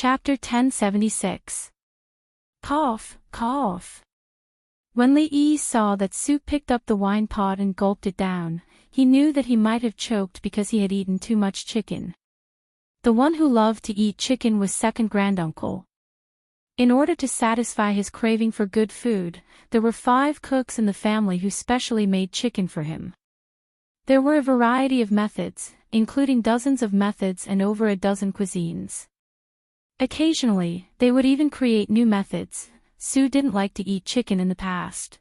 Chapter 1076. Cough, cough. When Li Yi saw that Su picked up the wine pot and gulped it down, he knew that he might have choked because he had eaten too much chicken. The one who loved to eat chicken was second granduncle. In order to satisfy his craving for good food, there were 5 cooks in the family who specially made chicken for him. There were a variety of methods, including dozens of methods and over a dozen cuisines. Occasionally, they would even create new methods. Su didn't like to eat chicken in the past.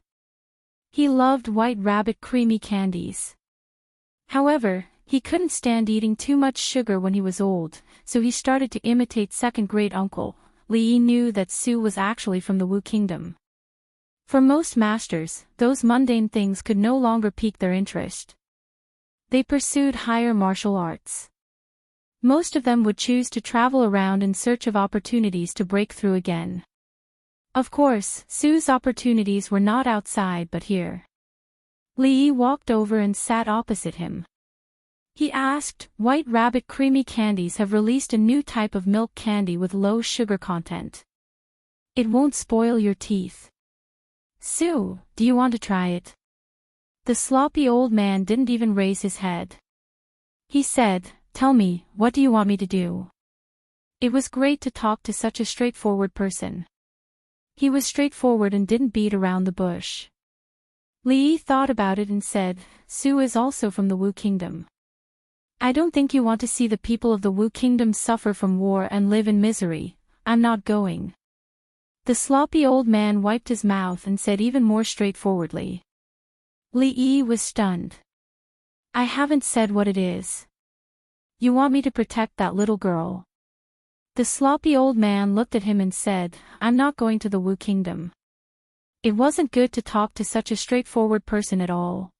He loved White Rabbit creamy candies. However, he couldn't stand eating too much sugar when he was old, so he started to imitate second great uncle. Li Yi knew that Su was actually from the Wu Kingdom. For most masters, those mundane things could no longer pique their interest. They pursued higher martial arts. Most of them would choose to travel around in search of opportunities to break through again. Of course, Su's opportunities were not outside but here. Li Yi walked over and sat opposite him. He asked, "White Rabbit creamy candies have released a new type of milk candy with low sugar content. It won't spoil your teeth. Su, do you want to try it?" The sloppy old man didn't even raise his head. He said, "Tell me, what do you want me to do?" It was great to talk to such a straightforward person. He was straightforward and didn't beat around the bush. Li Yi thought about it and said, "Su is also from the Wu Kingdom. I don't think you want to see the people of the Wu Kingdom suffer from war and live in misery. I'm not going." The sloppy old man wiped his mouth and said even more straightforwardly. Li Yi was stunned. "I haven't said what it is. You want me to protect that little girl?" The sloppy old man looked at him and said, "I'm not going to the Wu Kingdom." It wasn't good to talk to such a straightforward person at all.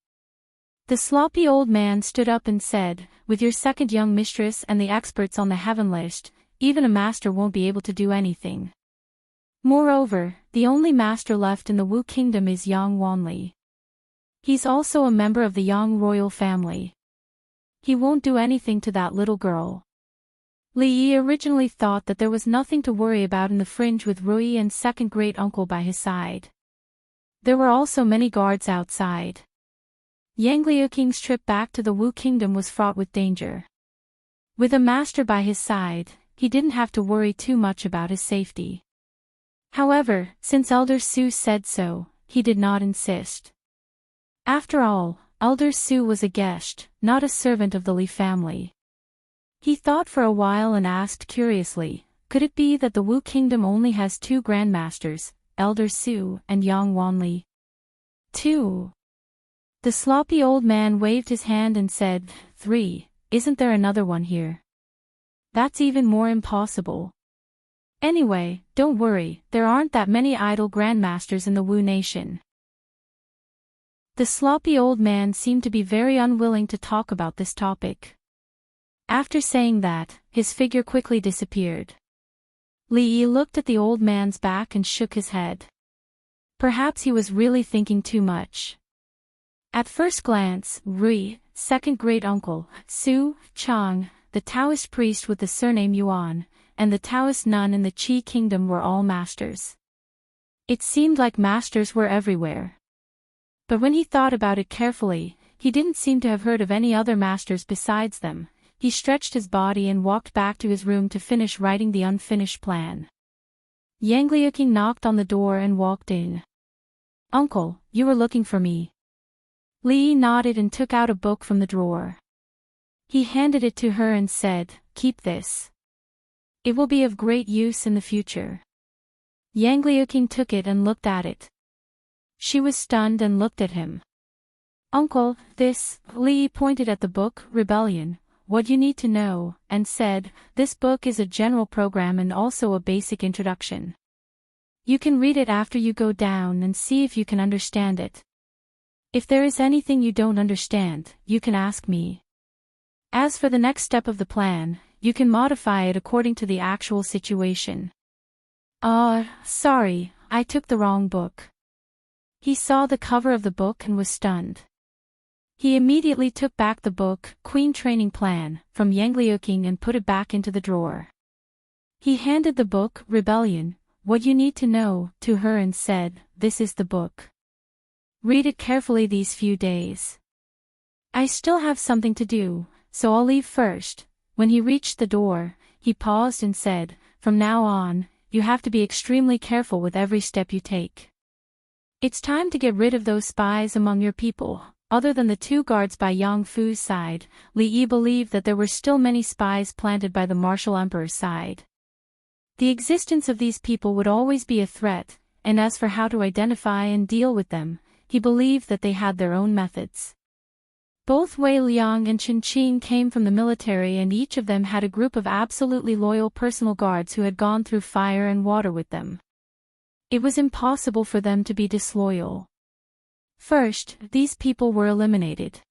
The sloppy old man stood up and said, "With your second young mistress and the experts on the heaven list, even a master won't be able to do anything. Moreover, the only master left in the Wu Kingdom is Yang Wanli. He's also a member of the Yang royal family. He won't do anything to that little girl." Li Yi originally thought that there was nothing to worry about in the fringe with Rui and second great uncle by his side. There were also many guards outside. Yang Liuking's trip back to the Wu Kingdom was fraught with danger. With a master by his side, he didn't have to worry too much about his safety. However, since Elder Su said so, he did not insist. After all, Elder Su was a guest, not a servant of the Li family. He thought for a while and asked curiously, could it be that the Wu Kingdom only has 2 grandmasters, Elder Su and Yang Wanli? 2. The sloppy old man waved his hand and said, 3, isn't there another one here? That's even more impossible. Anyway, don't worry, there aren't that many idle grandmasters in the Wu nation. The sloppy old man seemed to be very unwilling to talk about this topic. After saying that, his figure quickly disappeared. Li Yi looked at the old man's back and shook his head. Perhaps he was really thinking too much. At first glance, Rui, second great uncle, Su, Chang, the Taoist priest with the surname Yuan, and the Taoist nun in the Qi kingdom were all masters. It seemed like masters were everywhere. But when he thought about it carefully, he didn't seem to have heard of any other masters besides them. He stretched his body and walked back to his room to finish writing the unfinished plan. Yang Liuking knocked on the door and walked in. "Uncle, you were looking for me." Li Yi nodded and took out a book from the drawer. He handed it to her and said, "Keep this. It will be of great use in the future." Yang Liuking took it and looked at it. She was stunned and looked at him. "Uncle, this," Li Yi pointed at the book, Rebellion, What You Need to Know, and said, "This book is a general program and also a basic introduction. You can read it after you go down and see if you can understand it. If there is anything you don't understand, you can ask me. As for the next step of the plan, you can modify it according to the actual situation." Sorry, I took the wrong book." He saw the cover of the book and was stunned. He immediately took back the book, Queen Training Plan, from Yang Liuking and put it back into the drawer. He handed the book, Rebellion, What You Need to Know, to her and said, "This is the book. Read it carefully these few days. I still have something to do, so I'll leave first." When he reached the door, he paused and said, "From now on, you have to be extremely careful with every step you take. It's time to get rid of those spies among your people." Other than the two guards by Yang Fu's side, Li Yi believed that there were still many spies planted by the martial emperor's side. The existence of these people would always be a threat, and as for how to identify and deal with them, he believed that they had their own methods. Both Wei Liang and Chen Qing came from the military, and each of them had a group of absolutely loyal personal guards who had gone through fire and water with them. It was impossible for them to be disloyal. First, these people were eliminated.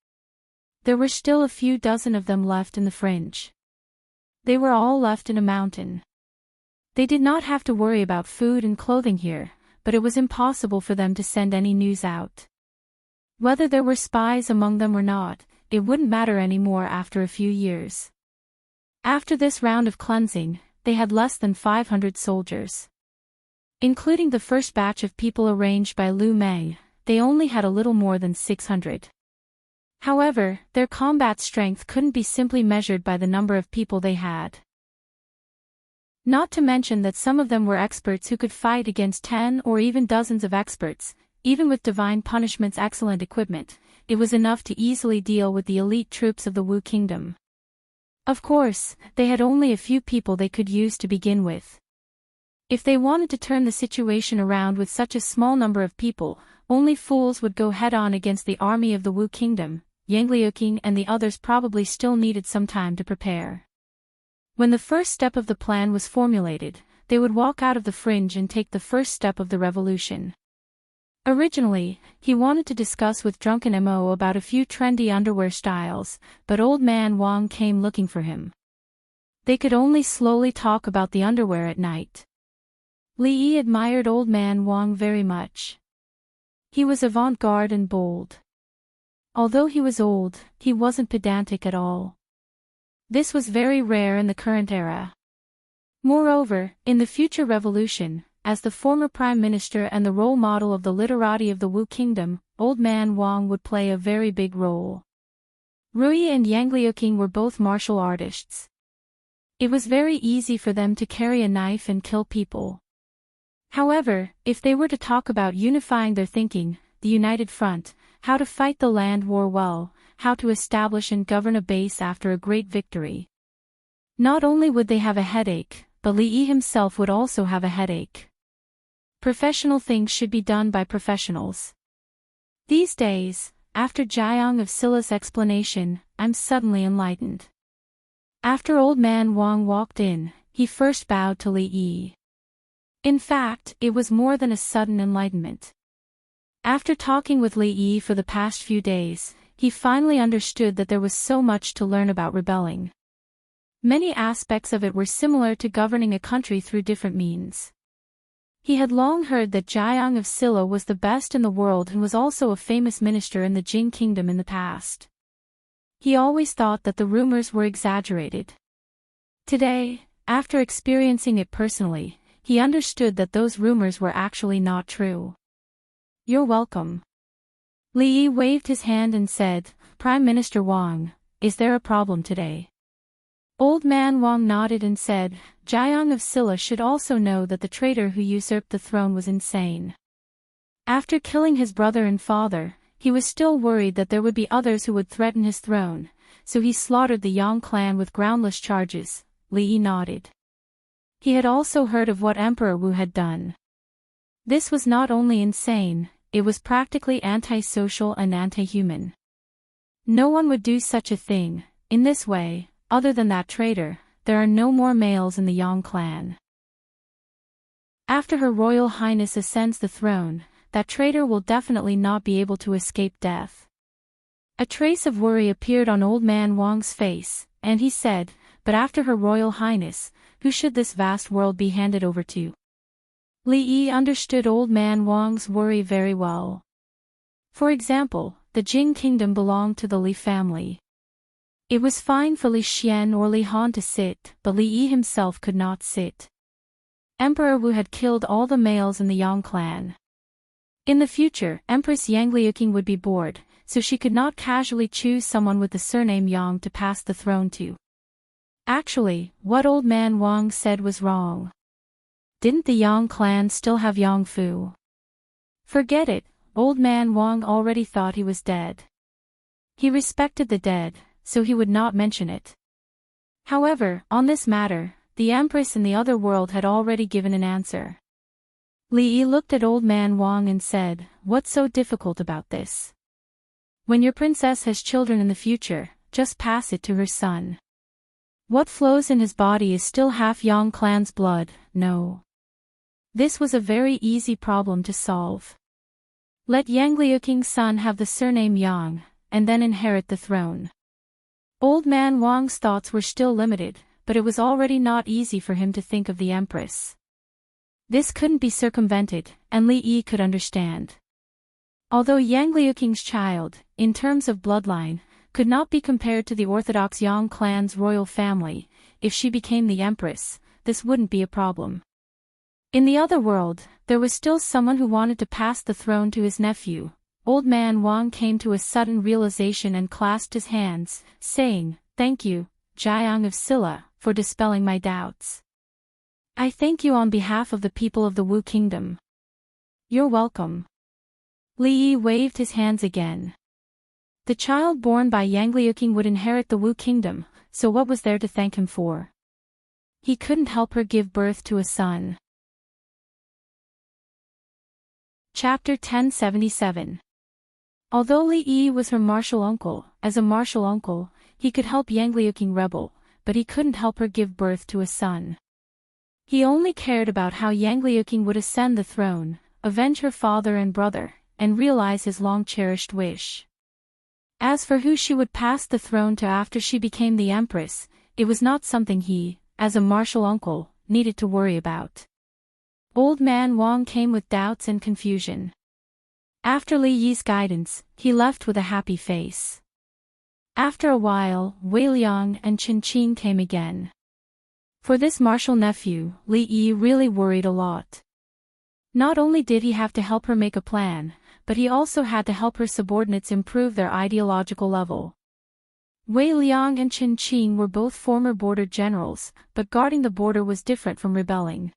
There were still a few dozen of them left in the fringe. They were all left in a mountain. They did not have to worry about food and clothing here, but it was impossible for them to send any news out. Whether there were spies among them or not, it wouldn't matter anymore after a few years. After this round of cleansing, they had less than 500 soldiers. Including the first batch of people arranged by Lu Mei, they only had a little more than 600. However, their combat strength couldn't be simply measured by the number of people they had. Not to mention that some of them were experts who could fight against 10 or even dozens of experts. Even with Divine Punishment's excellent equipment, it was enough to easily deal with the elite troops of the Wu Kingdom. Of course, they had only a few people they could use to begin with. If they wanted to turn the situation around with such a small number of people, only fools would go head-on against the army of the Wu Kingdom. Yang Liuqing and the others probably still needed some time to prepare. When the first step of the plan was formulated, they would walk out of the fringe and take the first step of the revolution. Originally, he wanted to discuss with Drunken Mo about a few trendy underwear styles, but Old Man Wang came looking for him. They could only slowly talk about the underwear at night. Li Yi admired Old Man Wang very much. He was avant-garde and bold. Although he was old, he wasn't pedantic at all. This was very rare in the current era. Moreover, in the future revolution, as the former prime minister and the role model of the literati of the Wu Kingdom, Old Man Wang would play a very big role. Rui and Yang Liuqing were both martial artists. It was very easy for them to carry a knife and kill people. However, if they were to talk about unifying their thinking, the united front, how to fight the land war well, how to establish and govern a base after a great victory, not only would they have a headache, but Li Yi himself would also have a headache. Professional things should be done by professionals. These days, after Jiang of Silla's explanation, I'm suddenly enlightened. After Old Man Wang walked in, he first bowed to Li Yi. In fact, it was more than a sudden enlightenment. After talking with Li Yi for the past few days, he finally understood that there was so much to learn about rebelling. Many aspects of it were similar to governing a country through different means. He had long heard that Jiang of Silla was the best in the world and was also a famous minister in the Jing Kingdom in the past. He always thought that the rumors were exaggerated. Today, after experiencing it personally, he understood that those rumors were actually not true. "You're welcome." Li Yi waved his hand and said, "Prime Minister Wang, is there a problem today?" Old Man Wang nodded and said, "Jiang of Silla should also know that the traitor who usurped the throne was insane. After killing his brother and father, he was still worried that there would be others who would threaten his throne, so he slaughtered the Yang clan with groundless charges." Li Yi nodded. He had also heard of what Emperor Wu had done. This was not only insane, it was practically antisocial and anti-human. No one would do such a thing. In this way, other than that traitor, there are no more males in the Yang clan. After Her Royal Highness ascends the throne, that traitor will definitely not be able to escape death. A trace of worry appeared on Old Man Wang's face, and he said, "But after Her Royal Highness, who should this vast world be handed over to?" Li Yi understood Old Man Wang's worry very well. For example, the Jing Kingdom belonged to the Li family. It was fine for Li Xian or Li Han to sit, but Li Yi himself could not sit. Emperor Wu had killed all the males in the Yang clan. In the future, Empress Yang Liuqing would be bored, so she could not casually choose someone with the surname Yang to pass the throne to. Actually, what old man Wang said was wrong. Didn't the Yang clan still have Yang Fu? Forget it, old man Wang already thought he was dead. He respected the dead, so he would not mention it. However, on this matter, the Empress in the other world had already given an answer. Li Yi looked at old man Wang and said, "What's so difficult about this? When your princess has children in the future, just pass it to her son. What flows in his body is still half Yang clan's blood, no." This was a very easy problem to solve. Let Yang Liuqing's son have the surname Yang, and then inherit the throne. Old man Wang's thoughts were still limited, but it was already not easy for him to think of the Empress. This couldn't be circumvented, and Li Yi could understand. Although Yang Liuqing's child, in terms of bloodline, could not be compared to the orthodox Yang clan's royal family, if she became the Empress, this wouldn't be a problem. In the other world, there was still someone who wanted to pass the throne to his nephew. Old man Wang came to a sudden realization and clasped his hands, saying, "Thank you, Jiang of Silla, for dispelling my doubts. I thank you on behalf of the people of the Wu Kingdom." "You're welcome." Li Yi waved his hands again. The child born by Yang Liuqing would inherit the Wu Kingdom, so what was there to thank him for? He couldn't help her give birth to a son. Chapter 1077. Although Li Yi was her martial uncle, as a martial uncle, he could help Yang Liuqing rebel, but he couldn't help her give birth to a son. He only cared about how Yang Liuqing would ascend the throne, avenge her father and brother, and realize his long-cherished wish. As for who she would pass the throne to after she became the Empress, it was not something he, as a martial uncle, needed to worry about. Old man Wang came with doubts and confusion. After Li Yi's guidance, he left with a happy face. After a while, Wei Liang and Qin Qing came again. For this martial nephew, Li Yi really worried a lot. Not only did he have to help her make a plan, but he also had to help her subordinates improve their ideological level. Wei Liang and Qin Qing were both former border generals, but guarding the border was different from rebelling.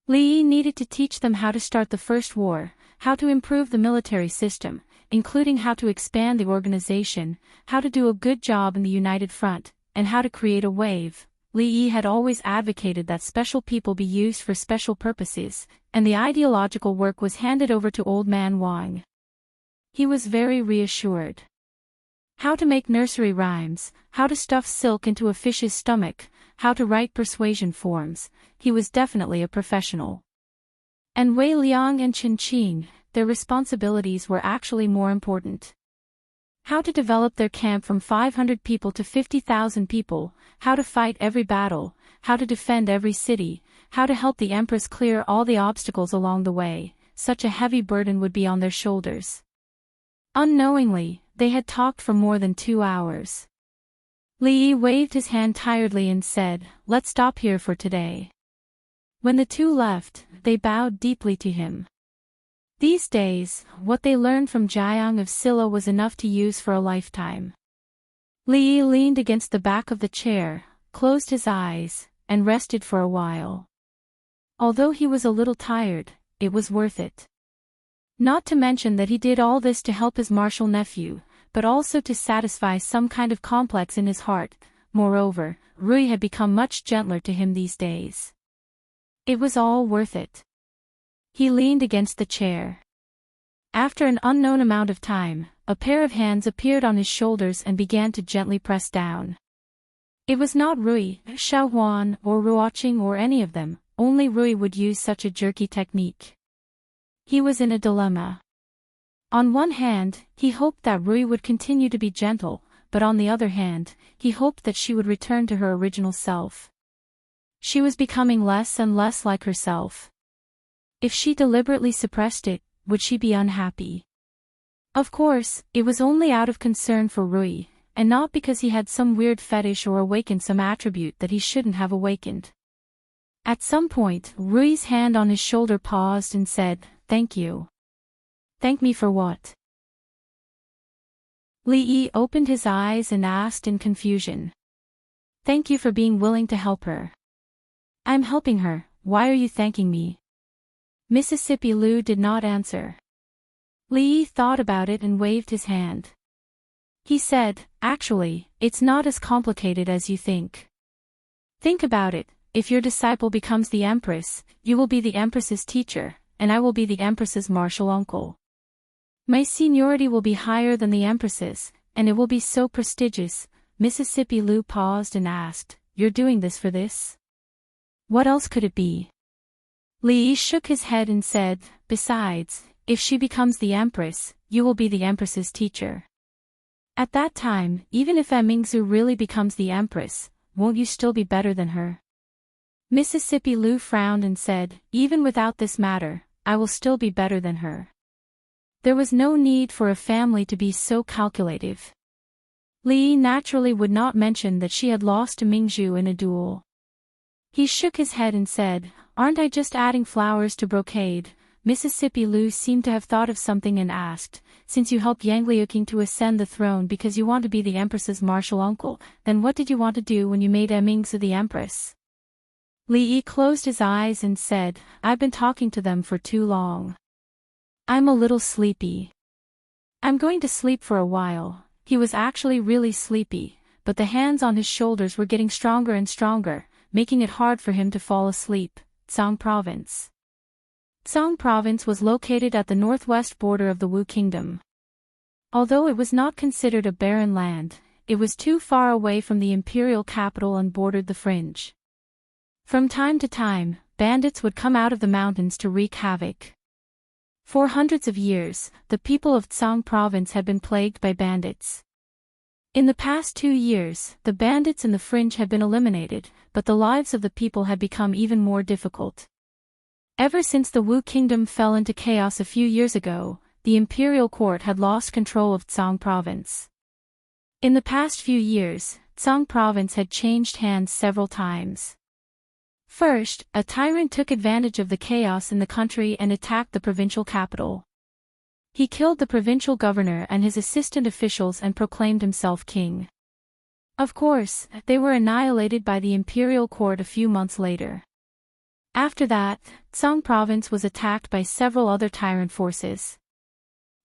Li Yi needed to teach them how to start the first war, how to improve the military system, including how to expand the organization, how to do a good job in the United Front, and how to create a wave. Li Yi had always advocated that special people be used for special purposes, and the ideological work was handed over to old man Wang. He was very reassured. How to make nursery rhymes, how to stuff silk into a fish's stomach, how to write persuasion forms, he was definitely a professional. And Wei Liang and Qin Qing, their responsibilities were actually more important. How to develop their camp from 500 people to 50,000 people, how to fight every battle, how to defend every city, how to help the Empress clear all the obstacles along the way, such a heavy burden would be on their shoulders. Unknowingly, they had talked for more than 2 hours. Li Yi waved his hand tiredly and said, "Let's stop here for today." When the two left, they bowed deeply to him. These days, what they learned from Jiang of Silla was enough to use for a lifetime. Li Yi leaned against the back of the chair, closed his eyes, and rested for a while. Although he was a little tired, it was worth it. Not to mention that he did all this to help his martial nephew, but also to satisfy some kind of complex in his heart. Moreover, Rui had become much gentler to him these days. It was all worth it. He leaned against the chair. After an unknown amount of time, a pair of hands appeared on his shoulders and began to gently press down. It was not Rui, Xiaohuan, or Ruoqing or any of them, only Rui would use such a jerky technique. He was in a dilemma. On one hand, he hoped that Rui would continue to be gentle, but on the other hand, he hoped that she would return to her original self. She was becoming less and less like herself. If she deliberately suppressed it, would she be unhappy? Of course, it was only out of concern for Rui, and not because he had some weird fetish or awakened some attribute that he shouldn't have awakened. At some point, Rui's hand on his shoulder paused and said, "Thank you." "Thank me for what?" Li Yi opened his eyes and asked in confusion. "Thank you for being willing to help her." "I'm helping her, why are you thanking me?" Mississippi Lu did not answer. Li Yi thought about it and waved his hand. He said, "Actually, it's not as complicated as you think. Think about it, if your disciple becomes the Empress, you will be the Empress's teacher, and I will be the Empress's martial uncle. My seniority will be higher than the Empress's, and it will be so prestigious." Mississippi Lu paused and asked, "You're doing this for this? What else could it be?" Li Yi shook his head and said, "Besides, if she becomes the Empress, you will be the Empress's teacher. At that time, even if Mingzu really becomes the Empress, won't you still be better than her?" Mississippi Lu frowned and said, "Even without this matter, I will still be better than her." There was no need for a family to be so calculative. Li Yi naturally would not mention that she had lost to Mingzhu in a duel. He shook his head and said, "Aren't I just adding flowers to brocade?" Mississippi Lu seemed to have thought of something and asked, "Since you helped Yang Liuqing to ascend the throne because you want to be the Empress's martial uncle, then what did you want to do when you made Mingzu the Empress?" Li Yi closed his eyes and said, "I've been talking to them for too long. I'm a little sleepy. I'm going to sleep for a while." He was actually really sleepy, but the hands on his shoulders were getting stronger and stronger, making it hard for him to fall asleep. Tsang Province. Tsang Province was located at the northwest border of the Wu Kingdom. Although it was not considered a barren land, it was too far away from the imperial capital and bordered the fringe. From time to time, bandits would come out of the mountains to wreak havoc. For hundreds of years, the people of Tsang Province had been plagued by bandits. In the past 2 years, the bandits in the fringe had been eliminated, but the lives of the people had become even more difficult. Ever since the Wu Kingdom fell into chaos a few years ago, the imperial court had lost control of Tsang Province. In the past few years, Tsang Province had changed hands several times. First, a tyrant took advantage of the chaos in the country and attacked the provincial capital. He killed the provincial governor and his assistant officials and proclaimed himself king. Of course, they were annihilated by the imperial court a few months later. After that, Tsang Province was attacked by several other tyrant forces.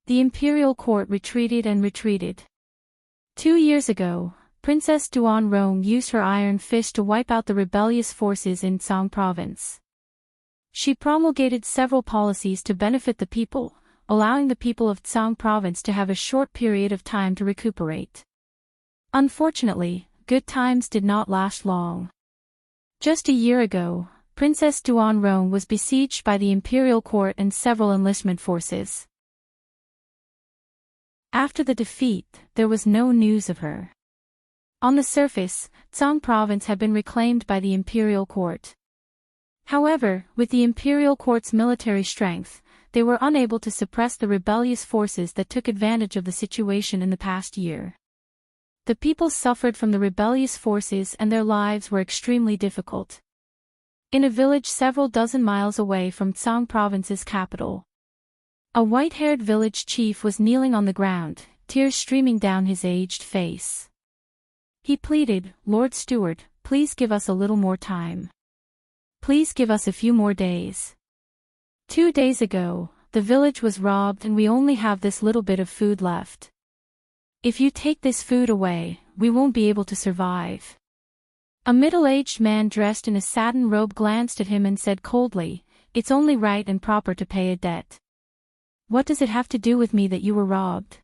The imperial court retreated and retreated. 2 years ago, Princess Duanrong used her iron fist to wipe out the rebellious forces in Tsang Province. She promulgated several policies to benefit the people, allowing the people of Tsang Province to have a short period of time to recuperate. Unfortunately, good times did not last long. Just a year ago, Princess Duanrong was besieged by the imperial court and several enlistment forces. After the defeat, there was no news of her. On the surface, Tsang Province had been reclaimed by the imperial court. However, with the imperial court's military strength, they were unable to suppress the rebellious forces that took advantage of the situation in the past year. The people suffered from the rebellious forces and their lives were extremely difficult. In a village several dozen miles away from Tsang Province's capital, a white-haired village chief was kneeling on the ground, tears streaming down his aged face. He pleaded, "Lord Steward, please give us a little more time. Please give us a few more days. 2 days ago, the village was robbed and we only have this little bit of food left. If you take this food away, we won't be able to survive." A middle-aged man dressed in a satin robe glanced at him and said coldly, "It's only right and proper to pay a debt. What does it have to do with me that you were robbed?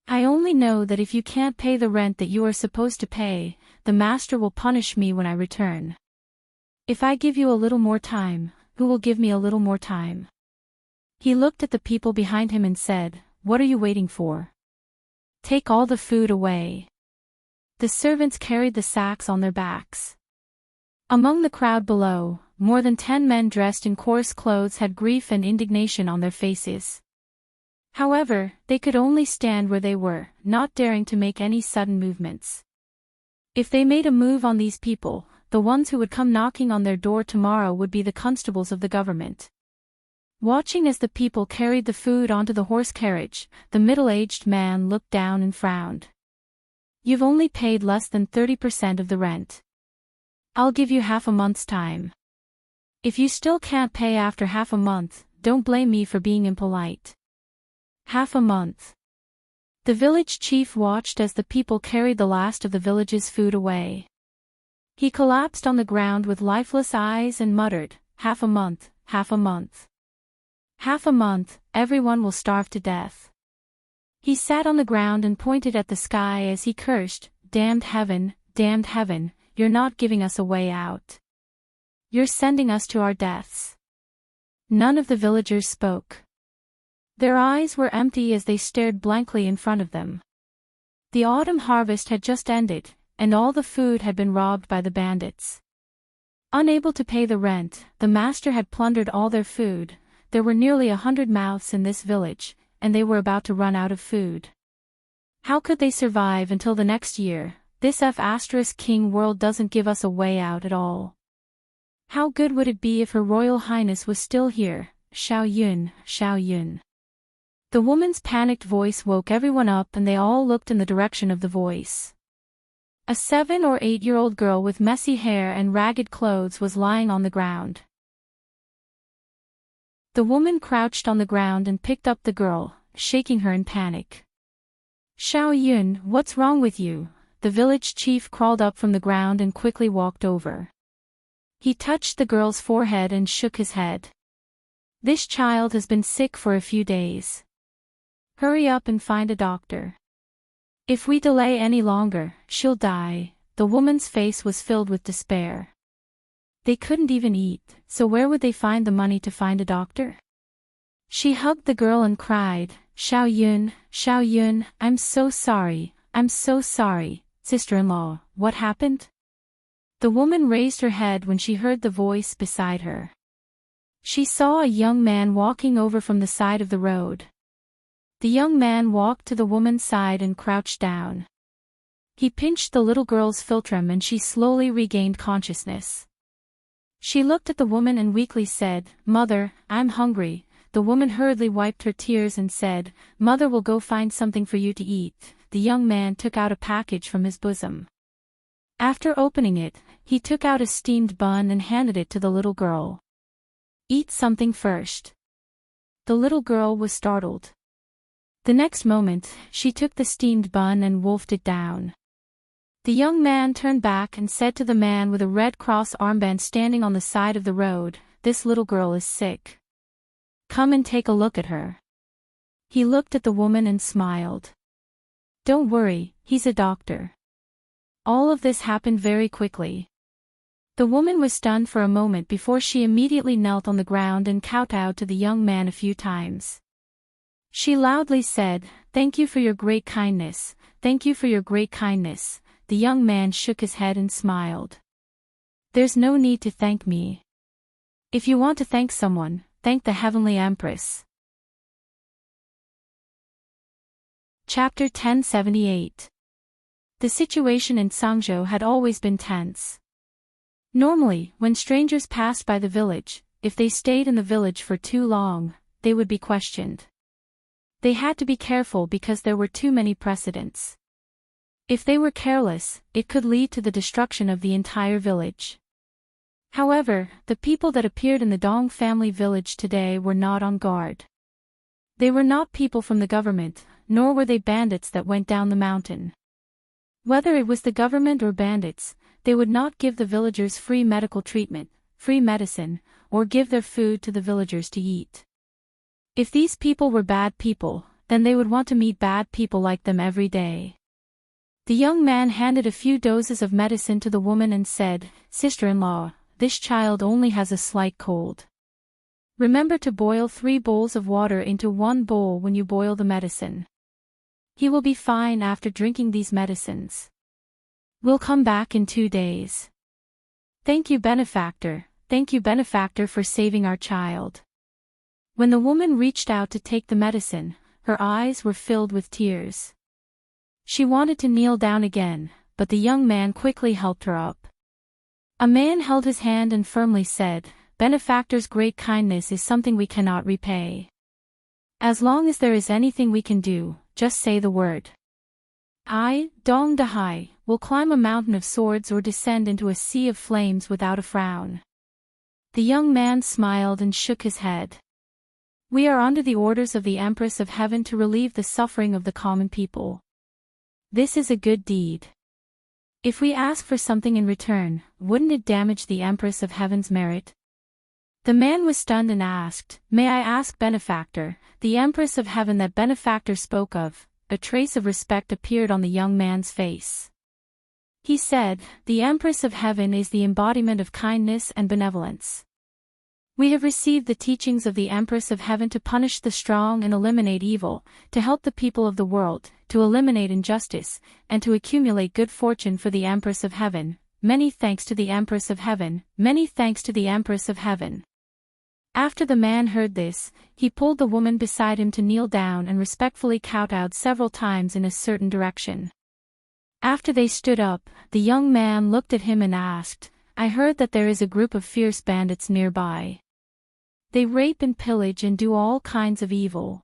I only know that if you can't pay the rent that you are supposed to pay, the master will punish me when I return. If I give you a little more time, who will give me a little more time?" He looked at the people behind him and said, "What are you waiting for? Take all the food away." The servants carried the sacks on their backs. Among the crowd below, more than 10 men dressed in coarse clothes had grief and indignation on their faces. However, they could only stand where they were, not daring to make any sudden movements. If they made a move on these people, the ones who would come knocking on their door tomorrow would be the constables of the government. Watching as the people carried the food onto the horse carriage, the middle-aged man looked down and frowned. "You've only paid less than 30% of the rent. I'll give you half a month's time. If you still can't pay after half a month, don't blame me for being impolite." Half a month. The village chief watched as the people carried the last of the village's food away. He collapsed on the ground with lifeless eyes and muttered, "Half a month, half a month. Half a month, everyone will starve to death." He sat on the ground and pointed at the sky as he cursed, damned heaven, you're not giving us a way out. You're sending us to our deaths." None of the villagers spoke. Their eyes were empty as they stared blankly in front of them. The autumn harvest had just ended, and all the food had been robbed by the bandits. Unable to pay the rent, the master had plundered all their food. There were nearly 100 mouths in this village, and they were about to run out of food. How could they survive until the next year? This King world doesn't give us a way out at all. How good would it be if Her Royal Highness was still here? Xiao Yun, Xiao Yun. The woman's panicked voice woke everyone up and they all looked in the direction of the voice. A 7 or 8-year-old girl with messy hair and ragged clothes was lying on the ground. The woman crouched on the ground and picked up the girl, shaking her in panic. "Xiao Yun, what's wrong with you?" The village chief crawled up from the ground and quickly walked over. He touched the girl's forehead and shook his head. "This child has been sick for a few days. Hurry up and find a doctor. If we delay any longer, she'll die." The woman's face was filled with despair. They couldn't even eat, so where would they find the money to find a doctor? She hugged the girl and cried, Xiao Yun, I'm so sorry, sister-in-law, what happened?" The woman raised her head when she heard the voice beside her. She saw a young man walking over from the side of the road. The young man walked to the woman's side and crouched down. He pinched the little girl's philtrum and she slowly regained consciousness. She looked at the woman and weakly said, "Mother, I'm hungry." The woman hurriedly wiped her tears and said, "Mother will go find something for you to eat." The young man took out a package from his bosom. After opening it, he took out a steamed bun and handed it to the little girl. "Eat something first." The little girl was startled. The next moment, she took the steamed bun and wolfed it down. The young man turned back and said to the man with a Red Cross armband standing on the side of the road, "This little girl is sick. Come and take a look at her." He looked at the woman and smiled. "Don't worry, he's a doctor." All of this happened very quickly. The woman was stunned for a moment before she immediately knelt on the ground and kowtowed to the young man a few times. She loudly said, "Thank you for your great kindness, thank you for your great kindness." The young man shook his head and smiled. "There's no need to thank me. If you want to thank someone, thank the Heavenly Empress." Chapter 1078. The situation in Sangzhou had always been tense. Normally, when strangers passed by the village, if they stayed in the village for too long, they would be questioned. They had to be careful because there were too many precedents. If they were careless, it could lead to the destruction of the entire village. However, the people that appeared in the Dong family village today were not on guard. They were not people from the government, nor were they bandits that went down the mountain. Whether it was the government or bandits, they would not give the villagers free medical treatment, free medicine, or give their food to the villagers to eat. If these people were bad people, then they would want to meet bad people like them every day. The young man handed a few doses of medicine to the woman and said, "Sister-in-law, this child only has a slight cold. Remember to boil 3 bowls of water into 1 bowl when you boil the medicine. He will be fine after drinking these medicines. We'll come back in 2 days. Thank you, benefactor, for saving our child." When the woman reached out to take the medicine, her eyes were filled with tears. She wanted to kneel down again, but the young man quickly helped her up. A man held his hand and firmly said, "Benefactor's great kindness is something we cannot repay. As long as there is anything we can do, just say the word. I, Dong Dahai, will climb a mountain of swords or descend into a sea of flames without a frown." The young man smiled and shook his head. "We are under the orders of the Empress of Heaven to relieve the suffering of the common people. This is a good deed. If we ask for something in return, wouldn't it damage the Empress of Heaven's merit?" The man was stunned and asked, "May I ask, Benefactor, the Empress of Heaven that Benefactor spoke of?" A trace of respect appeared on the young man's face. He said, "The Empress of Heaven is the embodiment of kindness and benevolence. We have received the teachings of the Empress of Heaven to punish the strong and eliminate evil, to help the people of the world, to eliminate injustice, and to accumulate good fortune for the Empress of Heaven. Many thanks to the Empress of Heaven, many thanks to the Empress of Heaven." After the man heard this, he pulled the woman beside him to kneel down and respectfully kowtowed several times in a certain direction. After they stood up, the young man looked at him and asked, "I heard that there is a group of fierce bandits nearby. They rape and pillage and do all kinds of evil.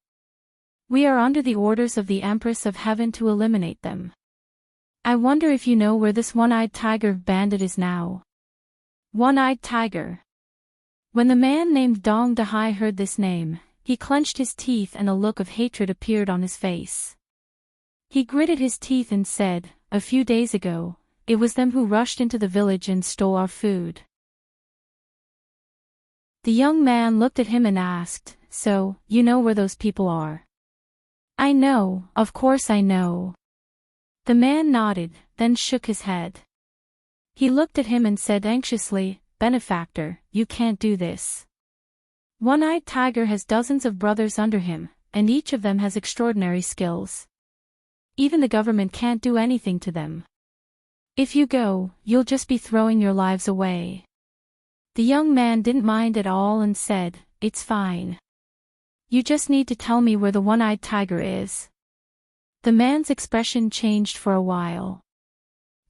We are under the orders of the Empress of Heaven to eliminate them. I wonder if you know where this one-eyed tiger bandit is now." One-eyed tiger. When the man named Dong Dahai heard this name, he clenched his teeth and a look of hatred appeared on his face. He gritted his teeth and said, "A few days ago, it was them who rushed into the village and stole our food." The young man looked at him and asked, "So, you know where those people are?" "I know, of course I know." The man nodded, then shook his head. He looked at him and said anxiously, "Benefactor, you can't do this. One-eyed tiger has dozens of brothers under him, and each of them has extraordinary skills. Even the government can't do anything to them. If you go, you'll just be throwing your lives away." The young man didn't mind at all and said, "It's fine. You just need to tell me where the one-eyed tiger is." The man's expression changed for a while.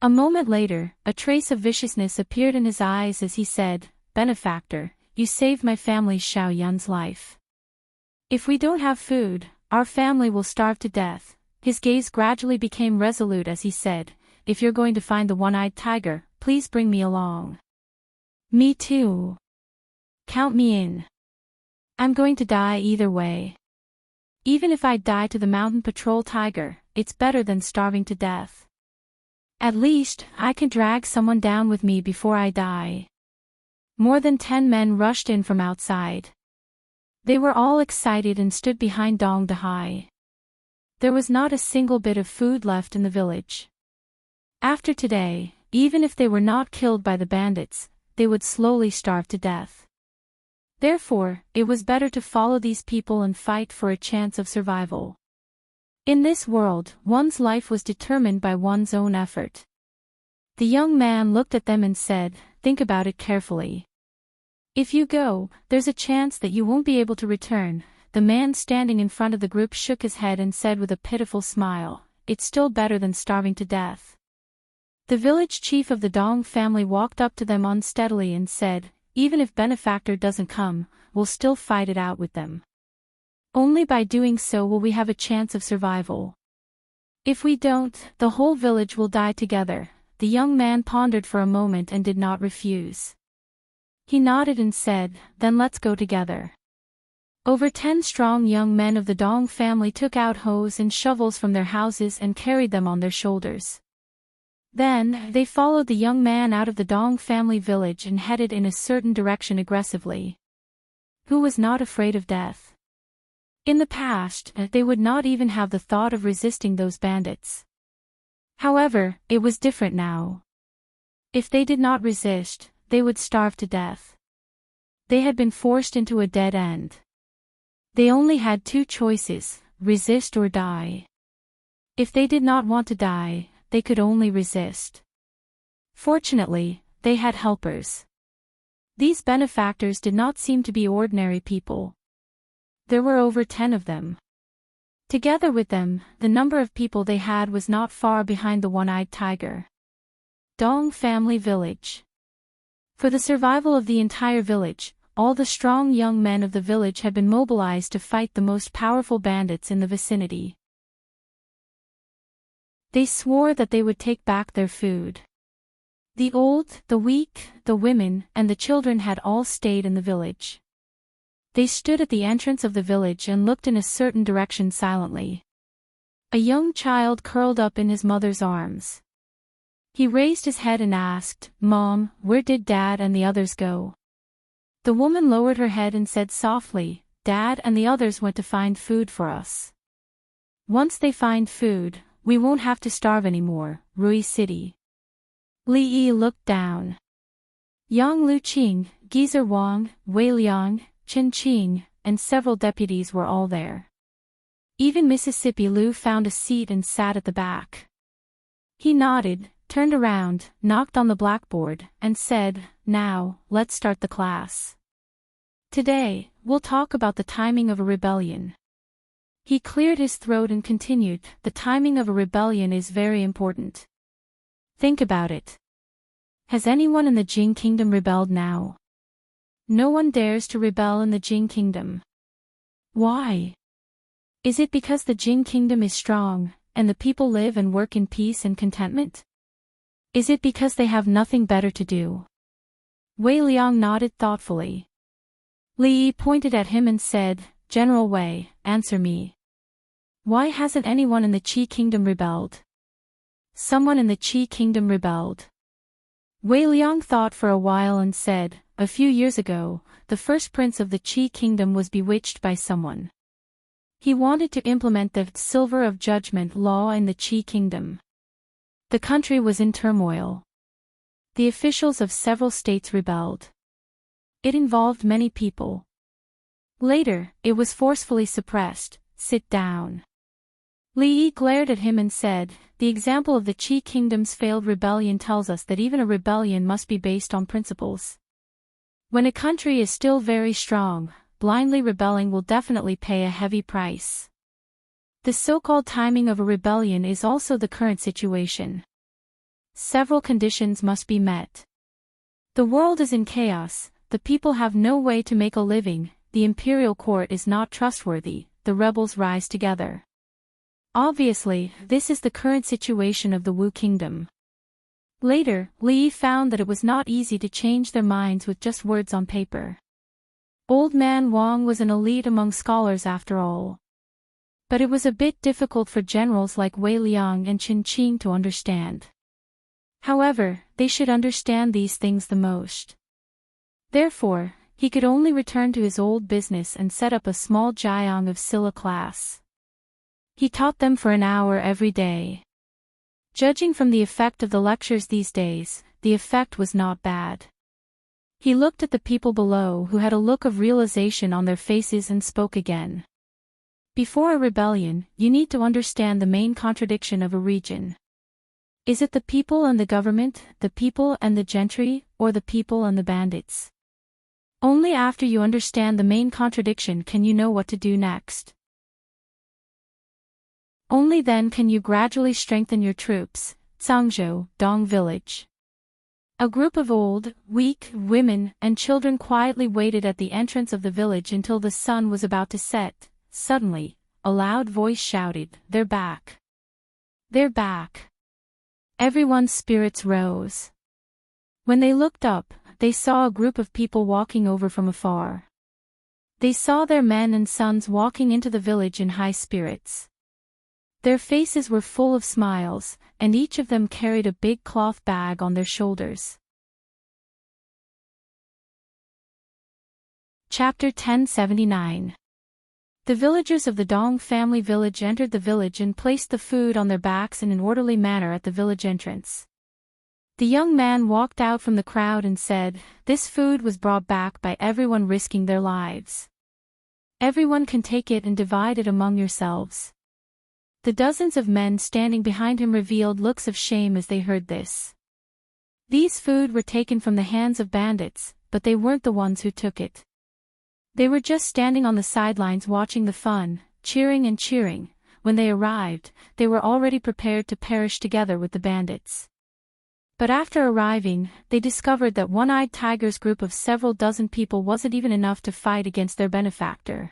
A moment later, a trace of viciousness appeared in his eyes as he said, "Benefactor, you saved my family Xiao Yun's life. If we don't have food, our family will starve to death." His gaze gradually became resolute as he said, "If you're going to find the one-eyed tiger, please bring me along." "Me too. Count me in. I'm going to die either way. Even if I die to the mountain patrol tiger, it's better than starving to death. At least, I can drag someone down with me before I die." More than 10 men rushed in from outside. They were all excited and stood behind Dong Dahai. There was not a single bit of food left in the village. After today, even if they were not killed by the bandits, they would slowly starve to death. Therefore, it was better to follow these people and fight for a chance of survival. In this world, one's life was determined by one's own effort. The young man looked at them and said, "Think about it carefully. If you go, there's a chance that you won't be able to return." The man standing in front of the group shook his head and said with a pitiful smile, "It's still better than starving to death." The village chief of the Dong family walked up to them unsteadily and said, "Even if Benefactor doesn't come, we'll still fight it out with them. Only by doing so will we have a chance of survival. If we don't, the whole village will die together." The young man pondered for a moment and did not refuse. He nodded and said, "Then let's go together." Over 10 strong young men of the Dong family took out hoes and shovels from their houses and carried them on their shoulders. Then, they followed the young man out of the Dong family village and headed in a certain direction aggressively. Who was not afraid of death? In the past, they would not even have the thought of resisting those bandits. However, it was different now. If they did not resist, they would starve to death. They had been forced into a dead end. They only had 2 choices, resist or die. If they did not want to die, they could only resist. Fortunately, they had helpers. These benefactors did not seem to be ordinary people. There were over 10 of them. Together with them, the number of people they had was not far behind the one-eyed tiger. Dong family village. For the survival of the entire village, all the strong young men of the village had been mobilized to fight the most powerful bandits in the vicinity. They swore that they would take back their food. The old, the weak, the women, and the children had all stayed in the village. They stood at the entrance of the village and looked in a certain direction silently. A young child curled up in his mother's arms. He raised his head and asked, "Mom, where did Dad and the others go?" The woman lowered her head and said softly, "Dad and the others went to find food for us. Once they find food, we won't have to starve anymore." Rui City. Li Yi looked down. Yang Luqing, Geezer Wang, Wei Liang, Chen Qing, and several deputies were all there. Even Mississippi Lu found a seat and sat at the back. He nodded, turned around, knocked on the blackboard, and said, "Now, let's start the class. Today, we'll talk about the timing of a rebellion." He cleared his throat and continued, "The timing of a rebellion is very important. Think about it. Has anyone in the Jing Kingdom rebelled now? No one dares to rebel in the Jing Kingdom. Why? Is it because the Jing Kingdom is strong, and the people live and work in peace and contentment? Is it because they have nothing better to do?" Wei Liang nodded thoughtfully. Li Yi pointed at him and said, "General Wei, answer me. Why hasn't anyone in the Qi Kingdom rebelled?" "Someone in the Qi Kingdom rebelled." Wei Liang thought for a while and said, "A few years ago, the first prince of the Qi Kingdom was bewitched by someone. He wanted to implement the Silver of Judgment law in the Qi Kingdom. The country was in turmoil. The officials of several states rebelled. It involved many people. Later, it was forcefully suppressed." "Sit down." Li Yi glared at him and said, "The example of the Qi Kingdom's failed rebellion tells us that even a rebellion must be based on principles. When a country is still very strong, blindly rebelling will definitely pay a heavy price. The so-called timing of a rebellion is also the current situation. Several conditions must be met. The world is in chaos, the people have no way to make a living, the imperial court is not trustworthy, the rebels rise together. Obviously, this is the current situation of the Wu Kingdom." Later, Li Yi found that it was not easy to change their minds with just words on paper. Old Man Wang was an elite among scholars after all. But it was a bit difficult for generals like Wei Liang and Chen Qing to understand. However, they should understand these things the most. Therefore, he could only return to his old business and set up a small jiang of Silla class. He taught them for an hour every day. Judging from the effect of the lectures these days, the effect was not bad. He looked at the people below who had a look of realization on their faces and spoke again. "Before a rebellion, you need to understand the main contradiction of a region. Is it the people and the government, the people and the gentry, or the people and the bandits? Only after you understand the main contradiction can you know what to do next. Only then can you gradually strengthen your troops." Zhangzhou, Dong Village. A group of old, weak women and children quietly waited at the entrance of the village until the sun was about to set. Suddenly, a loud voice shouted, "They're back! They're back!" Everyone's spirits rose. When they looked up, they saw a group of people walking over from afar. They saw their men and sons walking into the village in high spirits. Their faces were full of smiles, and each of them carried a big cloth bag on their shoulders. Chapter 1079. The villagers of the Dong family village entered the village and placed the food on their backs in an orderly manner at the village entrance. The young man walked out from the crowd and said, "This food was brought back by everyone risking their lives. Everyone can take it and divide it among yourselves." The dozens of men standing behind him revealed looks of shame as they heard this. These food were taken from the hands of bandits, but they weren't the ones who took it. They were just standing on the sidelines watching the fun, cheering and cheering, when they arrived, they were already prepared to perish together with the bandits. But after arriving, they discovered that One-Eyed Tiger's group of several dozen people wasn't even enough to fight against their benefactor.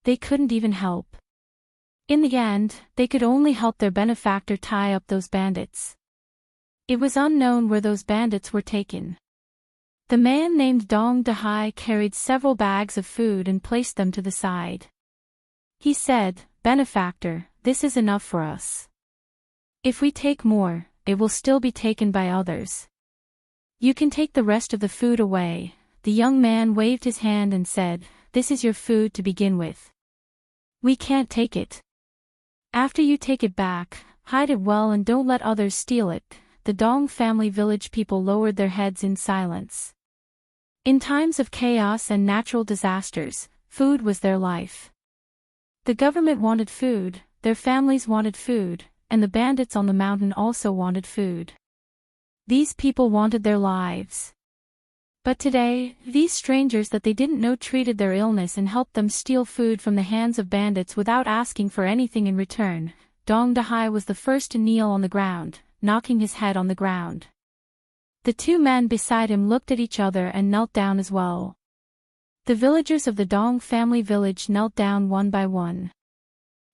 They couldn't even help. In the end, they could only help their benefactor tie up those bandits. It was unknown where those bandits were taken. The man named Dong Dahai carried several bags of food and placed them to the side. He said, "Benefactor, this is enough for us. If we take more, it will still be taken by others. You can take the rest of the food away." The young man waved his hand and said, "This is your food to begin with. We can't take it. After you take it back, hide it well and don't let others steal it." The Dong family village people lowered their heads in silence. In times of chaos and natural disasters, food was their life. The government wanted food, their families wanted food, and the bandits on the mountain also wanted food. These people wanted their lives. But today, these strangers that they didn't know treated their illness and helped them steal food from the hands of bandits without asking for anything in return. Dong Dahai was the first to kneel on the ground, knocking his head on the ground. The two men beside him looked at each other and knelt down as well. The villagers of the Dong family village knelt down one by one.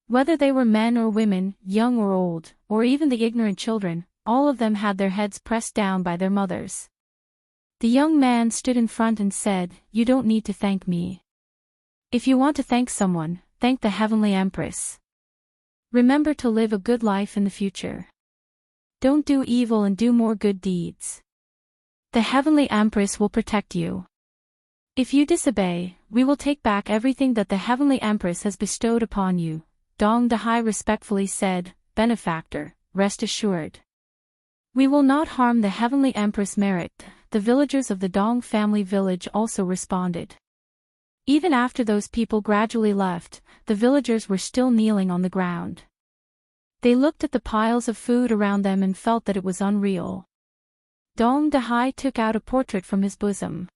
Whether they were men or women, young or old, or even the ignorant children, all of them had their heads pressed down by their mothers. The young man stood in front and said, "You don't need to thank me. If you want to thank someone, thank the Heavenly Empress. Remember to live a good life in the future. Don't do evil and do more good deeds. The Heavenly Empress will protect you. If you disobey, we will take back everything that the Heavenly Empress has bestowed upon you." Dong Dahai respectfully said, "Benefactor, rest assured. We will not harm the Heavenly Empress merit." The villagers of the Dong family village also responded. Even after those people gradually left, the villagers were still kneeling on the ground. They looked at the piles of food around them and felt that it was unreal. Dong Dahai took out a portrait from his bosom.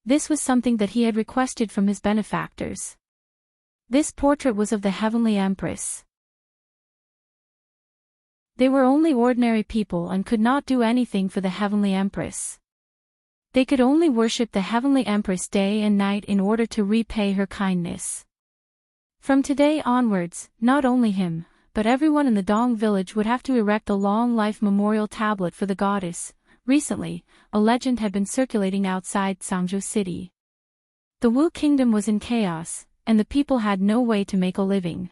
This was something that he had requested from his benefactors. This portrait was of the Heavenly Empress. They were only ordinary people and could not do anything for the Heavenly Empress. They could only worship the Heavenly Empress day and night in order to repay her kindness. From today onwards, not only him, but everyone in the Dong village would have to erect a long life memorial tablet for the goddess. Recently, a legend had been circulating outside Sangzhou City. The Wu Kingdom was in chaos, and the people had no way to make a living.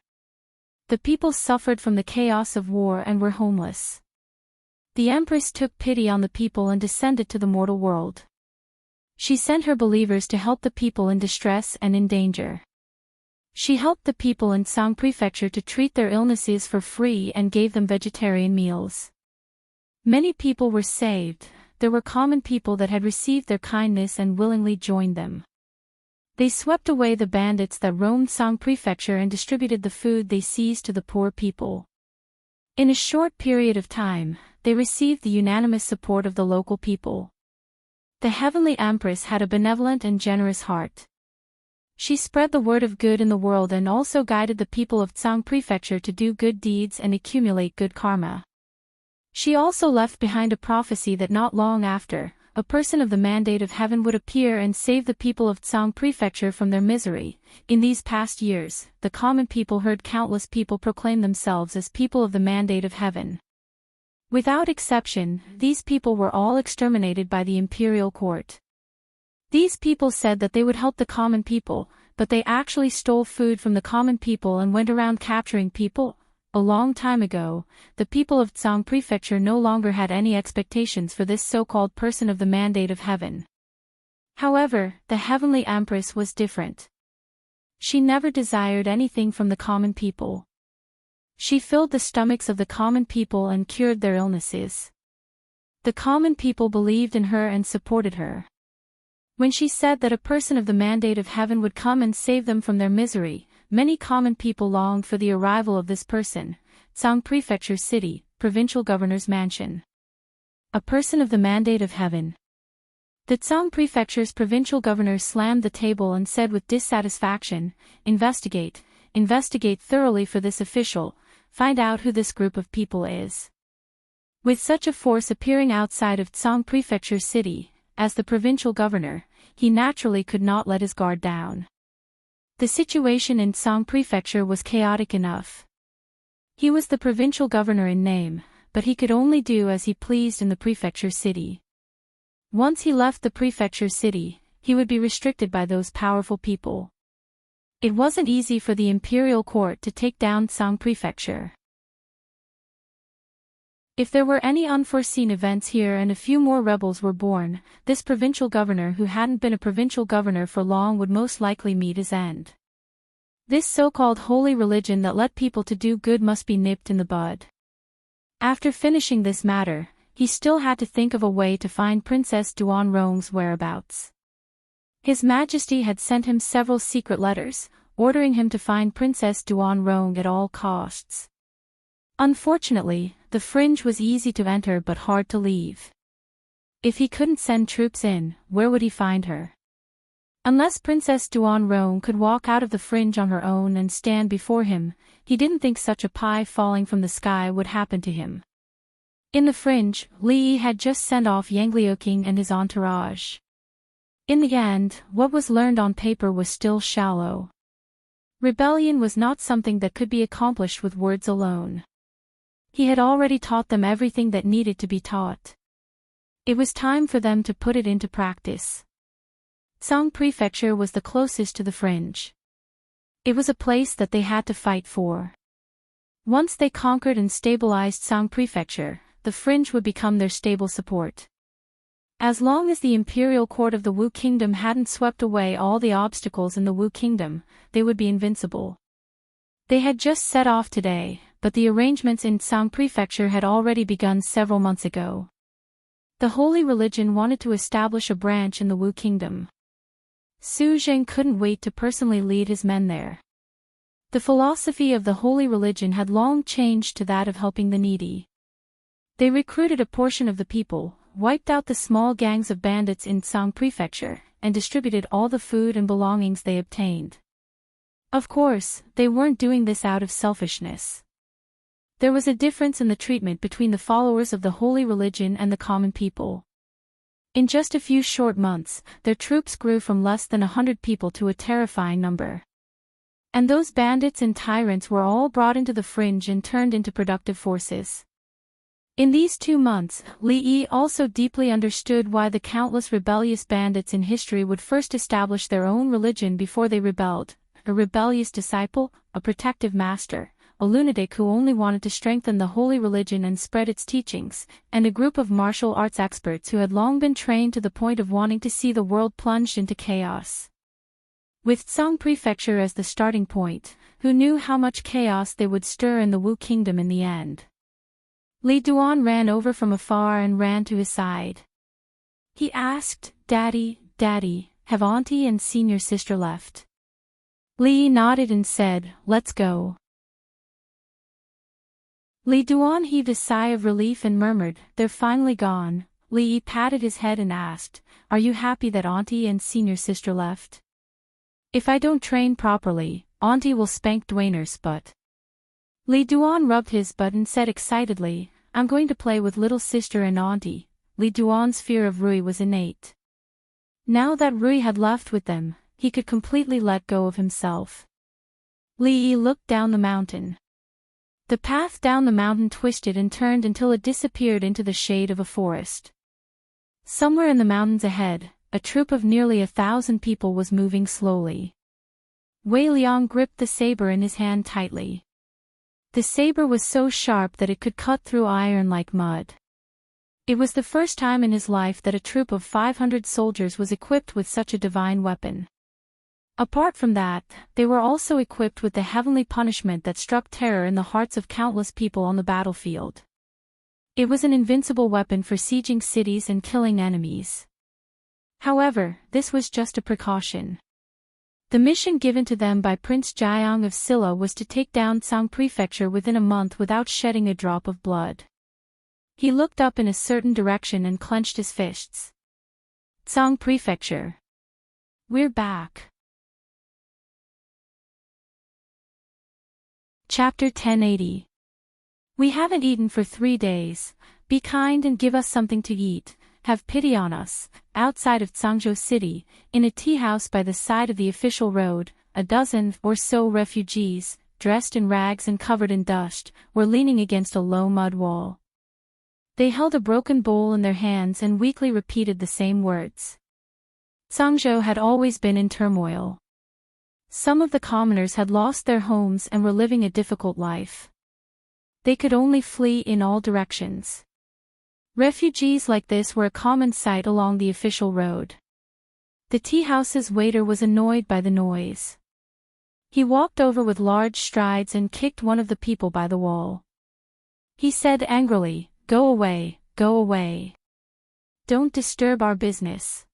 The people suffered from the chaos of war and were homeless. The Empress took pity on the people and descended to the mortal world. She sent her believers to help the people in distress and in danger. She helped the people in Sang Prefecture to treat their illnesses for free and gave them vegetarian meals. Many people were saved. There were common people that had received their kindness and willingly joined them. They swept away the bandits that roamed Sang Prefecture and distributed the food they seized to the poor people. In a short period of time, they received the unanimous support of the local people. The Heavenly Empress had a benevolent and generous heart. She spread the word of good in the world and also guided the people of Tsang Prefecture to do good deeds and accumulate good karma. She also left behind a prophecy that not long after, a person of the mandate of heaven would appear and save the people of Tsang Prefecture from their misery. In these past years, the common people heard countless people proclaim themselves as people of the mandate of heaven. Without exception, these people were all exterminated by the imperial court. These people said that they would help the common people, but they actually stole food from the common people and went around capturing people. A long time ago, the people of Tsang Prefecture no longer had any expectations for this so-called person of the mandate of heaven. However, the Heavenly Empress was different. She never desired anything from the common people. She filled the stomachs of the common people and cured their illnesses. The common people believed in her and supported her. When she said that a person of the mandate of heaven would come and save them from their misery, many common people longed for the arrival of this person. Tsang Prefecture City, Provincial Governor's Mansion. A person of the mandate of heaven. The Tsang Prefecture's provincial governor slammed the table and said with dissatisfaction, investigate investigate thoroughly for this official, find out who this group of people is. With such a force appearing outside of Tsang Prefecture City, as the provincial governor, he naturally could not let his guard down. The situation in Tsang Prefecture was chaotic enough. He was the provincial governor in name, but he could only do as he pleased in the prefecture city. Once he left the prefecture city, he would be restricted by those powerful people. It wasn't easy for the imperial court to take down Tsang Prefecture. If there were any unforeseen events here and a few more rebels were born, this provincial governor who hadn't been a provincial governor for long would most likely meet his end. This so-called holy religion that led people to do good must be nipped in the bud. After finishing this matter, he still had to think of a way to find Princess Duanrong's whereabouts. His Majesty had sent him several secret letters, ordering him to find Princess Duanrong at all costs. Unfortunately, the fringe was easy to enter but hard to leave. If he couldn't send troops in, where would he find her? Unless Princess Duanrong could walk out of the fringe on her own and stand before him, he didn't think such a pie falling from the sky would happen to him. In the fringe, Li Yi had just sent off Yang Liuqing and his entourage. In the end, what was learned on paper was still shallow. Rebellion was not something that could be accomplished with words alone. He had already taught them everything that needed to be taught. It was time for them to put it into practice. Tsang Prefecture was the closest to the fringe. It was a place that they had to fight for. Once they conquered and stabilized Tsang Prefecture, the fringe would become their stable support. As long as the imperial court of the Wu Kingdom hadn't swept away all the obstacles in the Wu Kingdom, they would be invincible. They had just set off today, but the arrangements in Tsang Prefecture had already begun several months ago. The holy religion wanted to establish a branch in the Wu Kingdom. Su Zheng couldn't wait to personally lead his men there. The philosophy of the holy religion had long changed to that of helping the needy. They recruited a portion of the people, wiped out the small gangs of bandits in Tsang Prefecture, and distributed all the food and belongings they obtained. Of course, they weren't doing this out of selfishness. There was a difference in the treatment between the followers of the holy religion and the common people. In just a few short months, their troops grew from less than 100 people to a terrifying number. And those bandits and tyrants were all brought into the fringe and turned into productive forces. In these 2 months, Li Yi also deeply understood why the countless rebellious bandits in history would first establish their own religion before they rebelled: a rebellious disciple, a protective master, a lunatic who only wanted to strengthen the holy religion and spread its teachings, and a group of martial arts experts who had long been trained to the point of wanting to see the world plunged into chaos. With Tsang Prefecture as the starting point, who knew how much chaos they would stir in the Wu Kingdom in the end? Li Duan ran over from afar and ran to his side. He asked, "Daddy, Daddy, have Auntie and senior sister left?" Li nodded and said, "Let's go." Li Duan heaved a sigh of relief and murmured, "They're finally gone." Li patted his head and asked, "Are you happy that Auntie and senior sister left?" "If I don't train properly, Auntie will spank Dwayner's butt." Li Duan rubbed his butt and said excitedly, "I'm going to play with little sister and Auntie." Li Duan's fear of Rui was innate. Now that Rui had left with them, he could completely let go of himself. Li Yi looked down the mountain. The path down the mountain twisted and turned until it disappeared into the shade of a forest. Somewhere in the mountains ahead, a troop of nearly 1,000 people was moving slowly. Wei Liang gripped the saber in his hand tightly. The saber was so sharp that it could cut through iron like mud. It was the first time in his life that a troop of 500 soldiers was equipped with such a divine weapon. Apart from that, they were also equipped with the heavenly punishment that struck terror in the hearts of countless people on the battlefield. It was an invincible weapon for sieging cities and killing enemies. However, this was just a precaution. The mission given to them by Prince Jiang of Silla was to take down Tsang Prefecture within a month without shedding a drop of blood. He looked up in a certain direction and clenched his fists. "Tsang Prefecture. We're back." Chapter 1080. We haven't eaten for 3 days. Be kind and give us something to eat. Have pity on us. Outside of Zhangzhou City, in a tea house by the side of the official road, a dozen or so refugees, dressed in rags and covered in dust, were leaning against a low mud wall. They held a broken bowl in their hands and weakly repeated the same words. Zhangzhou had always been in turmoil. Some of the commoners had lost their homes and were living a difficult life. They could only flee in all directions. Refugees like this were a common sight along the official road. The tea house's waiter was annoyed by the noise. He walked over with large strides and kicked one of the people by the wall. He said angrily, "Go away, go away. Don't disturb our business."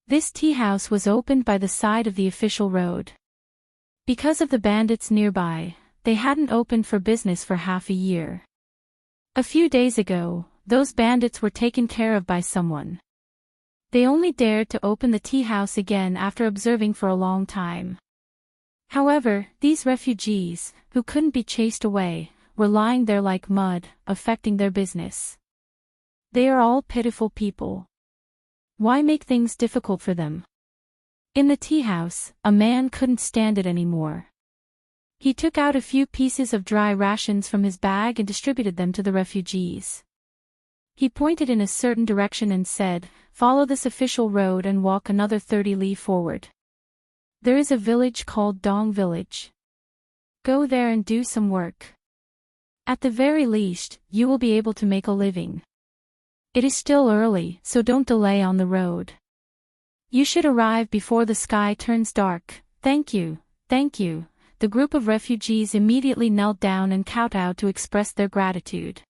This tea house was opened by the side of the official road. Because of the bandits nearby, they hadn't opened for business for half a year. A few days ago, those bandits were taken care of by someone. They only dared to open the tea house again after observing for a long time. However, these refugees, who couldn't be chased away, were lying there like mud, affecting their business. They are all pitiful people. Why make things difficult for them? In the tea house, a man couldn't stand it anymore. He took out a few pieces of dry rations from his bag and distributed them to the refugees. He pointed in a certain direction and said, "Follow this official road and walk another 30 li forward. There is a village called Dong Village. Go there and do some work. At the very least, you will be able to make a living. It is still early, so don't delay on the road. You should arrive before the sky turns dark." "Thank you, thank you." The group of refugees immediately knelt down and kowtowed to express their gratitude.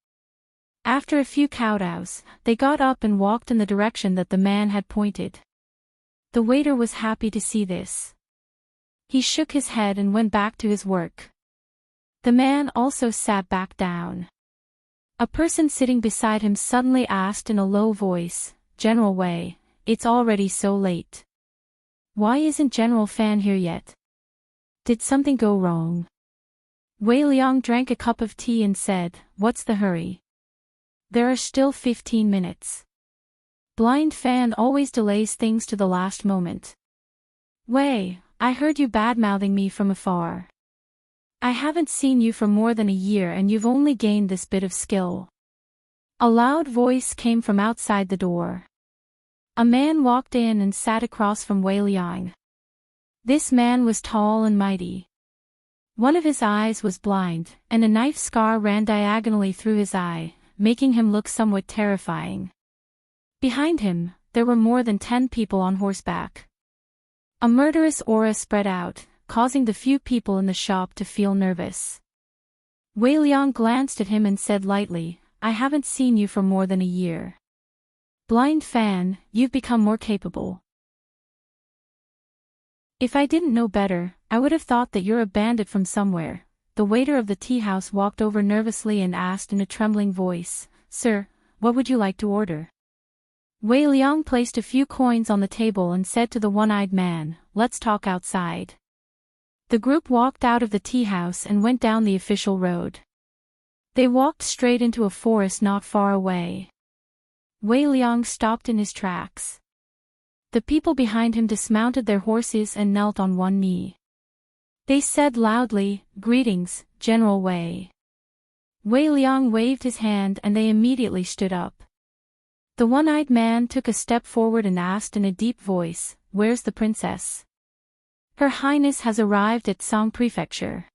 After a few kowtows, they got up and walked in the direction that the man had pointed. The waiter was happy to see this. He shook his head and went back to his work. The man also sat back down. A person sitting beside him suddenly asked in a low voice, "General Wei, it's already so late. Why isn't General Fan here yet? Did something go wrong?" Wei Liang drank a cup of tea and said, "What's the hurry? There are still 15 minutes. Blind Fan always delays things to the last moment. Wei, I heard you bad-mouthing me from afar. I haven't seen you for more than a year and you've only gained this bit of skill." A loud voice came from outside the door. A man walked in and sat across from Wei Liang. This man was tall and mighty. One of his eyes was blind, and a knife scar ran diagonally through his eye, making him look somewhat terrifying. Behind him, there were more than 10 people on horseback. A murderous aura spread out, causing the few people in the shop to feel nervous. Wei Liang glanced at him and said lightly, "I haven't seen you for more than a year. Blind Fan, you've become more capable. If I didn't know better, I would have thought that you're a bandit from somewhere." The waiter of the tea house walked over nervously and asked in a trembling voice, "Sir, what would you like to order?" Wei Liang placed a few coins on the table and said to the one-eyed man, "Let's talk outside." The group walked out of the tea house and went down the official road. They walked straight into a forest not far away. Wei Liang stopped in his tracks. The people behind him dismounted their horses and knelt on one knee. They said loudly, "Greetings, General Wei." Wei Liang waved his hand and they immediately stood up. The one-eyed man took a step forward and asked in a deep voice, "Where's the princess?" "Her Highness has arrived at Song Prefecture."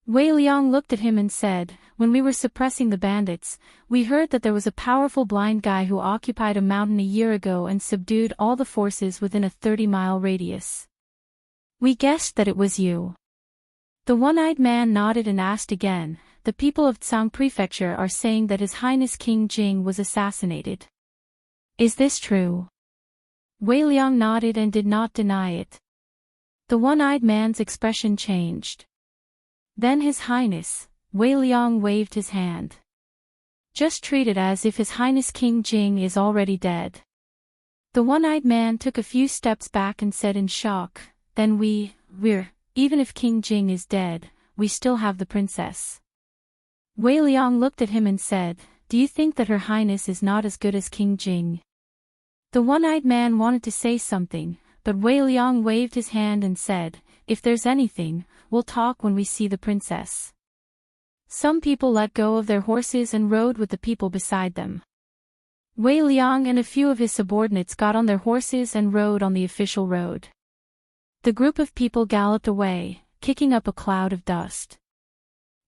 Wei Liang looked at him and said, "When we were suppressing the bandits, we heard that there was a powerful blind guy who occupied a mountain a year ago and subdued all the forces within a 30-mile radius. We guessed that it was you." The one-eyed man nodded and asked again, "The people of Tsang Prefecture are saying that His Highness King Jing was assassinated. Is this true?" Wei Liang nodded and did not deny it. The one-eyed man's expression changed. "Then His Highness," Wei Liang waved his hand. "Just treat it as if His Highness King Jing is already dead." The one-eyed man took a few steps back and said in shock, "Then we're, even if King Jing is dead, we still have the princess. Wei Liang looked at him and said, do you think that Her Highness is not as good as King Jing? The one-eyed man wanted to say something, but Wei Liang waved his hand and said, if there's anything, we'll talk when we see the princess. Some people let go of their horses and rode with the people beside them. Wei Liang and a few of his subordinates got on their horses and rode on the official road. The group of people galloped away, kicking up a cloud of dust.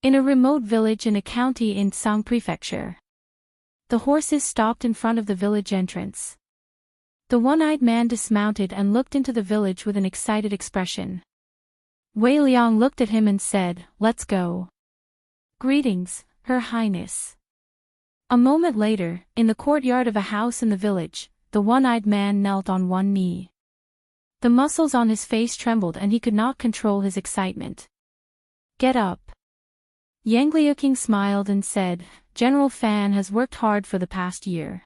In a remote village in a county in Tsang Prefecture, the horses stopped in front of the village entrance. The one-eyed man dismounted and looked into the village with an excited expression. Wei Liang looked at him and said, let's go. Greetings, Her Highness. A moment later, in the courtyard of a house in the village, the one-eyed man knelt on one knee. The muscles on his face trembled and he could not control his excitement. Get up. Yang Liuqing smiled and said, General Fan has worked hard for the past year.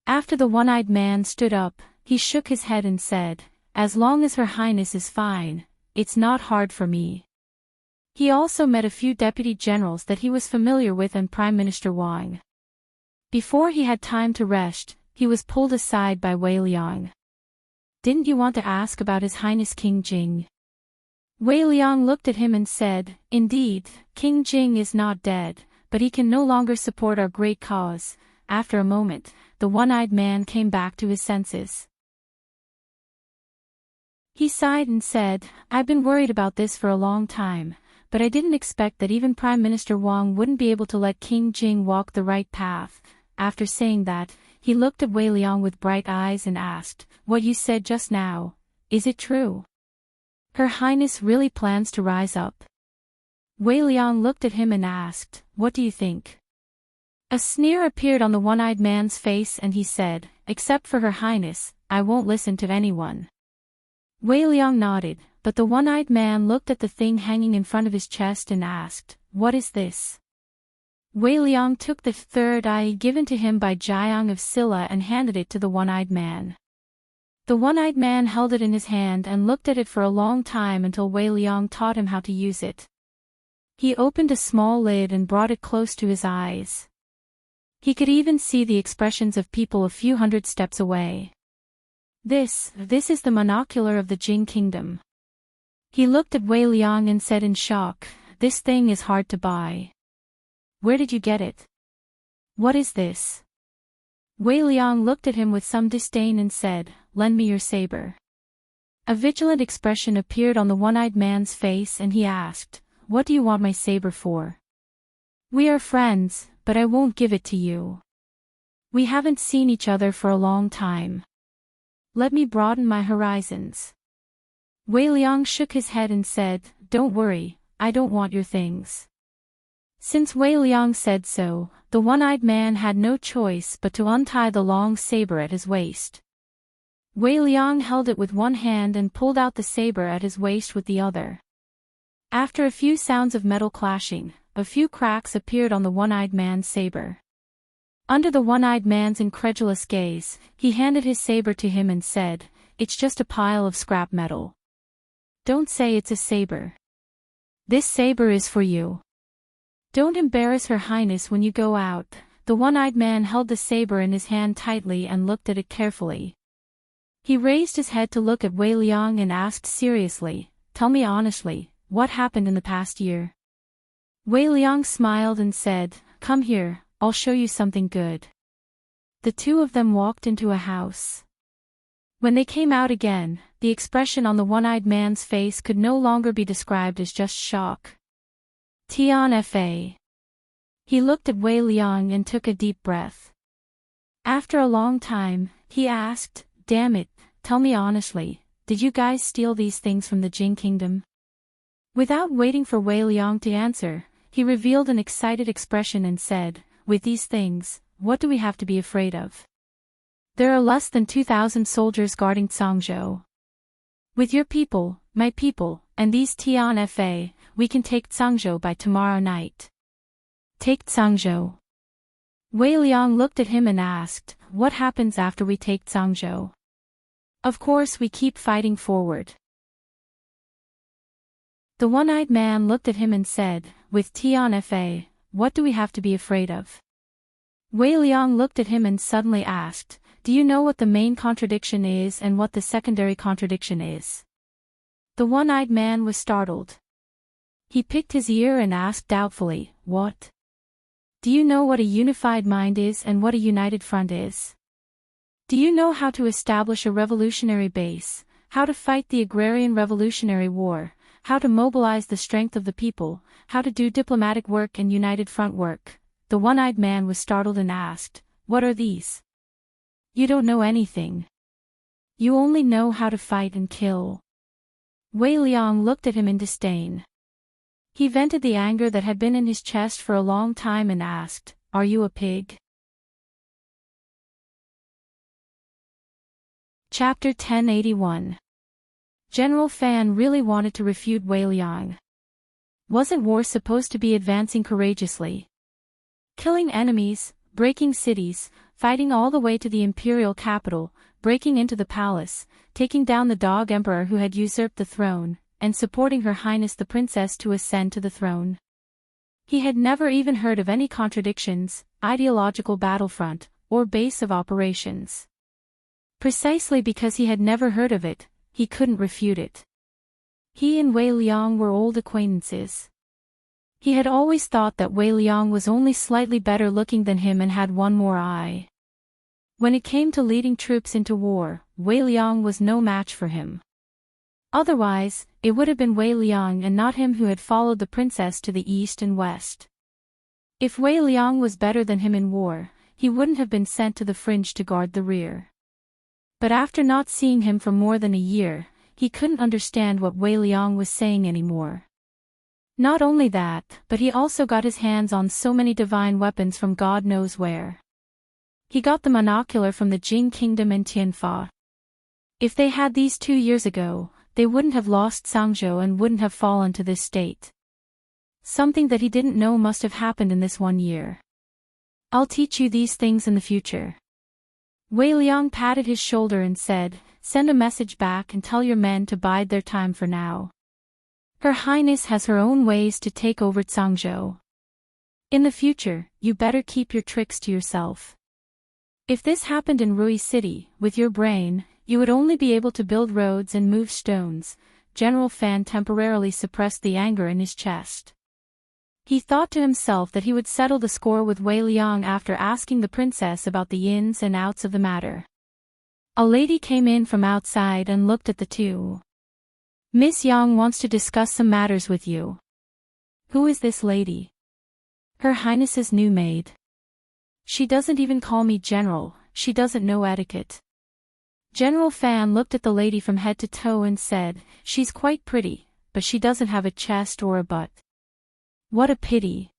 After the one-eyed man stood up, he shook his head and said, as long as Her Highness is fine, it's not hard for me. He also met a few deputy generals that he was familiar with and Prime Minister Wang. Before he had time to rest, he was pulled aside by Wei Liang. Didn't you want to ask about His Highness King Jing? Wei Liang looked at him and said, indeed, King Jing is not dead, but he can no longer support our great cause. After a moment, the one-eyed man came back to his senses. He sighed and said, I've been worried about this for a long time, but I didn't expect that even Prime Minister Wang wouldn't be able to let King Jing walk the right path. After saying that, he looked at Wei Liang with bright eyes and asked, what you said just now, is it true? Her Highness really plans to rise up? Wei Liang looked at him and asked, what do you think? A sneer appeared on the one-eyed man's face and he said, except for Her Highness, I won't listen to anyone. Wei Liang nodded, but the one-eyed man looked at the thing hanging in front of his chest and asked, what is this? Wei Liang took the third eye given to him by Jiang of Silla and handed it to the one-eyed man. The one-eyed man held it in his hand and looked at it for a long time until Wei Liang taught him how to use it. He opened a small lid and brought it close to his eyes. He could even see the expressions of people a few hundred steps away. This is the monocular of the Jing Kingdom. He looked at Wei Liang and said in shock, this thing is hard to buy. Where did you get it? What is this? Wei Liang looked at him with some disdain and said, lend me your saber. A vigilant expression appeared on the one-eyed man's face and he asked, what do you want my saber for? We are friends, but I won't give it to you. We haven't seen each other for a long time. Let me broaden my horizons. Wei Liang shook his head and said, don't worry, I don't want your things. Since Wei Liang said so, the one-eyed man had no choice but to untie the long saber at his waist. Wei Liang held it with one hand and pulled out the saber at his waist with the other. After a few sounds of metal clashing, a few cracks appeared on the one-eyed man's saber. Under the one-eyed man's incredulous gaze, he handed his saber to him and said, it's just a pile of scrap metal. Don't say it's a saber. This saber is for you. Don't embarrass Her Highness when you go out. The one-eyed man held the saber in his hand tightly and looked at it carefully. He raised his head to look at Wei Liang and asked seriously, tell me honestly, what happened in the past year? Wei Liang smiled and said, come here, I'll show you something good. The two of them walked into a house. When they came out again, the expression on the one-eyed man's face could no longer be described as just shock. Tian Fa. He looked at Wei Liang and took a deep breath. After a long time, he asked, damn it, tell me honestly, did you guys steal these things from the Jing Kingdom? Without waiting for Wei Liang to answer, he revealed an excited expression and said, with these things, what do we have to be afraid of? There are less than 2,000 soldiers guarding Tsangzhou. With your people, my people, and these Tian Fa, we can take Tsangzhou by tomorrow night. Take Tsangzhou. Wei Liang looked at him and asked, what happens after we take Tsangzhou? Of course we keep fighting forward. The one-eyed man looked at him and said, with Tian Fa, what do we have to be afraid of? Wei Liang looked at him and suddenly asked, do you know what the main contradiction is and what the secondary contradiction is? The one-eyed man was startled. He picked his ear and asked doubtfully, what? Do you know what a unified mind is and what a united front is? Do you know how to establish a revolutionary base, how to fight the agrarian revolutionary war, how to mobilize the strength of the people, how to do diplomatic work and united front work? The one-eyed man was startled and asked, what are these? You don't know anything. You only know how to fight and kill. Wei Liang looked at him in disdain. He vented the anger that had been in his chest for a long time and asked, are you a pig? Chapter 1081. General Fan really wanted to refute Wei Liang. Wasn't war supposed to be advancing courageously? Killing enemies, breaking cities, fighting all the way to the imperial capital, breaking into the palace, taking down the dog emperor who had usurped the throne, and supporting Her Highness the Princess to ascend to the throne. He had never even heard of any contradictions, ideological battlefront, or base of operations. Precisely because he had never heard of it, he couldn't refute it. He and Wei Liang were old acquaintances. He had always thought that Wei Liang was only slightly better looking than him and had one more eye. When it came to leading troops into war, Wei Liang was no match for him. Otherwise, it would have been Wei Liang and not him who had followed the princess to the east and west. If Wei Liang was better than him in war, he wouldn't have been sent to the fringe to guard the rear. But after not seeing him for more than a year, he couldn't understand what Wei Liang was saying anymore. Not only that, but he also got his hands on so many divine weapons from God knows where. He got the monocular from the Jing Kingdom and Tianfa. If they had these 2 years ago, they wouldn't have lost Sangzhou and wouldn't have fallen to this state. Something that he didn't know must have happened in this 1 year. I'll teach you these things in the future. Wei Liang patted his shoulder and said, send a message back and tell your men to bide their time for now. Her Highness has her own ways to take over Sangzhou. In the future, you better keep your tricks to yourself. If this happened in Rui City, with your brain, you would only be able to build roads and move stones. General Fan temporarily suppressed the anger in his chest. He thought to himself that he would settle the score with Wei Liang after asking the princess about the ins and outs of the matter. A lady came in from outside and looked at the two. Miss Yang wants to discuss some matters with you. Who is this lady? Her Highness's new maid. She doesn't even call me General, she doesn't know etiquette. General Fan looked at the lady from head to toe and said, she's quite pretty, but she doesn't have a chest or a butt. What a pity.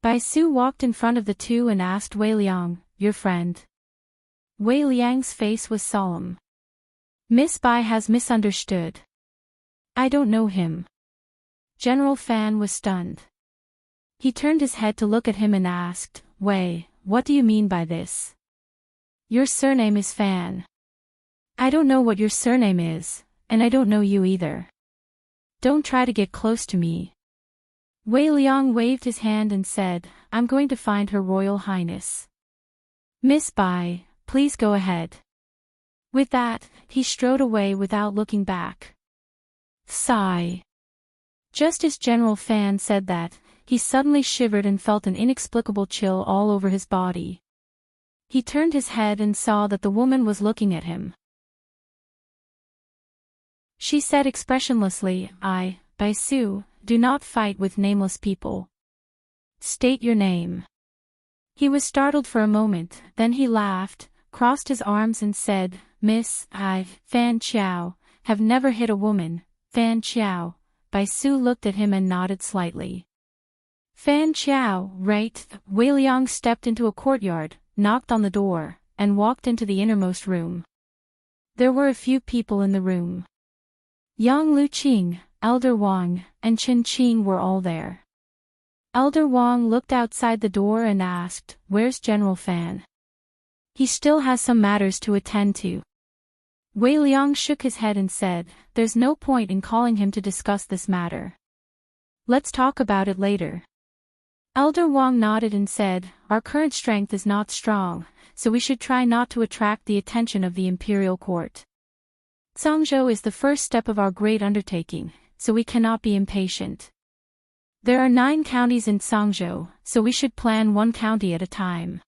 Bai Su walked in front of the two and asked Wei Liang, your friend. Wei Liang's face was solemn. Miss Bai has misunderstood. I don't know him. General Fan was stunned. He turned his head to look at him and asked, Wei, what do you mean by this? Your surname is Fan. I don't know what your surname is, and I don't know you either. Don't try to get close to me. Wei Liang waved his hand and said, I'm going to find Her Royal Highness. Miss Bai, please go ahead. With that, he strode away without looking back. Sigh. Just as General Fan said that, he suddenly shivered and felt an inexplicable chill all over his body. He turned his head and saw that the woman was looking at him. She said expressionlessly, Bai Su, do not fight with nameless people. State your name. He was startled for a moment, then he laughed, crossed his arms and said, Miss, Fan Chiao, have never hit a woman, Fan Chiao. Bai Su looked at him and nodded slightly. Fan Chiao, right? Wei Liang stepped into a courtyard, knocked on the door, and walked into the innermost room. There were a few people in the room. Yang Luqing, Elder Wang, and Chen Qing were all there. Elder Wang looked outside the door and asked, Where's General Fan? He still has some matters to attend to. Wei Liang shook his head and said, "There's no point in calling him to discuss this matter. Let's talk about it later." Elder Wang nodded and said, "Our current strength is not strong, so we should try not to attract the attention of the imperial court. Zhangzhou is the first step of our great undertaking, so we cannot be impatient. There are 9 counties in Zhangzhou, so we should plan one county at a time.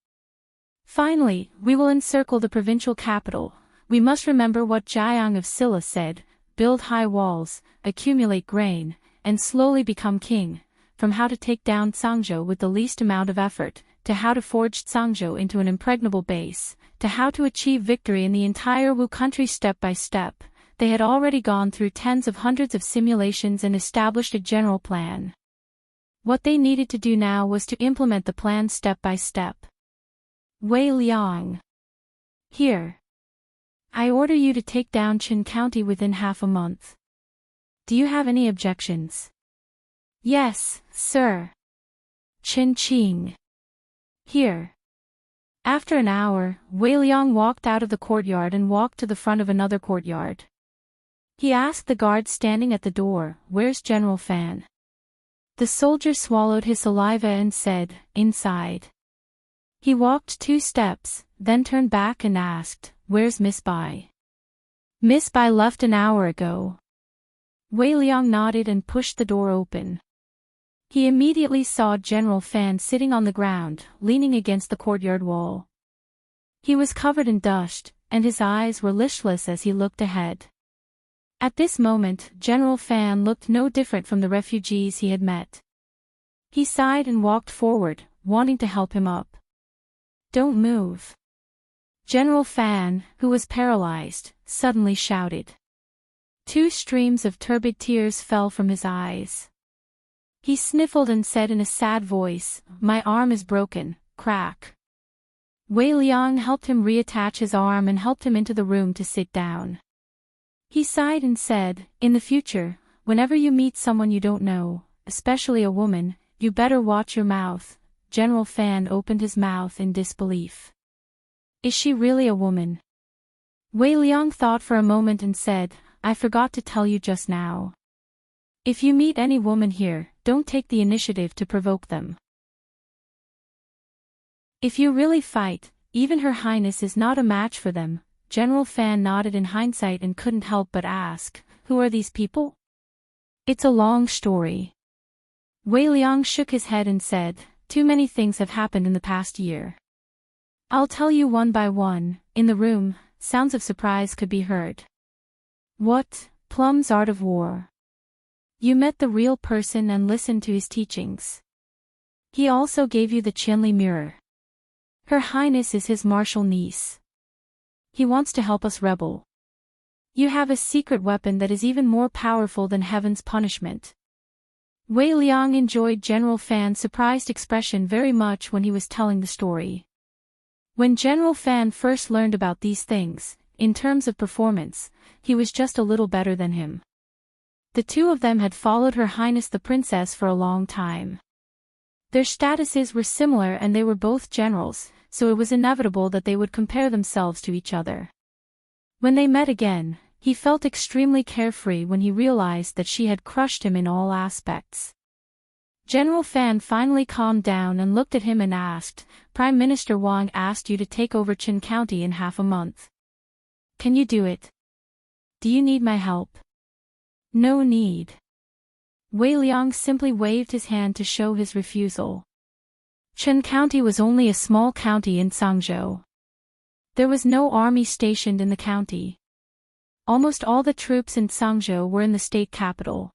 Finally, we will encircle the provincial capital. We must remember what Jiang of Silla said, build high walls, accumulate grain, and slowly become king, from how to take down Zhangzhou with the least amount of effort, to how to forge Zhangzhou into an impregnable base, to how to achieve victory in the entire Wu country step by step." They had already gone through tens of hundreds of simulations and established a general plan. What they needed to do now was to implement the plan step by step. Wei Liang. Here. I order you to take down Qin County within half a month. Do you have any objections? Yes, sir. Qin Qing. Here. After an hour, Wei Liang walked out of the courtyard and walked to the front of another courtyard. He asked the guard standing at the door, "Where's General Fan?" The soldier swallowed his saliva and said, "Inside." He walked 2 steps, then turned back and asked, "Where's Miss Bai?" "Miss Bai left an hour ago." Wei Liang nodded and pushed the door open. He immediately saw General Fan sitting on the ground, leaning against the courtyard wall. He was covered in dust, and his eyes were listless as he looked ahead. At this moment, General Fan looked no different from the refugees he had met. He sighed and walked forward, wanting to help him up. "Don't move." General Fan, who was paralyzed, suddenly shouted. 2 streams of turbid tears fell from his eyes. He sniffled and said in a sad voice, "My arm is broken, crack." Wei Liang helped him reattach his arm and helped him into the room to sit down. He sighed and said, "In the future, whenever you meet someone you don't know, especially a woman, you better watch your mouth." General Fan opened his mouth in disbelief. "Is she really a woman?" Wei Liang thought for a moment and said, "I forgot to tell you just now. If you meet any woman here, don't take the initiative to provoke them. If you really fight, even Her Highness is not a match for them." General Fan nodded in hindsight and couldn't help but ask, "Who are these people?" "It's a long story." Wei Liang shook his head and said, "Too many things have happened in the past year. I'll tell you one by one." In the room, sounds of surprise could be heard. "What, Plum's Art of War? You met the real person and listened to his teachings. He also gave you the Qianli mirror. Her Highness is his martial niece. He wants to help us rebel. You have a secret weapon that is even more powerful than heaven's punishment." Wei Liang enjoyed General Fan's surprised expression very much when he was telling the story. When General Fan first learned about these things, in terms of performance, he was just a little better than him. The 2 of them had followed Her Highness the Princess for a long time. Their statuses were similar and they were both generals, so it was inevitable that they would compare themselves to each other. When they met again, he felt extremely carefree when he realized that she had crushed him in all aspects. General Fan finally calmed down and looked at him and asked, "Prime Minister Wang asked you to take over Qin County in half a month. Can you do it? Do you need my help?" "No need." Wei Liang simply waved his hand to show his refusal. Qin County was only a small county in Zhangzhou. There was no army stationed in the county. Almost all the troops in Zhangzhou were in the state capital.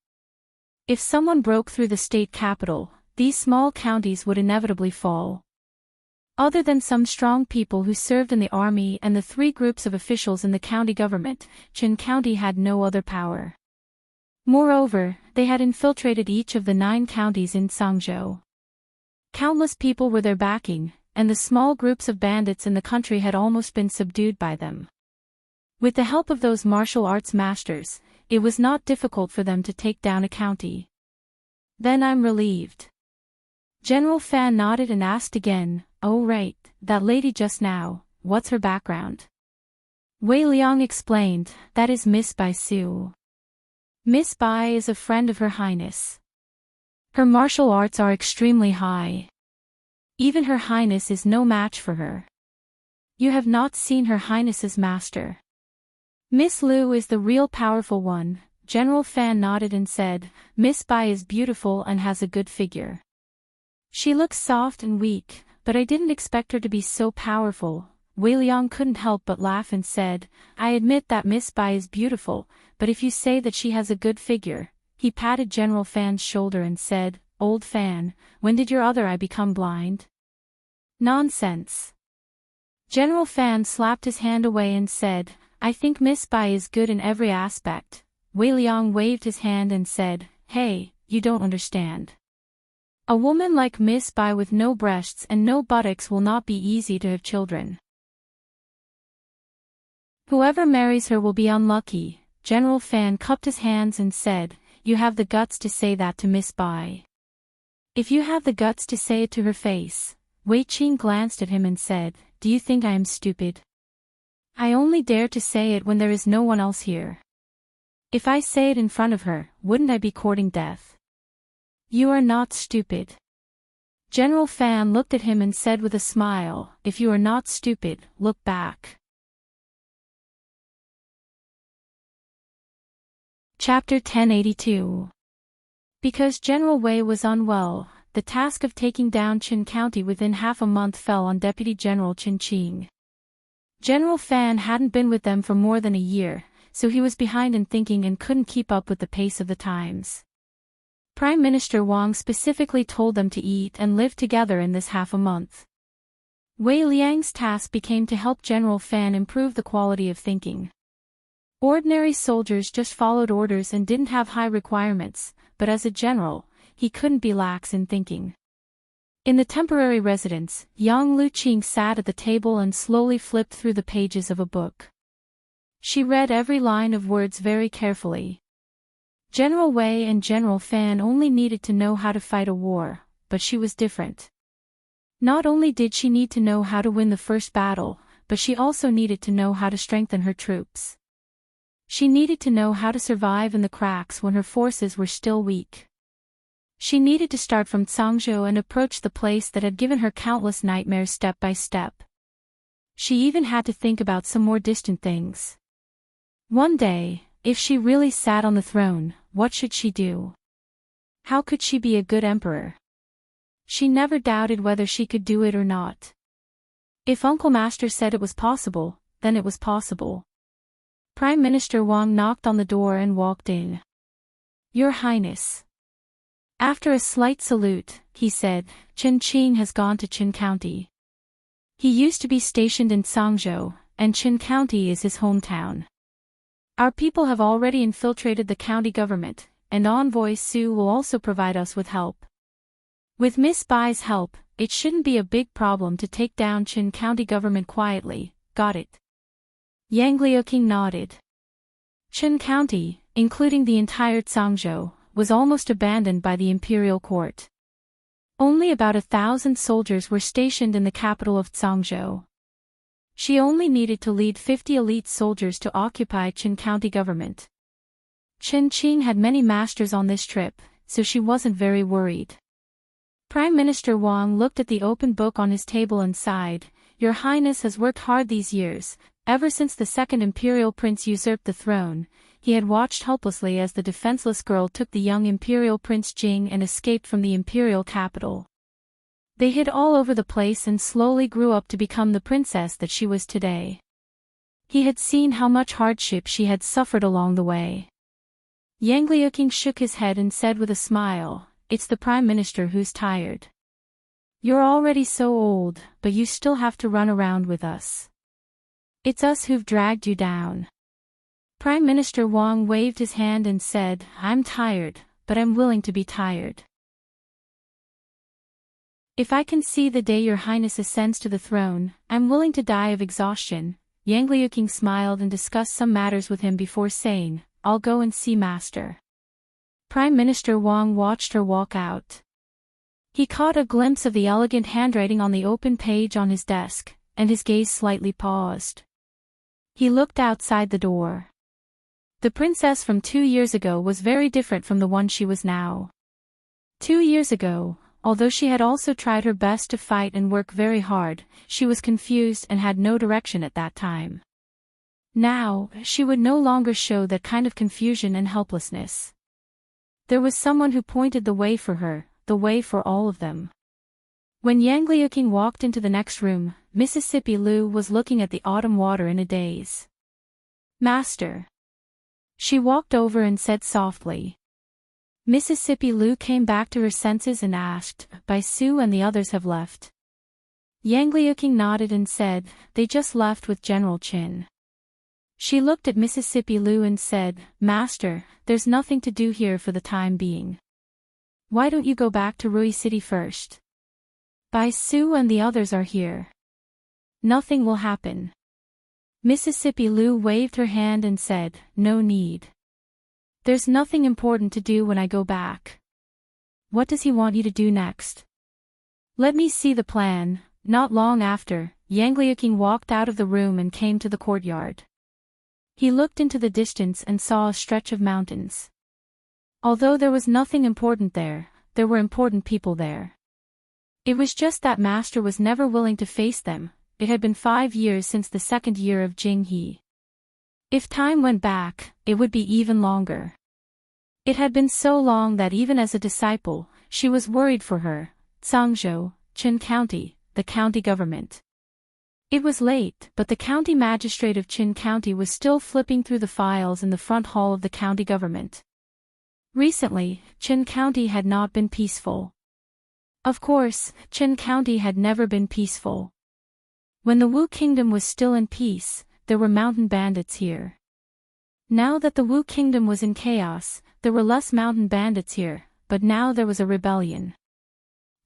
If someone broke through the state capital, these small counties would inevitably fall. Other than some strong people who served in the army and the 3 groups of officials in the county government, Qin County had no other power. Moreover, they had infiltrated each of the 9 counties in Zhangzhou. Countless people were their backing, and the small groups of bandits in the country had almost been subdued by them. With the help of those martial arts masters, it was not difficult for them to take down a county. "Then I'm relieved." General Fan nodded and asked again, "Oh right, that lady just now, what's her background?" Wei Liang explained, that is Miss Bai Su. Miss Bai is a friend of Her Highness. Her martial arts are extremely high. Even Her Highness is no match for her. You have not seen Her Highness's master. Miss Liu is the real powerful one. General Fan nodded and said, Miss Bai is beautiful and has a good figure. She looks soft and weak, but I didn't expect her to be so powerful. Wei Liang couldn't help but laugh and said, I admit that Miss Bai is beautiful, but if you say that she has a good figure. He patted General Fan's shoulder and said, Old Fan, when did your other eye become blind? Nonsense. General Fan slapped his hand away and said, I think Miss Bai is good in every aspect. Wei Liang waved his hand and said, Hey, you don't understand. A woman like Miss Bai with no breasts and no buttocks will not be easy to have children. Whoever marries her will be unlucky. General Fan cupped his hands and said, You have the guts to say that to Miss Bai. If you have the guts to say it to her face. Wei Qing glanced at him and said, Do you think I am stupid? I only dare to say it when there is no one else here. If I say it in front of her, wouldn't I be courting death? You are not stupid. General Fan looked at him and said with a smile, If you are not stupid, look back. Chapter 1082. Because General Wei was unwell, the task of taking down Qin County within half a month fell on Deputy General Qin Qing. General Fan hadn't been with them for more than a year, so he was behind in thinking and couldn't keep up with the pace of the times. Prime Minister Wang specifically told them to eat and live together in this half a month. Wei Liang's task became to help General Fan improve the quality of thinking. Ordinary soldiers just followed orders and didn't have high requirements, but as a general, he couldn't be lax in thinking. In the temporary residence, young Lu Qing sat at the table and slowly flipped through the pages of a book. She read every line of words very carefully. General Wei and General Fan only needed to know how to fight a war, but she was different. Not only did she need to know how to win the first battle, but she also needed to know how to strengthen her troops. She needed to know how to survive in the cracks when her forces were still weak. She needed to start from Cangzhou and approach the place that had given her countless nightmares step by step. She even had to think about some more distant things. One day, if she really sat on the throne, what should she do? How could she be a good emperor? She never doubted whether she could do it or not. If Uncle Master said it was possible, then it was possible. Prime Minister Wang knocked on the door and walked in. Your Highness. After a slight salute, he said, Qin Qing has gone to Qin County. He used to be stationed in Cangzhou, and Qin County is his hometown. Our people have already infiltrated the county government, and Envoy Su will also provide us with help. With Miss Bai's help, it shouldn't be a big problem to take down Qin County government quietly, got it? Yang Liuqing nodded. Qin County, including the entire Cangzhou, was almost abandoned by the imperial court. Only about 1,000 soldiers were stationed in the capital of Cangzhou. She only needed to lead 50 elite soldiers to occupy Qin County government. Qin Qing had many masters on this trip, so she wasn't very worried. Prime Minister Wang looked at the open book on his table and sighed, Your Highness has worked hard these years. Ever since the second imperial prince usurped the throne, he had watched helplessly as the defenseless girl took the young imperial prince Jing and escaped from the imperial capital. They hid all over the place and slowly grew up to become the princess that she was today. He had seen how much hardship she had suffered along the way. Yang Liuqing shook his head and said with a smile, It's the Prime Minister who's tired. You're already so old, but you still have to run around with us. It's us who've dragged you down. Prime Minister Wang waved his hand and said, I'm tired, but I'm willing to be tired. If I can see the day your highness ascends to the throne, I'm willing to die of exhaustion. Yang Liuqing smiled and discussed some matters with him before saying, I'll go and see master. Prime Minister Wang watched her walk out. He caught a glimpse of the elegant handwriting on the open page on his desk, and his gaze slightly paused. He looked outside the door. The princess from 2 years ago was very different from the one she was now. 2 years ago, although she had also tried her best to fight and work very hard, she was confused and had no direction at that time. Now, she would no longer show that kind of confusion and helplessness. There was someone who pointed the way for her, the way for all of them. When Yang Liuqing walked into the next room, Mississippi Lu was looking at the autumn water in a daze. "Master." She walked over and said softly. Mississippi Lu came back to her senses and asked, "Bai Su and the others have left?" Yang Liuqing nodded and said, "They just left with General Qin." She looked at Mississippi Lu and said, "Master, there's nothing to do here for the time being. Why don't you go back to Rui City first? Bai Su and the others are here. Nothing will happen." Mississippi Lu waved her hand and said, "No need. There's nothing important to do when I go back." "What does he want you to do next?" "Let me see the plan." Not long after, Yang Liuqing walked out of the room and came to the courtyard. He looked into the distance and saw a stretch of mountains. Although there was nothing important there were important people there. It was just that Master was never willing to face them. It had been 5 years since the second year of Jing He. If time went back, it would be even longer. It had been so long that even as a disciple, she was worried for her. Zhangzhou, Qin County, the county government. It was late, but the county magistrate of Qin County was still flipping through the files in the front hall of the county government. Recently, Qin County had not been peaceful. Of course, Qin County had never been peaceful. When the Wu Kingdom was still in peace, there were mountain bandits here. Now that the Wu Kingdom was in chaos, there were less mountain bandits here, but now there was a rebellion.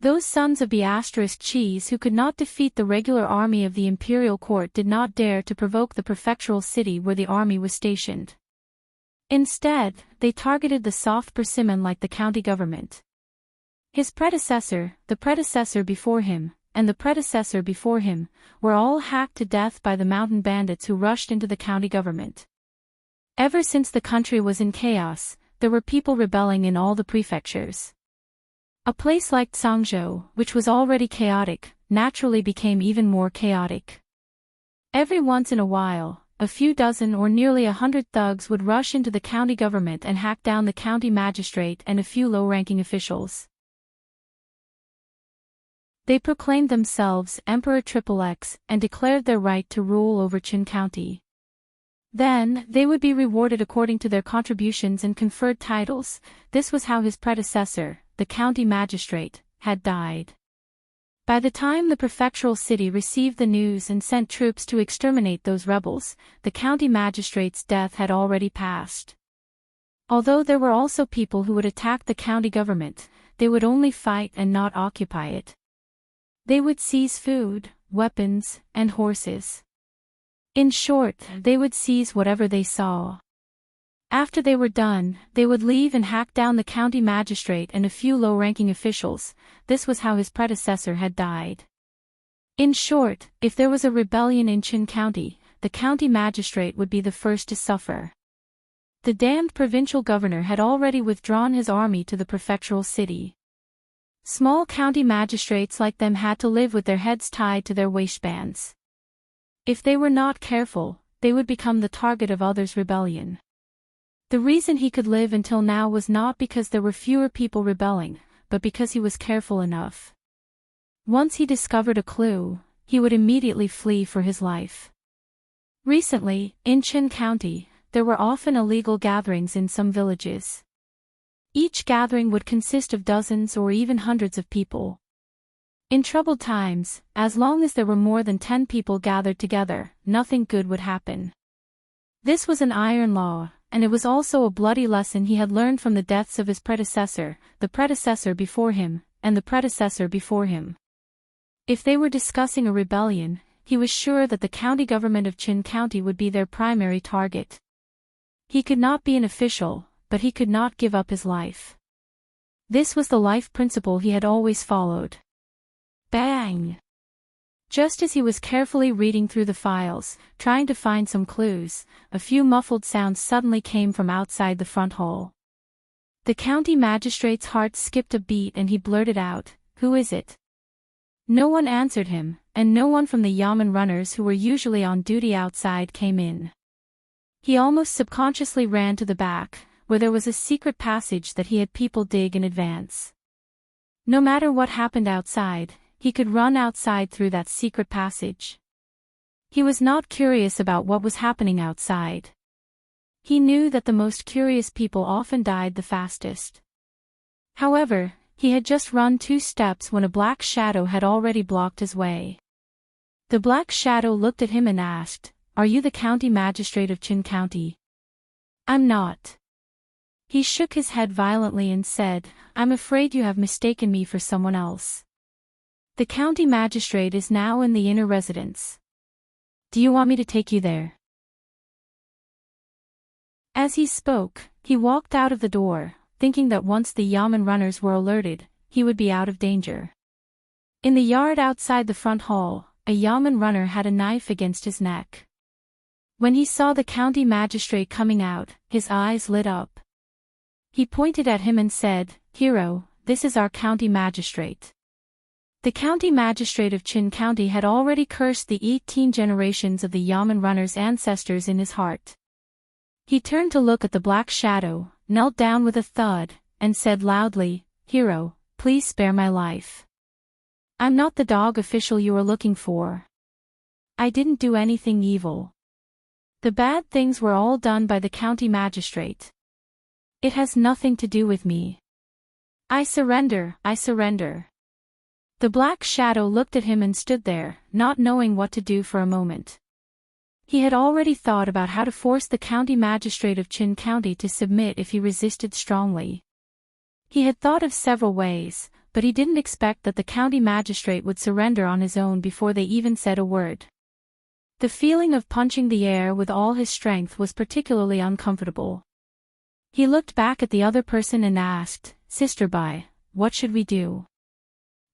Those sons of the asterisk cheese who could not defeat the regular army of the imperial court did not dare to provoke the prefectural city where the army was stationed. Instead, they targeted the soft persimmon like the county government. His predecessor, the predecessor before him, and the predecessor before him, were all hacked to death by the mountain bandits who rushed into the county government. Ever since the country was in chaos, there were people rebelling in all the prefectures. A place like Zhangzhou, which was already chaotic, naturally became even more chaotic. Every once in a while, a few dozen or nearly 100 thugs would rush into the county government and hack down the county magistrate and a few low-ranking officials. They proclaimed themselves Emperor XXX and declared their right to rule over Qin County. Then, they would be rewarded according to their contributions and conferred titles. This was how his predecessor, the county magistrate, had died. By the time the prefectural city received the news and sent troops to exterminate those rebels, the county magistrate's death had already passed. Although there were also people who would attack the county government, they would only fight and not occupy it. They would seize food, weapons, and horses. In short, they would seize whatever they saw. After they were done, they would leave and hack down the county magistrate and a few low-ranking officials. This was how his predecessor had died. In short, if there was a rebellion in Qin County, the county magistrate would be the first to suffer. The damned provincial governor had already withdrawn his army to the prefectural city. Small county magistrates like them had to live with their heads tied to their waistbands. If they were not careful, they would become the target of others' rebellion. The reason he could live until now was not because there were fewer people rebelling, but because he was careful enough. Once he discovered a clue, he would immediately flee for his life. Recently, in Qin County, there were often illegal gatherings in some villages. Each gathering would consist of dozens or even hundreds of people. In troubled times, as long as there were more than 10 people gathered together, nothing good would happen. This was an iron law, and it was also a bloody lesson he had learned from the deaths of his predecessor, the predecessor before him, and the predecessor before him. If they were discussing a rebellion, he was sure that the county government of Qin County would be their primary target. He could not be an official, but he could not give up his life. This was the life principle he had always followed. Bang! Just as he was carefully reading through the files, trying to find some clues, a few muffled sounds suddenly came from outside the front hall. The county magistrate's heart skipped a beat and he blurted out, "Who is it?" No one answered him, and no one from the Yamen runners who were usually on duty outside came in. He almost subconsciously ran to the back, where there was a secret passage that he had people dig in advance. No matter what happened outside, he could run outside through that secret passage. He was not curious about what was happening outside. He knew that the most curious people often died the fastest. However, he had just run 2 steps when a black shadow had already blocked his way. The black shadow looked at him and asked, "Are you the county magistrate of Chin County?" "I'm not." He shook his head violently and said, "I'm afraid you have mistaken me for someone else. The county magistrate is now in the inner residence. Do you want me to take you there?" As he spoke, he walked out of the door, thinking that once the Yamen runners were alerted, he would be out of danger. In the yard outside the front hall, a Yamen runner had a knife against his neck. When he saw the county magistrate coming out, his eyes lit up. He pointed at him and said, "Hero, this is our county magistrate." The county magistrate of Chin County had already cursed the 18 generations of the Yamen runners' ancestors in his heart. He turned to look at the black shadow, knelt down with a thud, and said loudly, "Hero, please spare my life. I'm not the dog official you are looking for. I didn't do anything evil. The bad things were all done by the county magistrate. It has nothing to do with me. I surrender, I surrender." The black shadow looked at him and stood there, not knowing what to do for a moment. He had already thought about how to force the county magistrate of Chin County to submit if he resisted strongly. He had thought of several ways, but he didn't expect that the county magistrate would surrender on his own before they even said a word. The feeling of punching the air with all his strength was particularly uncomfortable. He looked back at the other person and asked, "Sister Bai, what should we do?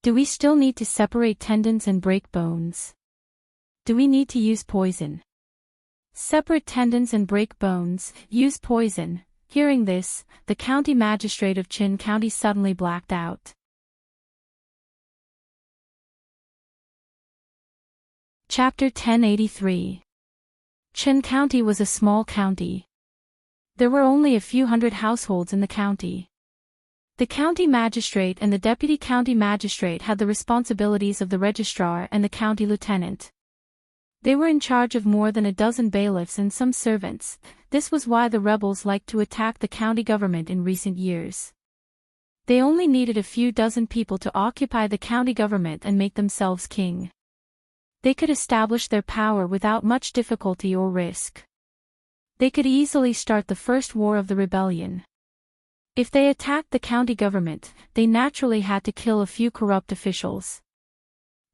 Do we still need to separate tendons and break bones? Do we need to use poison?" "Separate tendons and break bones, use poison." Hearing this, the county magistrate of Chin County suddenly blacked out. Chapter 1083. Chin County was a small county. There were only a few hundred households in the county. The county magistrate and the deputy county magistrate had the responsibilities of the registrar and the county lieutenant. They were in charge of more than a dozen bailiffs and some servants. This was why the rebels liked to attack the county government in recent years. They only needed a few dozen people to occupy the county government and make themselves king. They could establish their power without much difficulty or risk. They could easily start the first war of the rebellion. If they attacked the county government, they naturally had to kill a few corrupt officials.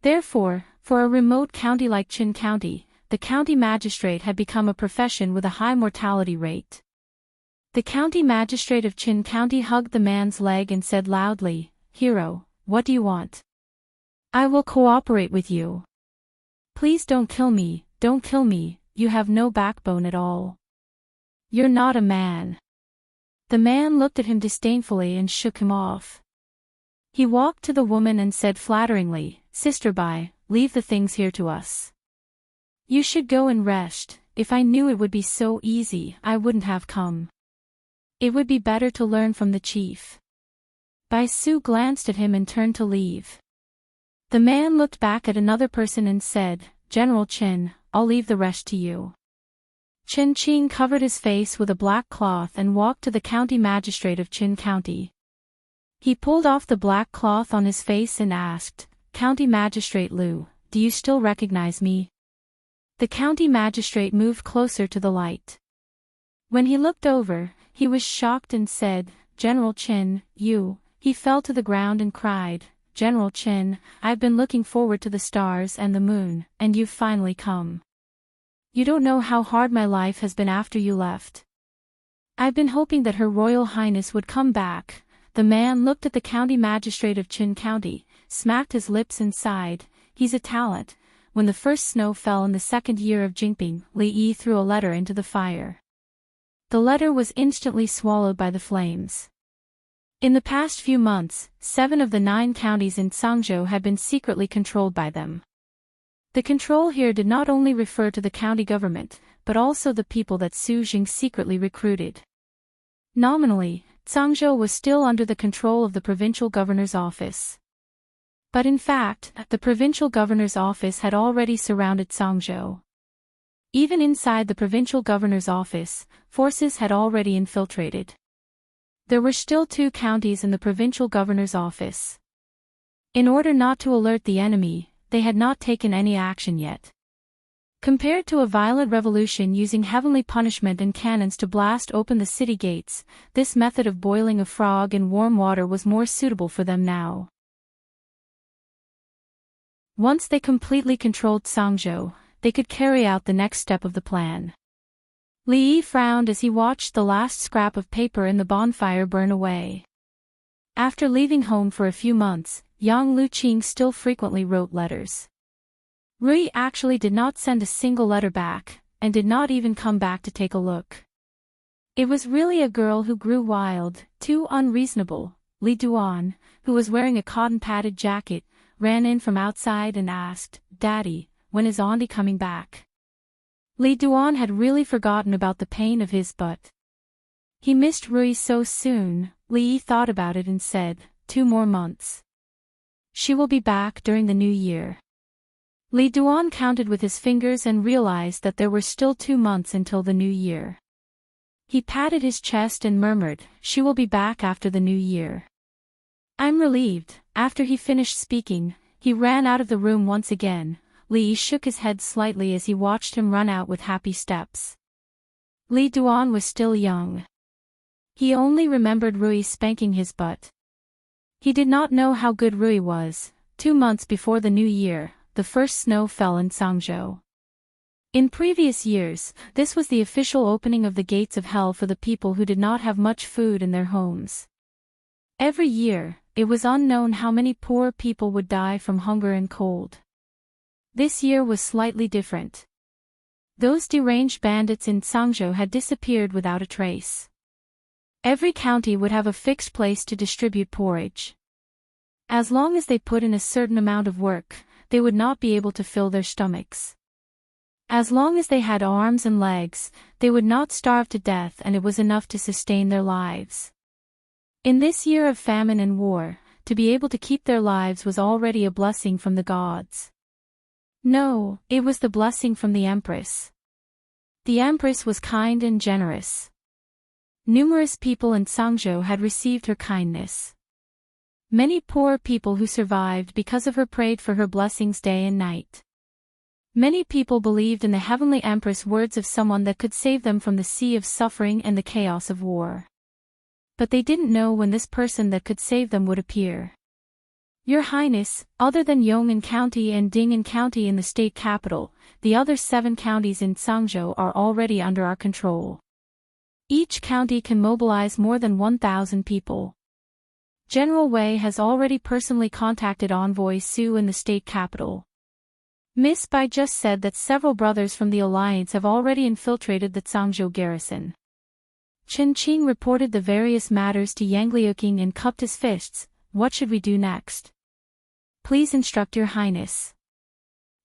Therefore, for a remote county like Chin County, the county magistrate had become a profession with a high mortality rate. The county magistrate of Chin County hugged the man's leg and said loudly, "Hero, what do you want? I will cooperate with you. Please don't kill me, you have no backbone at all. You're not a man." The man looked at him disdainfully and shook him off. He walked to the woman and said flatteringly, "Sister Bai, leave the things here to us. You should go and rest. If I knew it would be so easy, I wouldn't have come. It would be better to learn from the chief." Bai Su glanced at him and turned to leave. The man looked back at another person and said, "General Chin, I'll leave the rest to you." Chin Ching covered his face with a black cloth and walked to the county magistrate of Chin County. He pulled off the black cloth on his face and asked, "County Magistrate Liu, do you still recognize me?" The county magistrate moved closer to the light. When he looked over, he was shocked and said, "General Chin, you." He fell to the ground and cried, "General Chin, I've been looking forward to the stars and the moon, and you've finally come. You don't know how hard my life has been after you left. I've been hoping that Her Royal Highness would come back." The man looked at the county magistrate of Chin County, smacked his lips and sighed, "He's a talent, when the first snow fell in the second year of Jinping, Li Yi threw a letter into the fire. The letter was instantly swallowed by the flames. In the past few months, 7 of the 9 counties in Zhangzhou had been secretly controlled by them. The control here did not only refer to the county government, but also the people that Su Jing secretly recruited. Nominally, Zhangzhou was still under the control of the provincial governor's office. But in fact, the provincial governor's office had already surrounded Zhangzhou. Even inside the provincial governor's office, forces had already infiltrated. There were still 2 counties in the provincial governor's office. In order not to alert the enemy, they had not taken any action yet. Compared to a violent revolution using heavenly punishment and cannons to blast open the city gates, this method of boiling a frog in warm water was more suitable for them now. Once they completely controlled Zhangzhou, they could carry out the next step of the plan. Li Yi frowned as he watched the last scrap of paper in the bonfire burn away. After leaving home for a few months, Yang Luqing still frequently wrote letters. Rui actually did not send a single letter back, and did not even come back to take a look. It was really a girl who grew wild, too unreasonable. Li Duan, who was wearing a cotton-padded jacket, ran in from outside and asked, "Daddy, when is Auntie coming back?" Li Duan had really forgotten about the pain of his butt. He missed Rui so soon. Li Yi thought about it and said, 2 more months. She will be back during the new year. Li Duan counted with his fingers and realized that there were still 2 months until the new year. He patted his chest and murmured, "She will be back after the new year." "I'm relieved." After he finished speaking, he ran out of the room once again. Li Yi shook his head slightly as he watched him run out with happy steps. Li Duan was still young. He only remembered Rui spanking his butt. He did not know how good Rui was. 2 months before the new year, the first snow fell in Zhangzhou. In previous years, this was the official opening of the gates of hell for the people who did not have much food in their homes. Every year, it was unknown how many poor people would die from hunger and cold. This year was slightly different. Those deranged bandits in Zhangzhou had disappeared without a trace. Every county would have a fixed place to distribute porridge. As long as they put in a certain amount of work, they would not be able to fill their stomachs. As long as they had arms and legs, they would not starve to death, and it was enough to sustain their lives. In this year of famine and war, to be able to keep their lives was already a blessing from the gods. No, it was the blessing from the Empress. The Empress was kind and generous. Numerous people in Zhangzhou had received her kindness. Many poor people who survived because of her prayed for her blessings day and night. Many people believed in the Heavenly Empress' words of someone that could save them from the sea of suffering and the chaos of war. But they didn't know when this person that could save them would appear. "Your Highness, other than Yong'an County and Ding'an County in the state capital, the other 7 counties in Zhangzhou are already under our control. Each county can mobilize more than 1,000 people. General Wei has already personally contacted Envoy Su in the state capital. Miss Bai just said that several brothers from the alliance have already infiltrated the Zhangzhou garrison." Chen Qing reported the various matters to Yang Liuqing and cupped his fists. "What should we do next? Please instruct your Highness."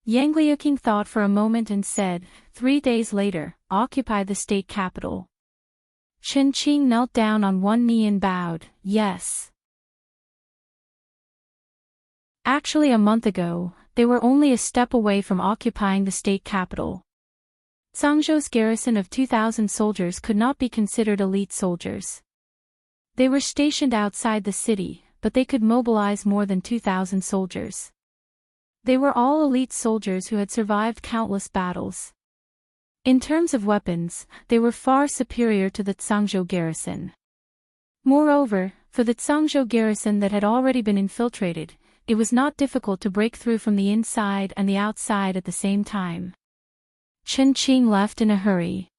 Yang Liuqing thought for a moment and said, 3 days later, occupy the state capital." Chen Qing knelt down on one knee and bowed, "Yes." Actually, a month ago, they were only a step away from occupying the state capital. Zhangzhou's garrison of 2,000 soldiers could not be considered elite soldiers. They were stationed outside the city, but they could mobilize more than 2,000 soldiers. They were all elite soldiers who had survived countless battles. In terms of weapons, they were far superior to the Zhangzhou garrison. Moreover, for the Zhangzhou garrison that had already been infiltrated, it was not difficult to break through from the inside and the outside at the same time. Chen Qing left in a hurry.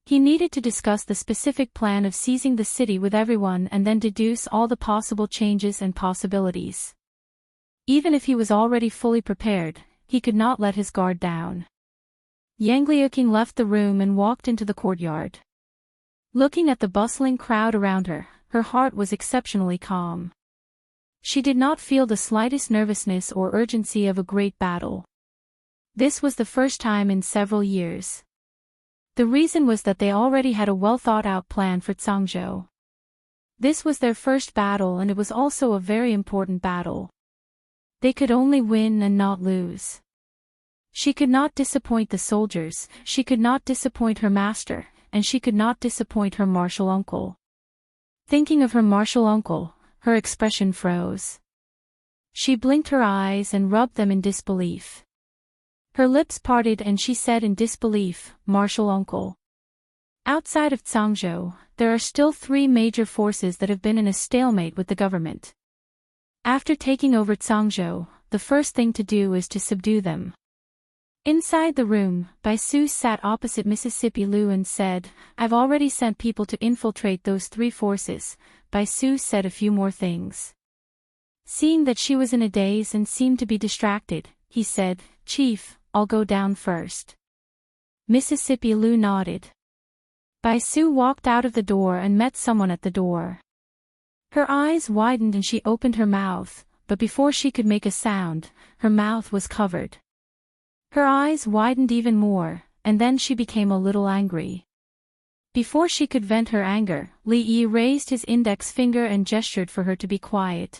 He needed to discuss the specific plan of seizing the city with everyone and then deduce all the possible changes and possibilities. Even if he was already fully prepared, he could not let his guard down. Yang Liuqing left the room and walked into the courtyard. Looking at the bustling crowd around her, her heart was exceptionally calm. She did not feel the slightest nervousness or urgency of a great battle. This was the first time in several years. The reason was that they already had a well-thought-out plan for Cangzhou. This was their first battle, and it was also a very important battle. They could only win and not lose. She could not disappoint the soldiers, she could not disappoint her master, and she could not disappoint her martial uncle. Thinking of her martial uncle, her expression froze. She blinked her eyes and rubbed them in disbelief. Her lips parted and she said in disbelief, "Martial uncle." Outside of Cangzhou, there are still 3 major forces that have been in a stalemate with the government. After taking over Cangzhou, the first thing to do is to subdue them. Inside the room, Bai Su sat opposite Mississippi Liu and said, "I've already sent people to infiltrate those 3 forces." Bai Su said a few more things. Seeing that she was in a daze and seemed to be distracted, he said, "Chief, I'll go down first." Mississippi Liu nodded. Bai Su walked out of the door and met someone at the door. Her eyes widened and she opened her mouth, but before she could make a sound, her mouth was covered. Her eyes widened even more, and then she became a little angry. Before she could vent her anger, Li Yi raised his index finger and gestured for her to be quiet.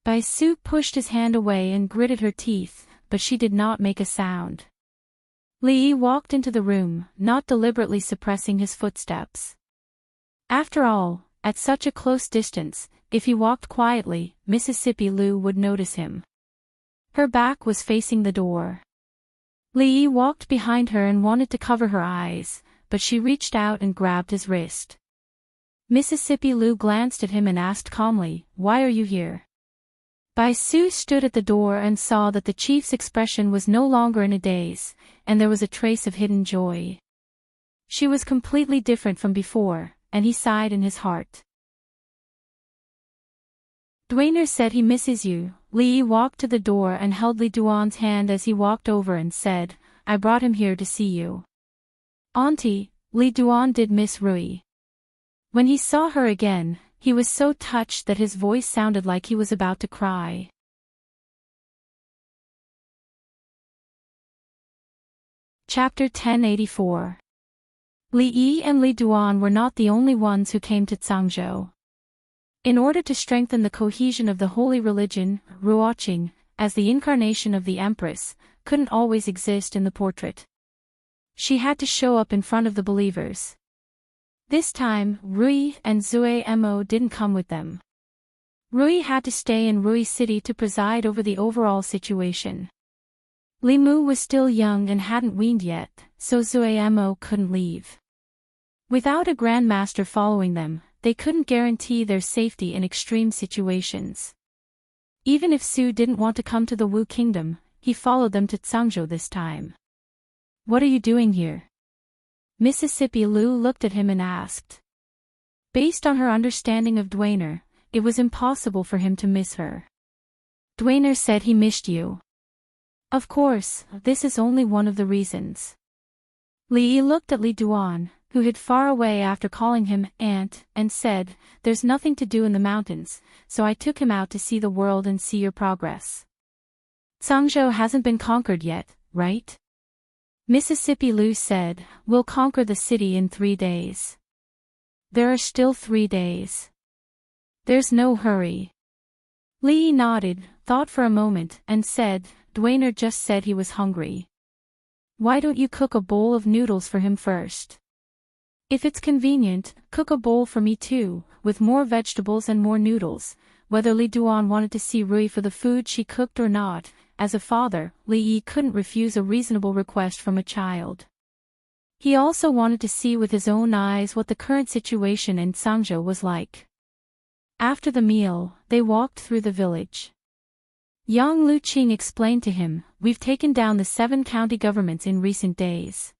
Bai Su pushed his hand away and gritted her teeth, but she did not make a sound. Li Yi walked into the room, not deliberately suppressing his footsteps. After all, at such a close distance, if he walked quietly, Mississippi Liu would notice him. Her back was facing the door. Li Yi walked behind her and wanted to cover her eyes, but she reached out and grabbed his wrist. Mississippi Liu glanced at him and asked calmly, "Why are you here?" Bai Su stood at the door and saw that the chief's expression was no longer in a daze, and there was a trace of hidden joy. She was completely different from before, and he sighed in his heart. Duaner said he misses you. Li Yi walked to the door and held Li Duan's hand as he walked over and said, "I brought him here to see you." "Auntie," Li Duan did miss Rui. When he saw her again, he was so touched that his voice sounded like he was about to cry. Chapter 1084. Li Yi and Li Duan were not the only ones who came to Cangzhou. In order to strengthen the cohesion of the holy religion, Ruoqing, as the incarnation of the Empress, couldn't always exist in the portrait. She had to show up in front of the believers. This time, Rui and Zui Mo didn't come with them. Rui had to stay in Rui City to preside over the overall situation. Li Mu was still young and hadn't weaned yet, so Zui Mo couldn't leave. Without a grandmaster following them, they couldn't guarantee their safety in extreme situations. Even if Su didn't want to come to the Wu Kingdom, he followed them to Cangzhou this time. "What are you doing here?" Mississippi Liu looked at him and asked. Based on her understanding of Duaner, it was impossible for him to miss her. "Duaner said he missed you." "Of course, this is only one of the reasons." Li Yi looked at Li Duan, who hid far away after calling him aunt, and said, "There's nothing to do in the mountains, so I took him out to see the world and see your progress. Cangzhou hasn't been conquered yet, right?" Mississippi Liu said, "We'll conquer the city in 3 days." "There are still 3 days. There's no hurry." Li Yi nodded, thought for a moment, and said, "Duaner just said he was hungry. Why don't you cook a bowl of noodles for him first? If it's convenient, cook a bowl for me too, with more vegetables and more noodles." Whether Li Duan wanted to see Rui for the food she cooked or not, as a father, Li Yi couldn't refuse a reasonable request from a child. He also wanted to see with his own eyes what the current situation in Cangzhou was like. After the meal, they walked through the village. Yang Luqing explained to him, "We've taken down the 7 county governments in recent days.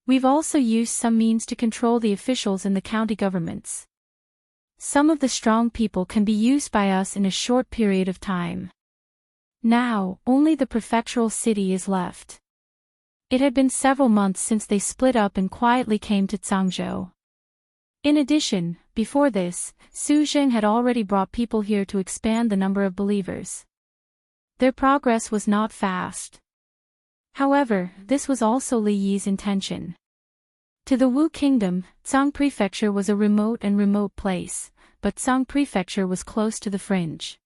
We've also used some means to control the officials in the county governments. Some of the strong people can be used by us in a short period of time. Now, only the prefectural city is left. It had been several months since they split up and quietly came to Zhangzhou. In addition, before this, Su Zheng had already brought people here to expand the number of believers. Their progress was not fast. However, this was also Li Yi's intention. To the Wu Kingdom, Zhang Prefecture was a remote place, but Zhang Prefecture was close to the fringe.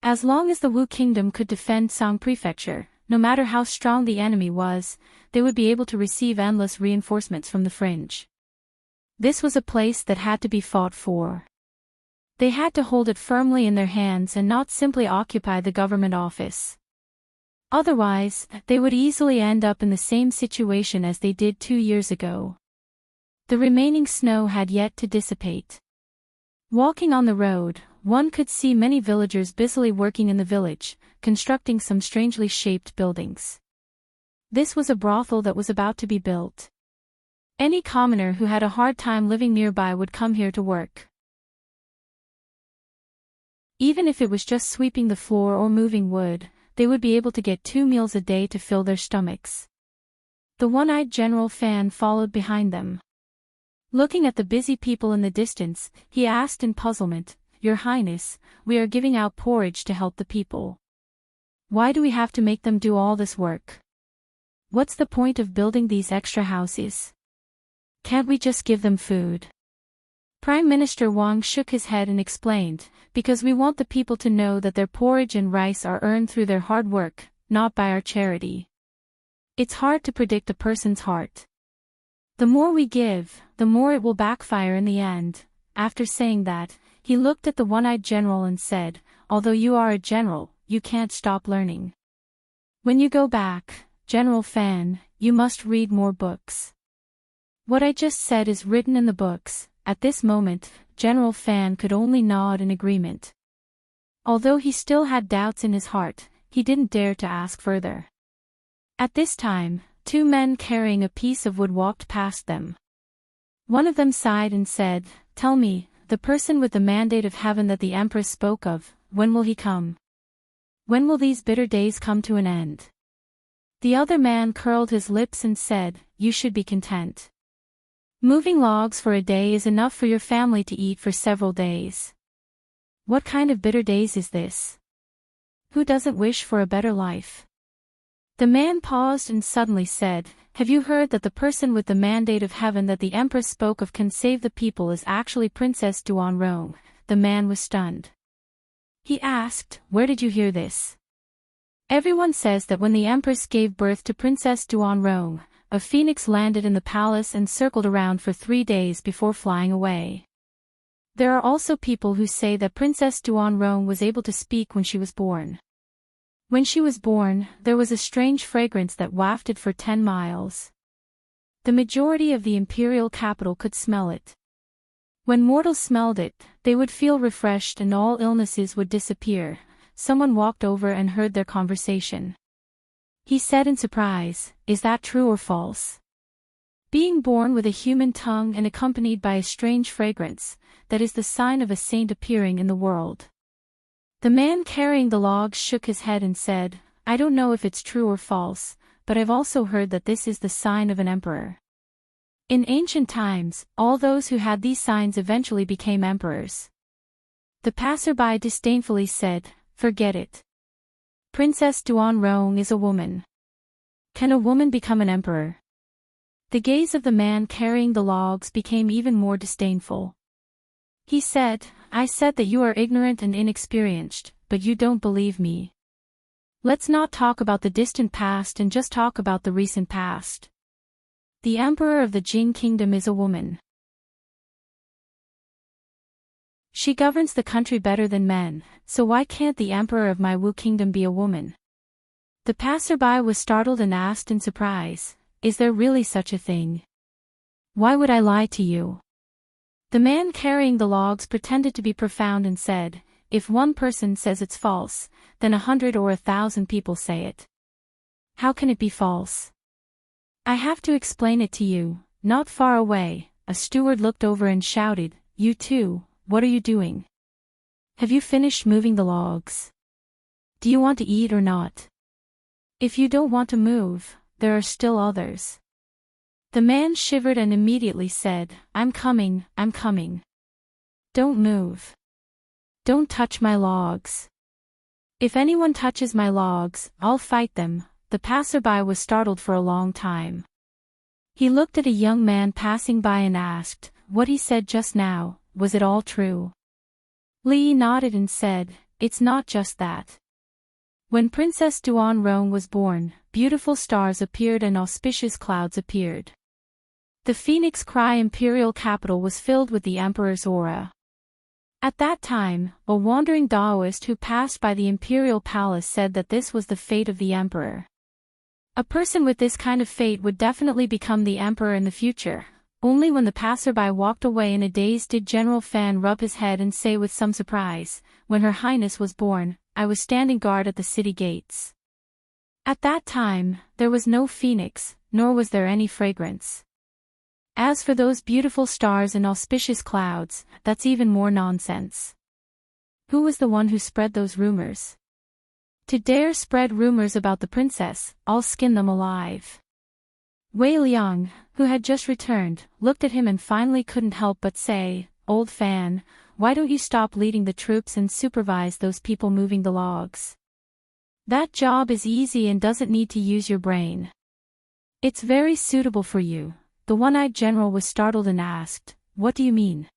As long as the Wu Kingdom could defend Zhang Prefecture, no matter how strong the enemy was, they would be able to receive endless reinforcements from the fringe. This was a place that had to be fought for. They had to hold it firmly in their hands and not simply occupy the government office. Otherwise, they would easily end up in the same situation as they did 2 years ago. The remaining snow had yet to dissipate. Walking on the road, one could see many villagers busily working in the village, constructing some strangely shaped buildings. This was a brothel that was about to be built. Any commoner who had a hard time living nearby would come here to work. Even if it was just sweeping the floor or moving wood, they would be able to get 2 meals a day to fill their stomachs. The one-eyed General Fan followed behind them. Looking at the busy people in the distance, he asked in puzzlement, "Your Highness, we are giving out porridge to help the people. Why do we have to make them do all this work? What's the point of building these extra houses? Can't we just give them food?" Prime Minister Wang shook his head and explained, "Because we want the people to know that their porridge and rice are earned through their hard work, not by our charity. It's hard to predict a person's heart. The more we give, the more it will backfire in the end." After saying that, he looked at the one-eyed general and said, "Although you are a general, you can't stop learning. When you go back, General Fan, you must read more books. What I just said is written in the books." At this moment, General Fan could only nod in agreement. Although he still had doubts in his heart, he didn't dare to ask further. At this time, 2 men carrying a piece of wood walked past them. One of them sighed and said, "Tell me, the person with the mandate of heaven that the Empress spoke of, when will he come? When will these bitter days come to an end?" The other man curled his lips and said, "You should be content. Moving logs for a day is enough for your family to eat for several days. What kind of bitter days is this? Who doesn't wish for a better life?" The man paused and suddenly said, "Have you heard that the person with the mandate of heaven that the Empress spoke of can save the people is actually Princess Duanrong?" The man was stunned. He asked, "Where did you hear this?" "Everyone says that when the Empress gave birth to Princess Duanrong, a phoenix landed in the palace and circled around for 3 days before flying away. There are also people who say that Princess Duanrong was able to speak when she was born. When she was born, there was a strange fragrance that wafted for 10 miles. The majority of the imperial capital could smell it. When mortals smelled it, they would feel refreshed and all illnesses would disappear." Someone walked over and heard their conversation. He said in surprise, "Is that true or false? Being born with a human tongue and accompanied by a strange fragrance, that is the sign of a saint appearing in the world." The man carrying the logs shook his head and said, "I don't know if it's true or false, but I've also heard that this is the sign of an emperor. In ancient times, all those who had these signs eventually became emperors." The passerby disdainfully said, "Forget it. Princess Duanrong is a woman. Can a woman become an emperor?" The gaze of the man carrying the logs became even more disdainful. He said, "I said that you are ignorant and inexperienced, but you don't believe me. Let's not talk about the distant past and just talk about the recent past. The emperor of the Jing Kingdom is a woman. She governs the country better than men, so why can't the emperor of my Wu Kingdom be a woman?" The passerby was startled and asked in surprise, "Is there really such a thing? Why would I lie to you?" The man carrying the logs pretended to be profound and said, "If one person says it's false, then 100 or 1,000 people say it. How can it be false? I have to explain it to you." Not far away, a steward looked over and shouted, "You two, what are you doing? Have you finished moving the logs?" Do you want to eat or not? If you don't want to move, there are still others. The man shivered and immediately said, I'm coming, I'm coming. Don't move. Don't touch my logs. If anyone touches my logs, I'll fight them. The passerby was startled for a long time. He looked at a young man passing by and asked, what he said just now, was it all true? Li nodded and said, it's not just that. When Princess Duan Rong was born, beautiful stars appeared and auspicious clouds appeared. The Phoenix Cry imperial capital was filled with the emperor's aura. At that time, a wandering Taoist who passed by the imperial palace said that this was the fate of the emperor. A person with this kind of fate would definitely become the emperor in the future. Only when the passerby walked away in a daze did General Fan rub his head and say with some surprise, when Her Highness was born, I was standing guard at the city gates. At that time, there was no phoenix, nor was there any fragrance. As for those beautiful stars and auspicious clouds, that's even more nonsense. Who was the one who spread those rumors? To dare spread rumors about the princess, I'll skin them alive. Wei Liang, who had just returned, looked at him and finally couldn't help but say, Old Fan, why don't you stop leading the troops and supervise those people moving the logs? That job is easy and doesn't need to use your brain. It's very suitable for you. The one-eyed general was startled and asked, what do you mean?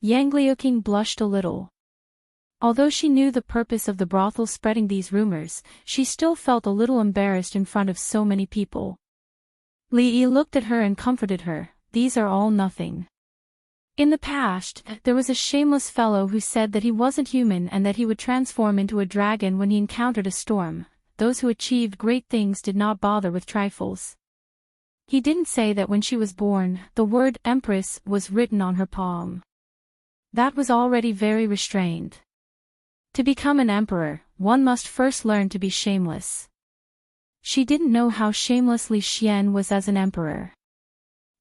Yang Liuqing blushed a little. Although she knew the purpose of the brothel spreading these rumors, she still felt a little embarrassed in front of so many people. Li Yi looked at her and comforted her, these are all nothing. In the past, there was a shameless fellow who said that he wasn't human and that he would transform into a dragon when he encountered a storm. Those who achieved great things did not bother with trifles. He didn't say that when she was born, the word Empress was written on her palm. That was already very restrained. To become an emperor, one must first learn to be shameless. She didn't know how shameless Li Xian was as an emperor.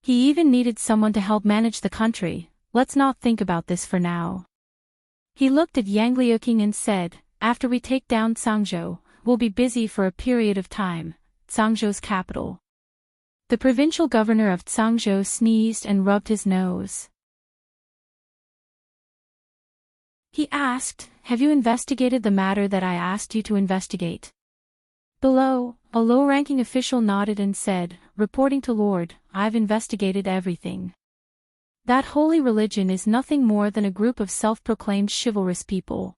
He even needed someone to help manage the country. Let's not think about this for now. He looked at Yang Liuqing and said, after we take down Cangzhou, we'll be busy for a period of time. Cangzhou's capital. The provincial governor of Cangzhou sneezed and rubbed his nose. He asked, have you investigated the matter that I asked you to investigate? Below, a low-ranking official nodded and said, reporting to Lord, I've investigated everything. That holy religion is nothing more than a group of self-proclaimed chivalrous people.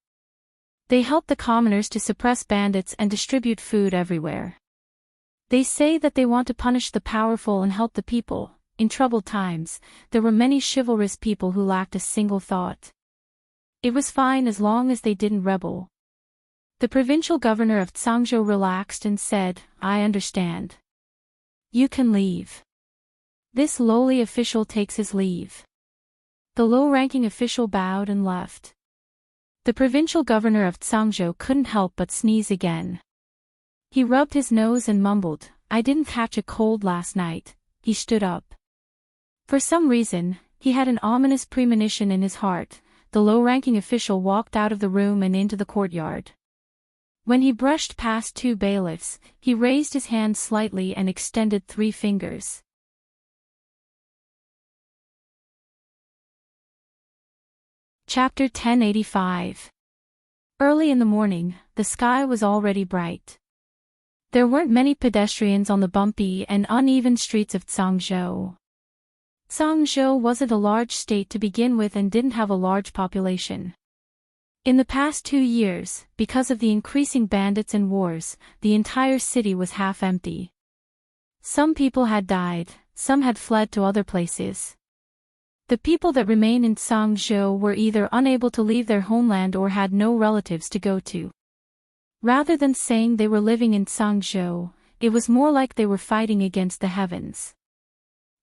They help the commoners to suppress bandits and distribute food everywhere. They say that they want to punish the powerful and help the people. In troubled times, there were many chivalrous people who lacked a single thought. It was fine as long as they didn't rebel. The provincial governor of Cangzhou relaxed and said, I understand. You can leave. This lowly official takes his leave. The low-ranking official bowed and left. The provincial governor of Cangzhou couldn't help but sneeze again. He rubbed his nose and mumbled, I didn't catch a cold last night. He stood up. For some reason, he had an ominous premonition in his heart. The low-ranking official walked out of the room and into the courtyard. When he brushed past two bailiffs, he raised his hand slightly and extended 3 fingers. Chapter 1085. Early in the morning, the sky was already bright. There weren't many pedestrians on the bumpy and uneven streets of Cangzhou. Cangzhou wasn't a large state to begin with and didn't have a large population. In the past 2 years, because of the increasing bandits and wars, the entire city was half empty. Some people had died, some had fled to other places. The people that remained in Cangzhou were either unable to leave their homeland or had no relatives to go to. Rather than saying they were living in Cangzhou, it was more like they were fighting against the heavens.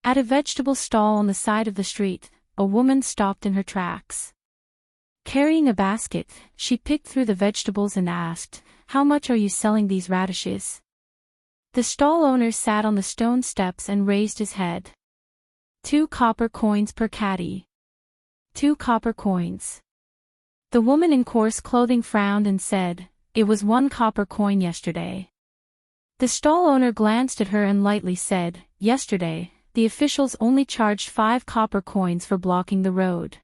At a vegetable stall on the side of the street, a woman stopped in her tracks. Carrying a basket, she picked through the vegetables and asked, How much are you selling these radishes? The stall owner sat on the stone steps and raised his head. 2 copper coins per caddy. 2 copper coins. The woman in coarse clothing frowned and said, it was 1 copper coin yesterday. The stall owner glanced at her and lightly said, yesterday, the officials only charged 5 copper coins for blocking the road.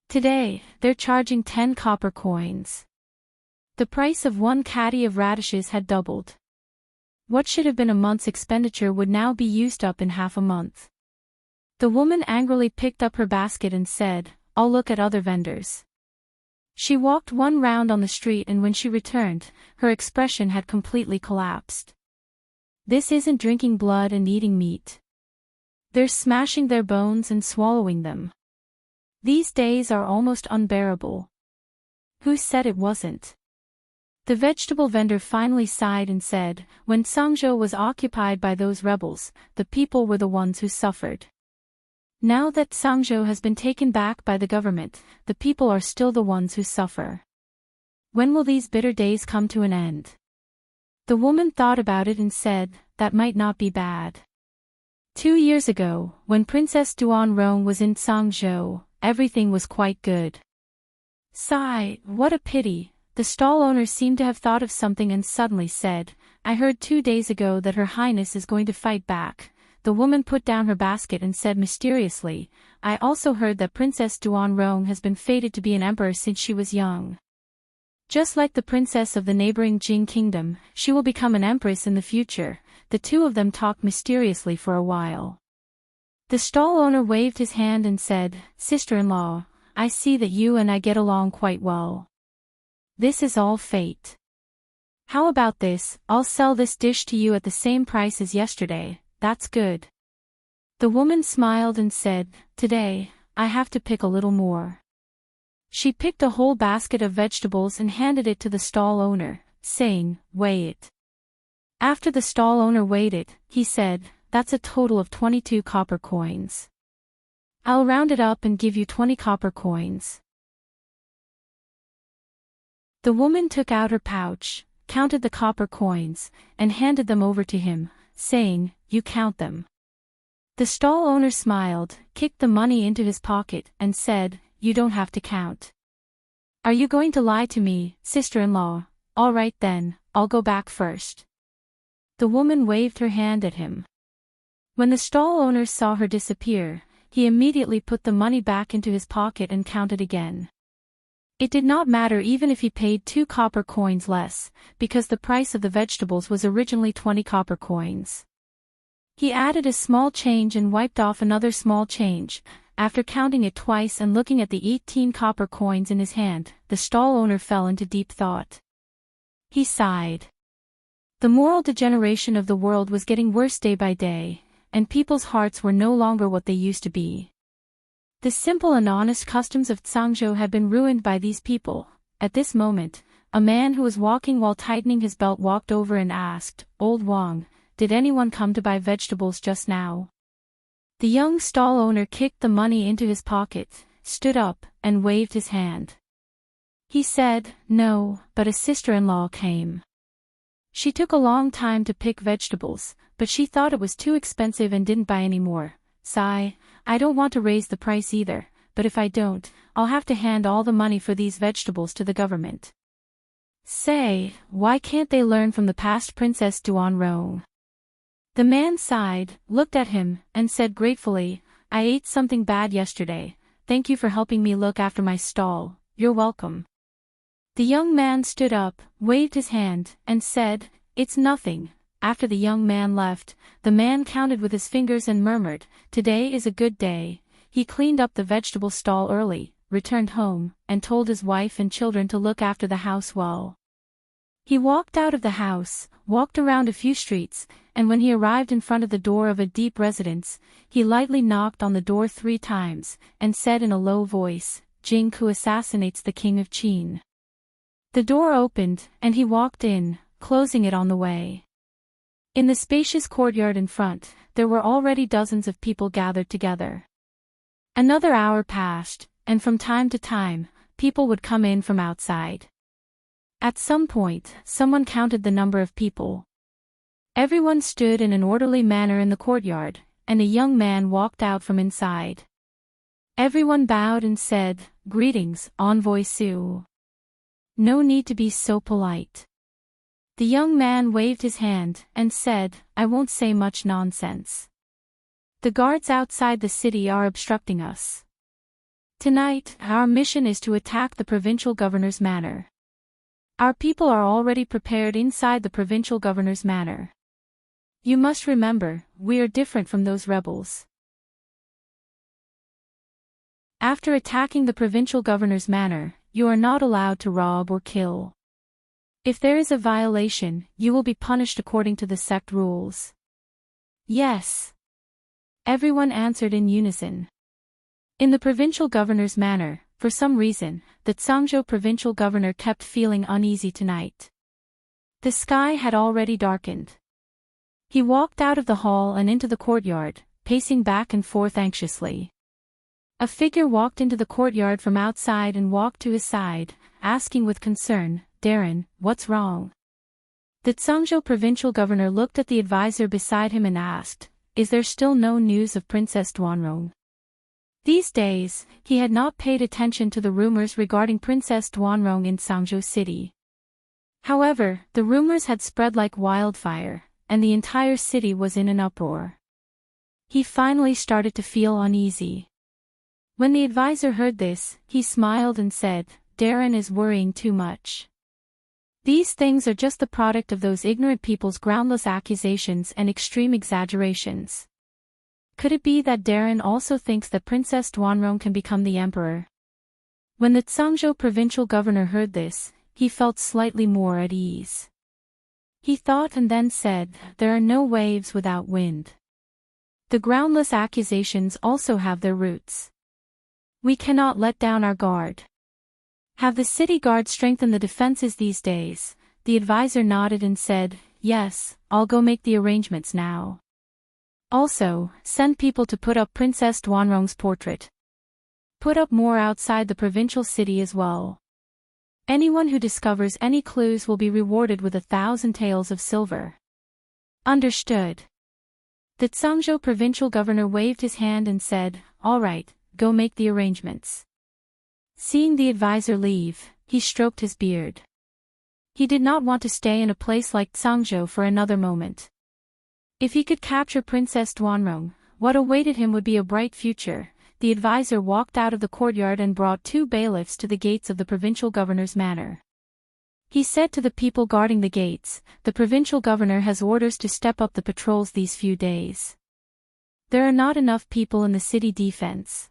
Today, they're charging 10 copper coins. The price of 1 caddy of radishes had doubled. What should have been a month's expenditure would now be used up in half a month. The woman angrily picked up her basket and said, I'll look at other vendors. She walked 1 round on the street, and when she returned, her expression had completely collapsed. This isn't drinking blood and eating meat. They're smashing their bones and swallowing them. These days are almost unbearable. Who said it wasn't? The vegetable vendor finally sighed and said, when Sangzhou was occupied by those rebels, the people were the ones who suffered. Now that Sangzhou has been taken back by the government, the people are still the ones who suffer. When will these bitter days come to an end? The woman thought about it and said, that might not be bad. 2 years ago, when Princess Duanrong was in Sangzhou, everything was quite good. Sigh, what a pity. The stall owner seemed to have thought of something and suddenly said, I heard 2 days ago that Her Highness is going to fight back. The woman put down her basket and said mysteriously, I also heard that Princess Duanrong has been fated to be an emperor since she was young. Just like the princess of the neighboring Jing kingdom, she will become an empress in the future. The two of them talked mysteriously for a while. The stall owner waved his hand and said, Sister-in-law, I see that you and I get along quite well. This is all fate. How about this? I'll sell this dish to you at the same price as yesterday. That's good. The woman smiled and said, Today, I have to pick a little more. She picked a whole basket of vegetables and handed it to the stall owner, saying, Weigh it. After the stall owner weighed it, he said, That's a total of 22 copper coins. I'll round it up and give you 20 copper coins. The woman took out her pouch, counted the copper coins, and handed them over to him, saying, You count them. The stall owner smiled, kicked the money into his pocket, and said, You don't have to count. Are you going to lie to me, sister-in-law? All right then, I'll go back first. The woman waved her hand at him. When the stall owner saw her disappear, he immediately put the money back into his pocket and counted again. It did not matter even if he paid 2 copper coins less, because the price of the vegetables was originally 20 copper coins. He added a small change and wiped off another small change. After counting it twice and looking at the 18 copper coins in his hand, the stall owner fell into deep thought. He sighed. The moral degeneration of the world was getting worse day by day, and people's hearts were no longer what they used to be. The simple and honest customs of Sangzhou had been ruined by these people. At this moment, a man who was walking while tightening his belt walked over and asked, Old Wang, did anyone come to buy vegetables just now? The young stall owner kicked the money into his pocket, stood up, and waved his hand. He said, No, but a sister-in-law came. She took a long time to pick vegetables, but she thought it was too expensive and didn't buy any more. Sigh, I don't want to raise the price either, but if I don't, I'll have to hand all the money for these vegetables to the government. Say, why can't they learn from the past Princess Duanrong? The man sighed, looked at him, and said gratefully, I ate something bad yesterday. Thank you for helping me look after my stall. You're welcome. The young man stood up, waved his hand, and said, It's nothing. After the young man left, the man counted with his fingers and murmured, Today is a good day. He cleaned up the vegetable stall early, returned home, and told his wife and children to look after the house well. He walked out of the house, walked around a few streets, and when he arrived in front of the door of a deep residence, he lightly knocked on the door 3 times, and said in a low voice, Jing Ku assassinates the king of Qin. The door opened, and he walked in, closing it on the way. In the spacious courtyard in front, there were already dozens of people gathered together. Another hour passed, and from time to time, people would come in from outside. At some point, someone counted the number of people. Everyone stood in an orderly manner in the courtyard, and a young man walked out from inside. Everyone bowed and said, Greetings, Envoy Su. No need to be so polite. The young man waved his hand and said, I won't say much nonsense. The guards outside the city are obstructing us. Tonight, our mission is to attack the provincial governor's manor. Our people are already prepared inside the provincial governor's manor. You must remember, we are different from those rebels. After attacking the provincial governor's manor, you are not allowed to rob or kill. If there is a violation, you will be punished according to the sect rules. Yes. Everyone answered in unison. In the provincial governor's manor, for some reason, the Tsangzhou provincial governor kept feeling uneasy tonight. The sky had already darkened. He walked out of the hall and into the courtyard, pacing back and forth anxiously. A figure walked into the courtyard from outside and walked to his side, asking with concern, Darren, what's wrong? The Tsangzhou provincial governor looked at the advisor beside him and asked, Is there still no news of Princess Duanrong? These days, he had not paid attention to the rumors regarding Princess Duanrong in Tsangzhou City. However, the rumors had spread like wildfire, and the entire city was in an uproar. He finally started to feel uneasy. When the advisor heard this, he smiled and said, Darren is worrying too much. These things are just the product of those ignorant people's groundless accusations and extreme exaggerations. Could it be that Darren also thinks that Princess Duanrong can become the emperor? When the Tsangzhou provincial governor heard this, he felt slightly more at ease. He thought and then said, There are no waves without wind. The groundless accusations also have their roots. We cannot let down our guard. Have the city guard strengthen the defenses these days? The advisor nodded and said, Yes, I'll go make the arrangements now. Also, send people to put up Princess Duanrong's portrait. Put up more outside the provincial city as well. Anyone who discovers any clues will be rewarded with 1,000 taels of silver. Understood. The Tsangzhou provincial governor waved his hand and said, All right, go make the arrangements. Seeing the advisor leave, he stroked his beard. He did not want to stay in a place like Tsangzhou for another moment. If he could capture Princess Duanrong, what awaited him would be a bright future. The advisor walked out of the courtyard and brought 2 bailiffs to the gates of the provincial governor's manor. He said to the people guarding the gates, The provincial governor has orders to step up the patrols these few days. There are not enough people in the city defense.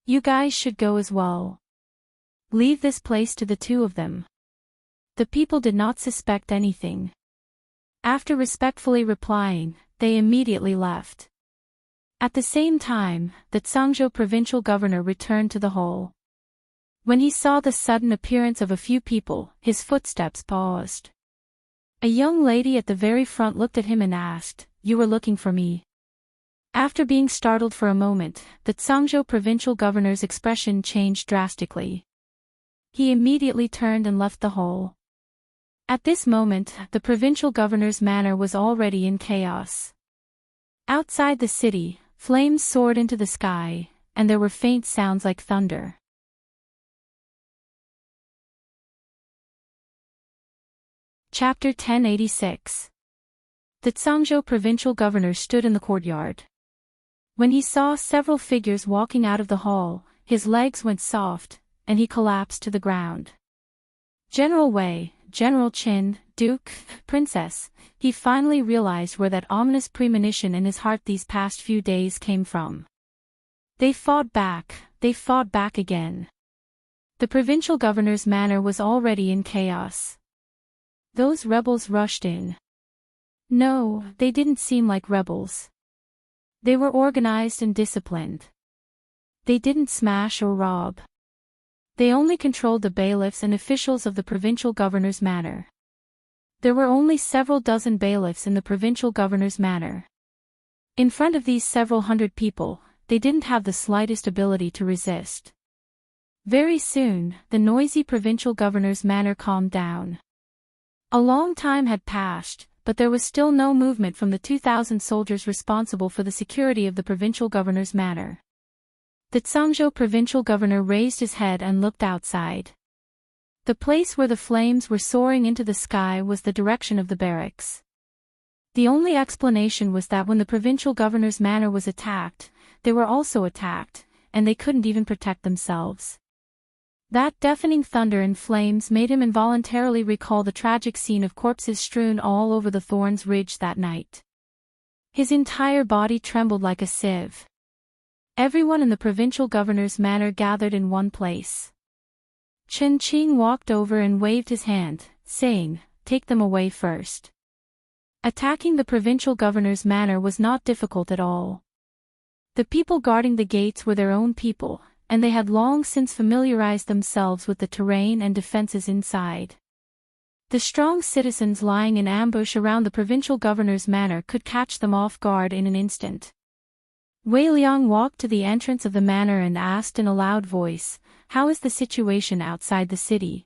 You guys should go as well. Leave this place to the 2 of them. The people did not suspect anything. After respectfully replying, they immediately left. At the same time, the Tsangzhou provincial governor returned to the hall. When he saw the sudden appearance of a few people, his footsteps paused. A young lady at the very front looked at him and asked, You were looking for me? After being startled for a moment, the Tsangzhou provincial governor's expression changed drastically. He immediately turned and left the hall. At this moment, the provincial governor's manor was already in chaos. Outside the city, flames soared into the sky, and there were faint sounds like thunder. Chapter 1086. The Tsangzhou provincial governor stood in the courtyard. When he saw several figures walking out of the hall, his legs went soft, and he collapsed to the ground. General Wei, General Qin, Duke, Princess, he finally realized where that ominous premonition in his heart these past few days came from. They fought back again. The provincial governor's manor was already in chaos. Those rebels rushed in. No, they didn't seem like rebels. They were organized and disciplined. They didn't smash or rob. They only controlled the bailiffs and officials of the provincial governor's manor. There were only several dozen bailiffs in the provincial governor's manor. In front of these several hundred people, they didn't have the slightest ability to resist. Very soon, the noisy provincial governor's manor calmed down. A long time had passed, but there was still no movement from the 2,000 soldiers responsible for the security of the provincial governor's manor. The Tsangzhou provincial governor raised his head and looked outside. The place where the flames were soaring into the sky was the direction of the barracks. The only explanation was that when the provincial governor's manor was attacked, they were also attacked, and they couldn't even protect themselves. That deafening thunder and flames made him involuntarily recall the tragic scene of corpses strewn all over the Thorns Ridge that night. His entire body trembled like a sieve. Everyone in the provincial governor's manor gathered in one place. Enchanting walked over and waved his hand, saying, "Take them away first." Attacking the provincial governor's manor was not difficult at all. The people guarding the gates were their own people, and they had long since familiarized themselves with the terrain and defenses inside. The strong citizens lying in ambush around the provincial governor's manor could catch them off guard in an instant. Wei Liang walked to the entrance of the manor and asked in a loud voice, "How is the situation outside the city?"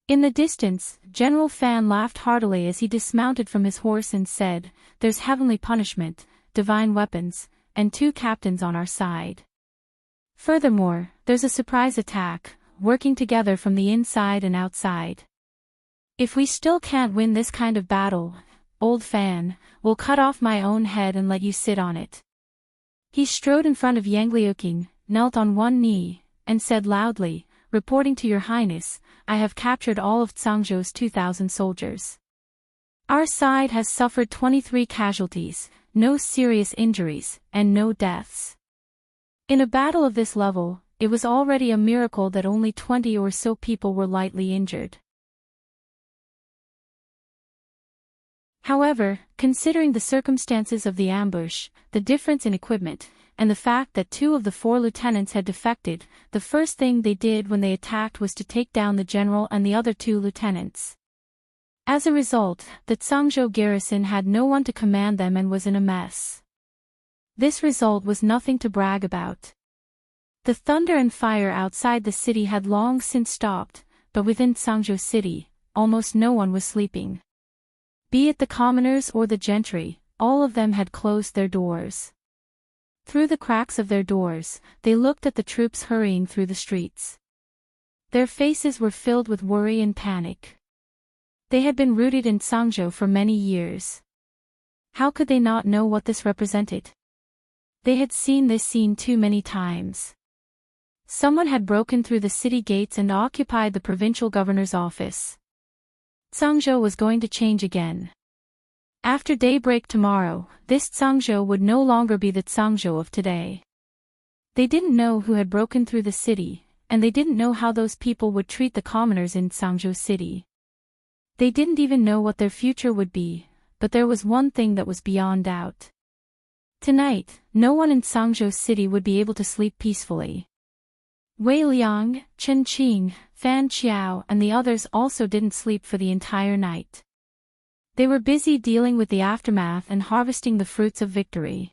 In the distance, General Fan laughed heartily as he dismounted from his horse and said, "There's heavenly punishment, divine weapons, and 2 captains on our side. Furthermore, there's a surprise attack, working together from the inside and outside. If we still can't win this kind of battle, old Fan, we'll cut off my own head and let you sit on it." He strode in front of Yang Liuqing, knelt on one knee, and said loudly, "Reporting to your highness, I have captured all of Zhangzhou's 2,000 soldiers. Our side has suffered 23 casualties, no serious injuries, and no deaths. In a battle of this level, it was already a miracle that only 20 or so people were lightly injured. However, considering the circumstances of the ambush, the difference in equipment, and the fact that 2 of the 4 lieutenants had defected, the first thing they did when they attacked was to take down the general and the other 2 lieutenants. As a result, the Zhangzhou garrison had no one to command them and was in a mess. This result was nothing to brag about. The thunder and fire outside the city had long since stopped, but within Zhangzhou city, almost no one was sleeping. Be it the commoners or the gentry, all of them had closed their doors. Through the cracks of their doors, they looked at the troops hurrying through the streets. Their faces were filled with worry and panic. They had been rooted in Zhangzhou for many years. How could they not know what this represented? They had seen this scene too many times. Someone had broken through the city gates and occupied the provincial governor's office. Zhangzhou was going to change again. After daybreak tomorrow, this Zhangzhou would no longer be the Zhangzhou of today. They didn't know who had broken through the city, and they didn't know how those people would treat the commoners in Zhangzhou city. They didn't even know what their future would be, but there was one thing that was beyond doubt. Tonight, no one in Zhangzhou city would be able to sleep peacefully. Wei Liang, Enchanting, Fan Qiao and the others also didn't sleep for the entire night. They were busy dealing with the aftermath and harvesting the fruits of victory.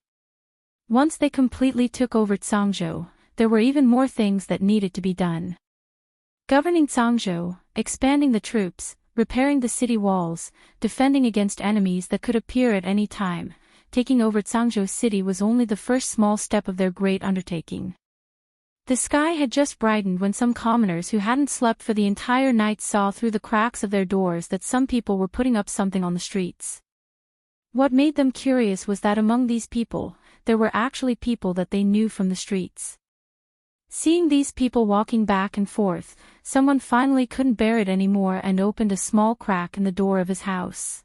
Once they completely took over Zhangzhou, there were even more things that needed to be done. Governing Zhangzhou, expanding the troops, repairing the city walls, defending against enemies that could appear at any time, taking over Zhangzhou city was only the first small step of their great undertaking. The sky had just brightened when some commoners who hadn't slept for the entire night saw through the cracks of their doors that some people were putting up something on the streets. What made them curious was that among these people, there were actually people that they knew from the streets. Seeing these people walking back and forth, someone finally couldn't bear it anymore and opened a small crack in the door of his house.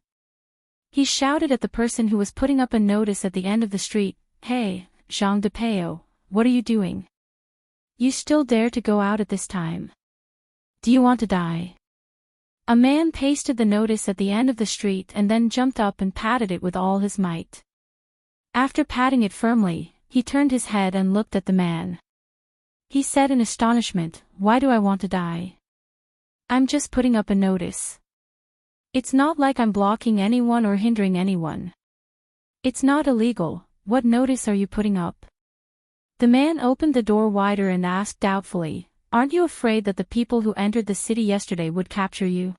He shouted at the person who was putting up a notice at the end of the street, "Hey, Zhang Depeo, what are you doing? You still dare to go out at this time? Do you want to die?" A man pasted the notice at the end of the street and then jumped up and patted it with all his might. After patting it firmly, he turned his head and looked at the man. He said in astonishment, "Why do I want to die? I'm just putting up a notice. It's not like I'm blocking anyone or hindering anyone. It's not illegal. What notice are you putting up?" The man opened the door wider and asked doubtfully, "Aren't you afraid that the people who entered the city yesterday would capture you?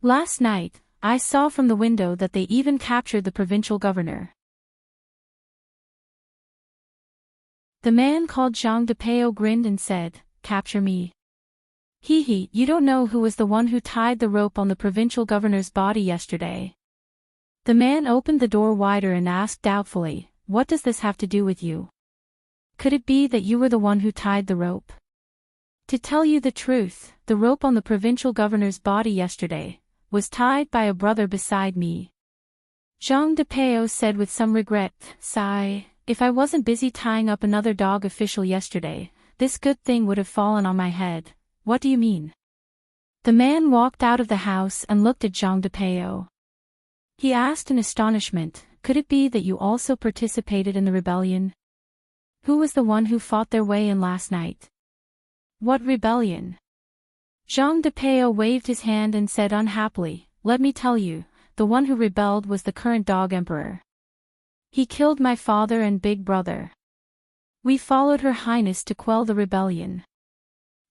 Last night, I saw from the window that they even captured the provincial governor." The man called Zhang Depeo grinned and said, "Capture me? Hee hee, you don't know who was the one who tied the rope on the provincial governor's body yesterday. The man opened the door wider and asked doubtfully, what does this have to do with you? Could it be that you were the one who tied the rope? To tell you the truth, the rope on the provincial governor's body yesterday was tied by a brother beside me. Jean de Peo said with some regret, sigh, if I wasn't busy tying up another dog official yesterday, this good thing would have fallen on my head. What do you mean? The man walked out of the house and looked at Jean de Peo. He asked in astonishment, could it be that you also participated in the rebellion? Who was the one who fought their way in last night? What rebellion? Jean de Peo waved his hand and said unhappily, let me tell you, the one who rebelled was the current dog emperor. He killed my father and big brother. We followed Her Highness to quell the rebellion.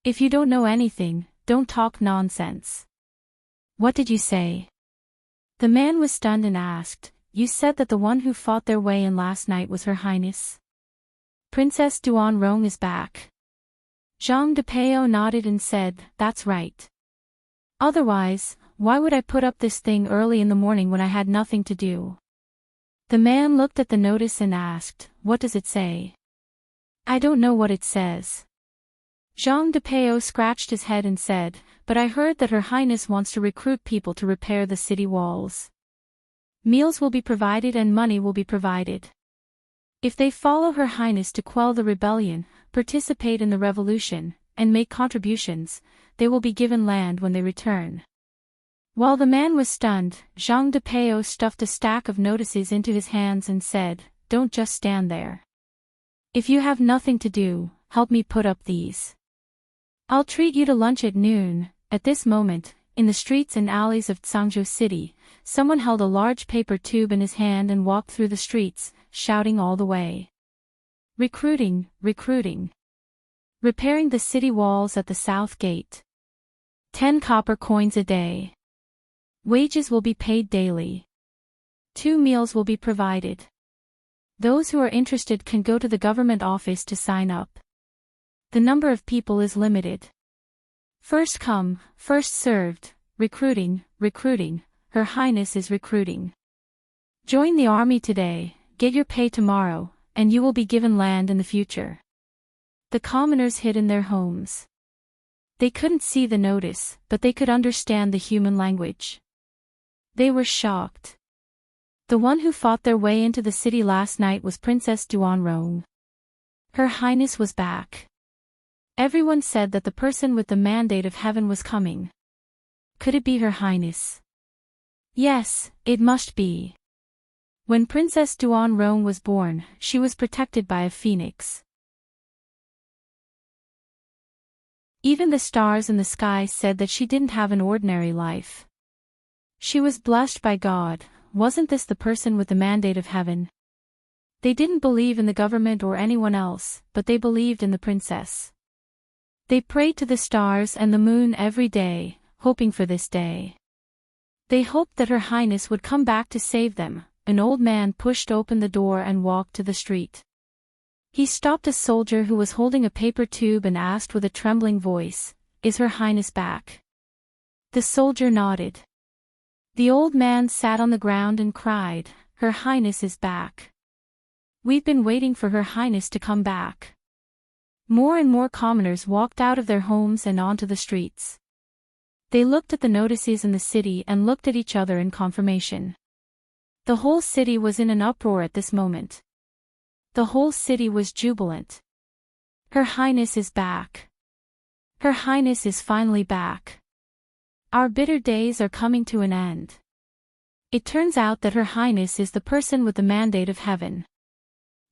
If you don't know anything, don't talk nonsense. What did you say? The man was stunned and asked, you said that the one who fought their way in last night was Her Highness? Princess Duanrong is back. Jean de Peo nodded and said, that's right. Otherwise, why would I put up this thing early in the morning when I had nothing to do? The man looked at the notice and asked, what does it say? I don't know what it says. Jean de Peo scratched his head and said, but I heard that Her Highness wants to recruit people to repair the city walls. Meals will be provided and money will be provided. If they follow Her Highness to quell the rebellion, participate in the revolution, and make contributions, they will be given land when they return. While the man was stunned, Jean de Peo stuffed a stack of notices into his hands and said, don't just stand there. If you have nothing to do, help me put up these. I'll treat you to lunch at noon. At this moment, in the streets and alleys of Tsangzhou City, someone held a large paper tube in his hand and walked through the streets, shouting all the way. Recruiting, recruiting. Repairing the city walls at the south gate. 10 copper coins a day. Wages will be paid daily. 2 meals will be provided. Those who are interested can go to the government office to sign up. The number of people is limited. First come, first served. Recruiting, recruiting. Her Highness is recruiting. Join the army today, get your pay tomorrow, and you will be given land in the future. The commoners hid in their homes. They couldn't see the notice, but they could understand the human language. They were shocked. The one who fought their way into the city last night was Princess Duanrong. Her Highness was back. Everyone said that the person with the mandate of heaven was coming. Could it be Her Highness? Yes, it must be. When Princess Duanrong was born, she was protected by a phoenix. Even the stars in the sky said that she didn't have an ordinary life. She was blessed by God. Wasn't this the person with the mandate of heaven? They didn't believe in the government or anyone else, but they believed in the princess. They prayed to the stars and the moon every day, hoping for this day. They hoped that Her Highness would come back to save them. An old man pushed open the door and walked to the street. He stopped a soldier who was holding a paper tube and asked with a trembling voice, "Is Her Highness back?" The soldier nodded. The old man sat on the ground and cried, "Her Highness is back. We've been waiting for Her Highness to come back." More and more commoners walked out of their homes and onto the streets. They looked at the notices in the city and looked at each other in confirmation. The whole city was in an uproar at this moment. The whole city was jubilant. Her Highness is back. Her Highness is finally back. Our bitter days are coming to an end. It turns out that Her Highness is the person with the mandate of heaven.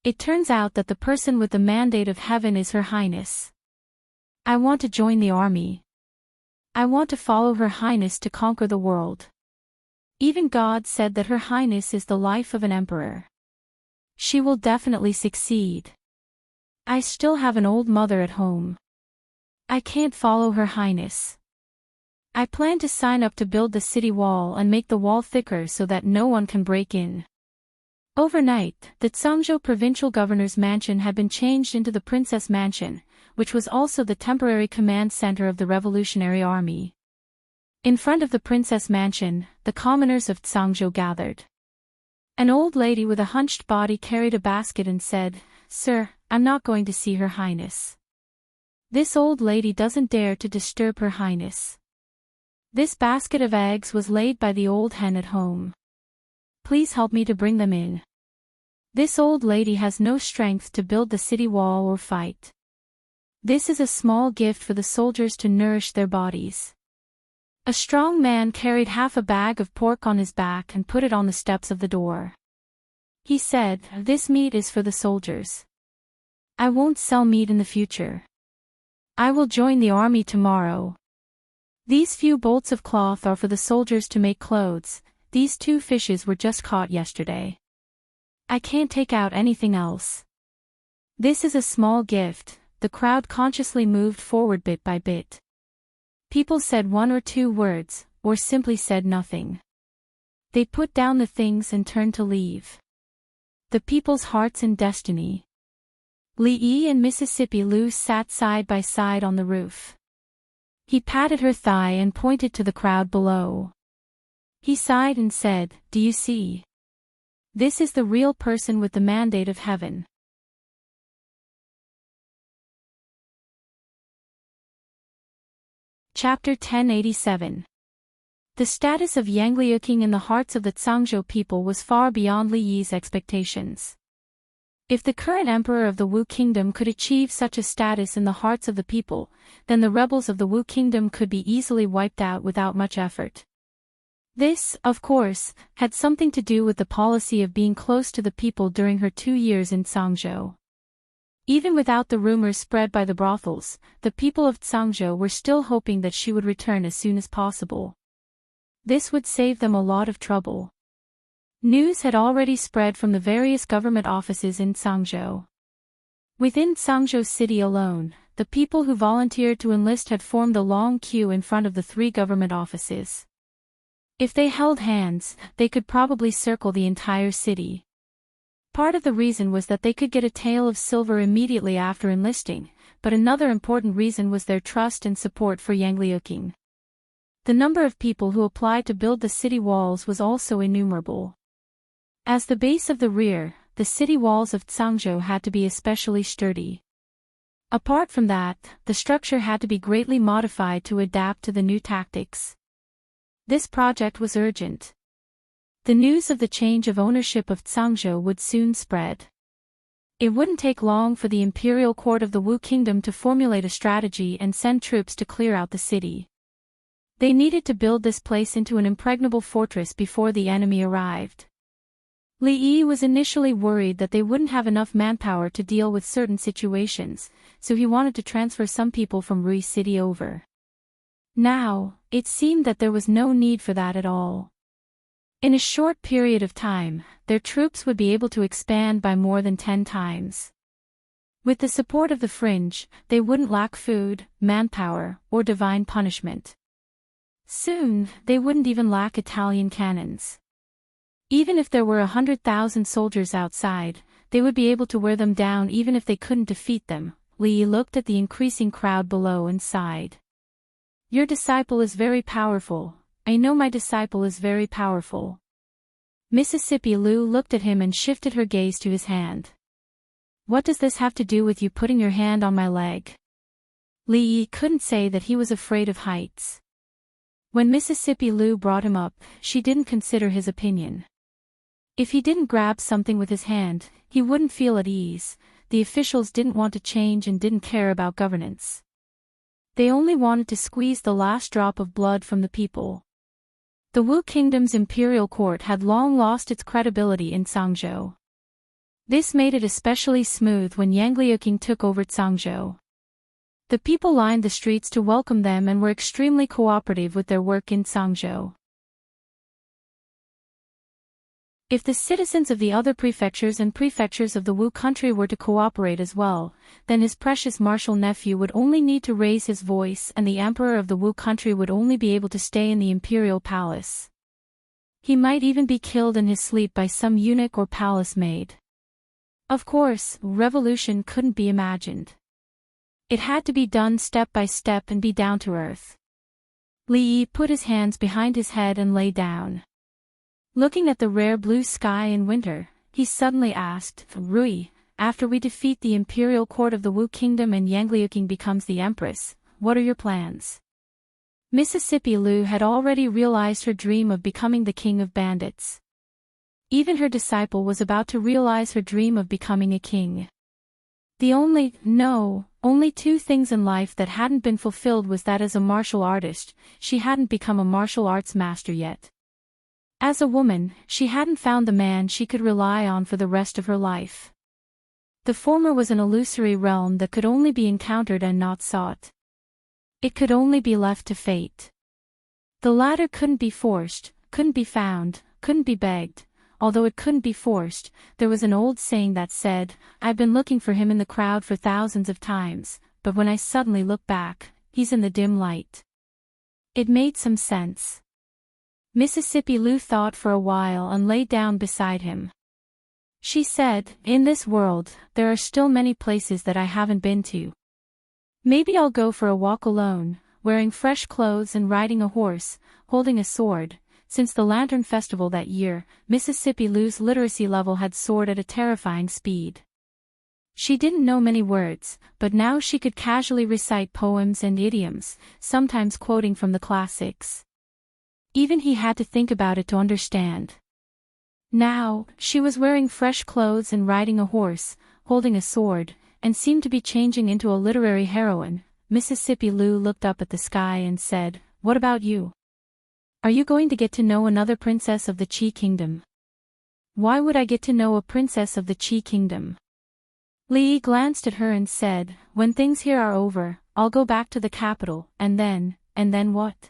It turns out that the person with the mandate of heaven is Her Highness. I want to join the army. I want to follow Her Highness to conquer the world. Even God said that Her Highness is the life of an emperor. She will definitely succeed. I still have an old mother at home. I can't follow Her Highness. I plan to sign up to build the city wall and make the wall thicker so that no one can break in. Overnight, the Tsangzhou provincial governor's mansion had been changed into the Princess Mansion, which was also the temporary command center of the Revolutionary Army. In front of the princess mansion, the commoners of Tsangzhou gathered. An old lady with a hunched body carried a basket and said, "Sir, I'm not going to see Her Highness." This old lady doesn't dare to disturb Her Highness. This basket of eggs was laid by the old hen at home. Please help me to bring them in. This old lady has no strength to build the city wall or fight. This is a small gift for the soldiers to nourish their bodies. A strong man carried half a bag of pork on his back and put it on the steps of the door. He said, "This meat is for the soldiers. I won't sell meat in the future. I will join the army tomorrow. These few bolts of cloth are for the soldiers to make clothes. These 2 fishes were just caught yesterday. I can't take out anything else." This is a small gift. The crowd consciously moved forward bit by bit. People said 1 or 2 words, or simply said nothing. They put down the things and turned to leave. The people's hearts and destiny. Li Yi and Mississippi Lu sat side by side on the roof. He patted her thigh and pointed to the crowd below. He sighed and said, "Do you see? This is the real person with the mandate of heaven." Chapter 1087. The status of Yang Liuqing in the hearts of the Tsangzhou people was far beyond Li Yi's expectations. If the current emperor of the Wu kingdom could achieve such a status in the hearts of the people, then the rebels of the Wu kingdom could be easily wiped out without much effort. This, of course, had something to do with the policy of being close to the people during her 2 years in Tsangzhou. Even without the rumors spread by the brothels, the people of Tsangzhou were still hoping that she would return as soon as possible. This would save them a lot of trouble. News had already spread from the various government offices in Tsangzhou. Within Tsangzhou city alone, the people who volunteered to enlist had formed a long queue in front of the 3 government offices. If they held hands, they could probably circle the entire city. Part of the reason was that they could get a tael of silver immediately after enlisting, but another important reason was their trust and support for Yang Liuqing. The number of people who applied to build the city walls was also innumerable. As the base of the rear, the city walls of Tsangzhou had to be especially sturdy. Apart from that, the structure had to be greatly modified to adapt to the new tactics. This project was urgent. The news of the change of ownership of Tsangzhou would soon spread. It wouldn't take long for the imperial court of the Wu kingdom to formulate a strategy and send troops to clear out the city. They needed to build this place into an impregnable fortress before the enemy arrived. Li Yi was initially worried that they wouldn't have enough manpower to deal with certain situations, so he wanted to transfer some people from Rui City over. Now, it seemed that there was no need for that at all. In a short period of time, their troops would be able to expand by more than 10 times. With the support of the fringe, they wouldn't lack food, manpower, or divine punishment. Soon, they wouldn't even lack Italian cannons. Even if there were 100,000 soldiers outside, they would be able to wear them down even if they couldn't defeat them. Li Yi looked at the increasing crowd below and sighed. "Your disciple is very powerful. I know my disciple is very powerful." Mississippi Lu looked at him and shifted her gaze to his hand. "What does this have to do with you putting your hand on my leg?" Li Yi couldn't say that he was afraid of heights. When Mississippi Lu brought him up, she didn't consider his opinion. If he didn't grab something with his hand, he wouldn't feel at ease. The officials didn't want to change and didn't care about governance. They only wanted to squeeze the last drop of blood from the people. The Wu Kingdom's imperial court had long lost its credibility in Tsangzhou. This made it especially smooth when Yang Liuqing took over Tsangzhou. The people lined the streets to welcome them and were extremely cooperative with their work in Tsangzhou. If the citizens of the other prefectures and prefectures of the Wu country were to cooperate as well, then his precious martial nephew would only need to raise his voice and the emperor of the Wu country would only be able to stay in the imperial palace. He might even be killed in his sleep by some eunuch or palace maid. Of course, revolution couldn't be imagined. It had to be done step by step and be down to earth. Li Yi put his hands behind his head and lay down. Looking at the rare blue sky in winter, he suddenly asked, Rui, after we defeat the imperial court of the Wu Kingdom and Yangliuking becomes the empress, what are your plans? Mississippi Lu had already realized her dream of becoming the king of bandits. Even her disciple was about to realize her dream of becoming a king. The only two things in life that hadn't been fulfilled was that as a martial artist, she hadn't become a martial arts master yet. As a woman, she hadn't found the man she could rely on for the rest of her life. The former was an illusory realm that could only be encountered and not sought. It could only be left to fate. The latter couldn't be forced, couldn't be found, couldn't be begged. Although it couldn't be forced, there was an old saying that said, I've been looking for him in the crowd for thousands of times, but when I suddenly look back, he's in the dim light. It made some sense. Mississippi Lu thought for a while and lay down beside him. She said, in this world, there are still many places that I haven't been to. Maybe I'll go for a walk alone, wearing fresh clothes and riding a horse, holding a sword. Since the Lantern Festival that year, Mississippi Lu's literacy level had soared at a terrifying speed. She didn't know many words, but now she could casually recite poems and idioms, sometimes quoting from the classics. Even he had to think about it to understand. Now, she was wearing fresh clothes and riding a horse, holding a sword, and seemed to be changing into a literary heroine. Mississippi Lu looked up at the sky and said, What about you? Are you going to get to know another princess of the Qi Kingdom? Why would I get to know a princess of the Qi Kingdom? Li glanced at her and said, When things here are over, I'll go back to the capital, and then what?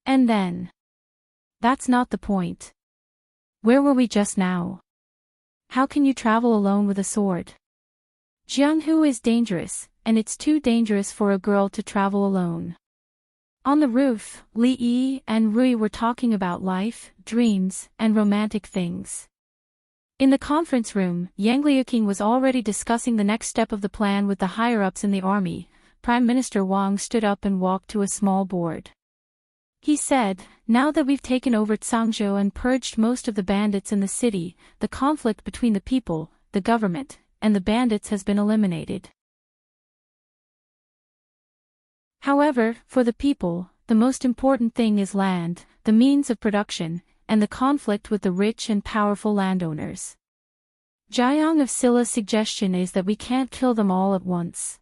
And then? That's not the point. Where were we just now? How can you travel alone with a sword? Jianghu is dangerous, and it's too dangerous for a girl to travel alone. On the roof, Li Yi and Rui were talking about life, dreams, and romantic things. In the conference room, Yangliuking was already discussing the next step of the plan with the higher-ups in the army. Prime Minister Wang stood up and walked to a small board. He said, Now that we've taken over Changzhou and purged most of the bandits in the city, the conflict between the people, the government, and the bandits has been eliminated. However, for the people, the most important thing is land, the means of production, and the conflict with the rich and powerful landowners. Jiang of Silla's suggestion is that we can't kill them all at once.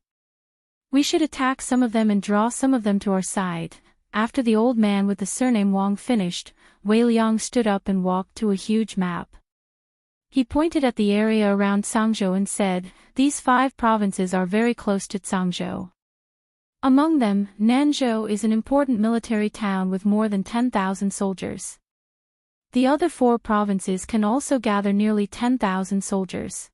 We should attack some of them and draw some of them to our side. After the old man with the surname Wang finished, Wei Liang stood up and walked to a huge map. He pointed at the area around Changzhou and said, These 5 provinces are very close to Changzhou. Among them, Nanzhou is an important military town with more than 10,000 soldiers. The other 4 provinces can also gather nearly 10,000 soldiers.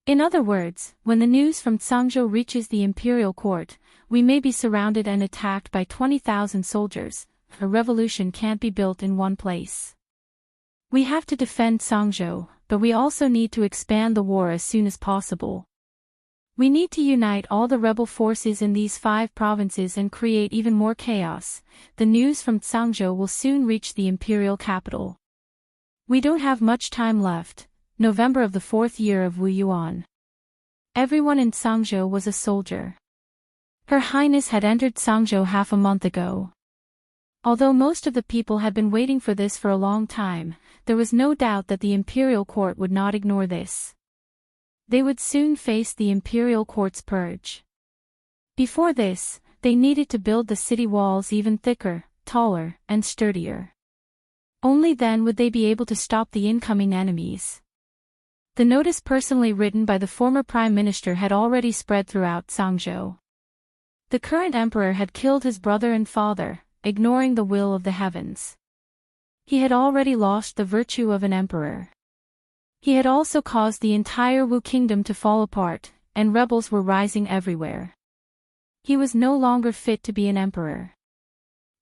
In other words, when the news from Changzhou reaches the imperial court, we may be surrounded and attacked by 20,000 soldiers. A revolution can't be built in one place. We have to defend Changzhou, but we also need to expand the war as soon as possible. We need to unite all the rebel forces in these 5 provinces and create even more chaos. The news from Changzhou will soon reach the imperial capital. We don't have much time left. November of the 4th year of Wu Yuan. Everyone in Changzhou was a soldier. Her Highness had entered Changzhou half a month ago. Although most of the people had been waiting for this for a long time, there was no doubt that the imperial court would not ignore this. They would soon face the imperial court's purge. Before this, they needed to build the city walls even thicker, taller, and sturdier. Only then would they be able to stop the incoming enemies. The notice personally written by the former prime minister had already spread throughout Changzhou. The current emperor had killed his brother and father, ignoring the will of the heavens. He had already lost the virtue of an emperor. He had also caused the entire Wu kingdom to fall apart, and rebels were rising everywhere. He was no longer fit to be an emperor.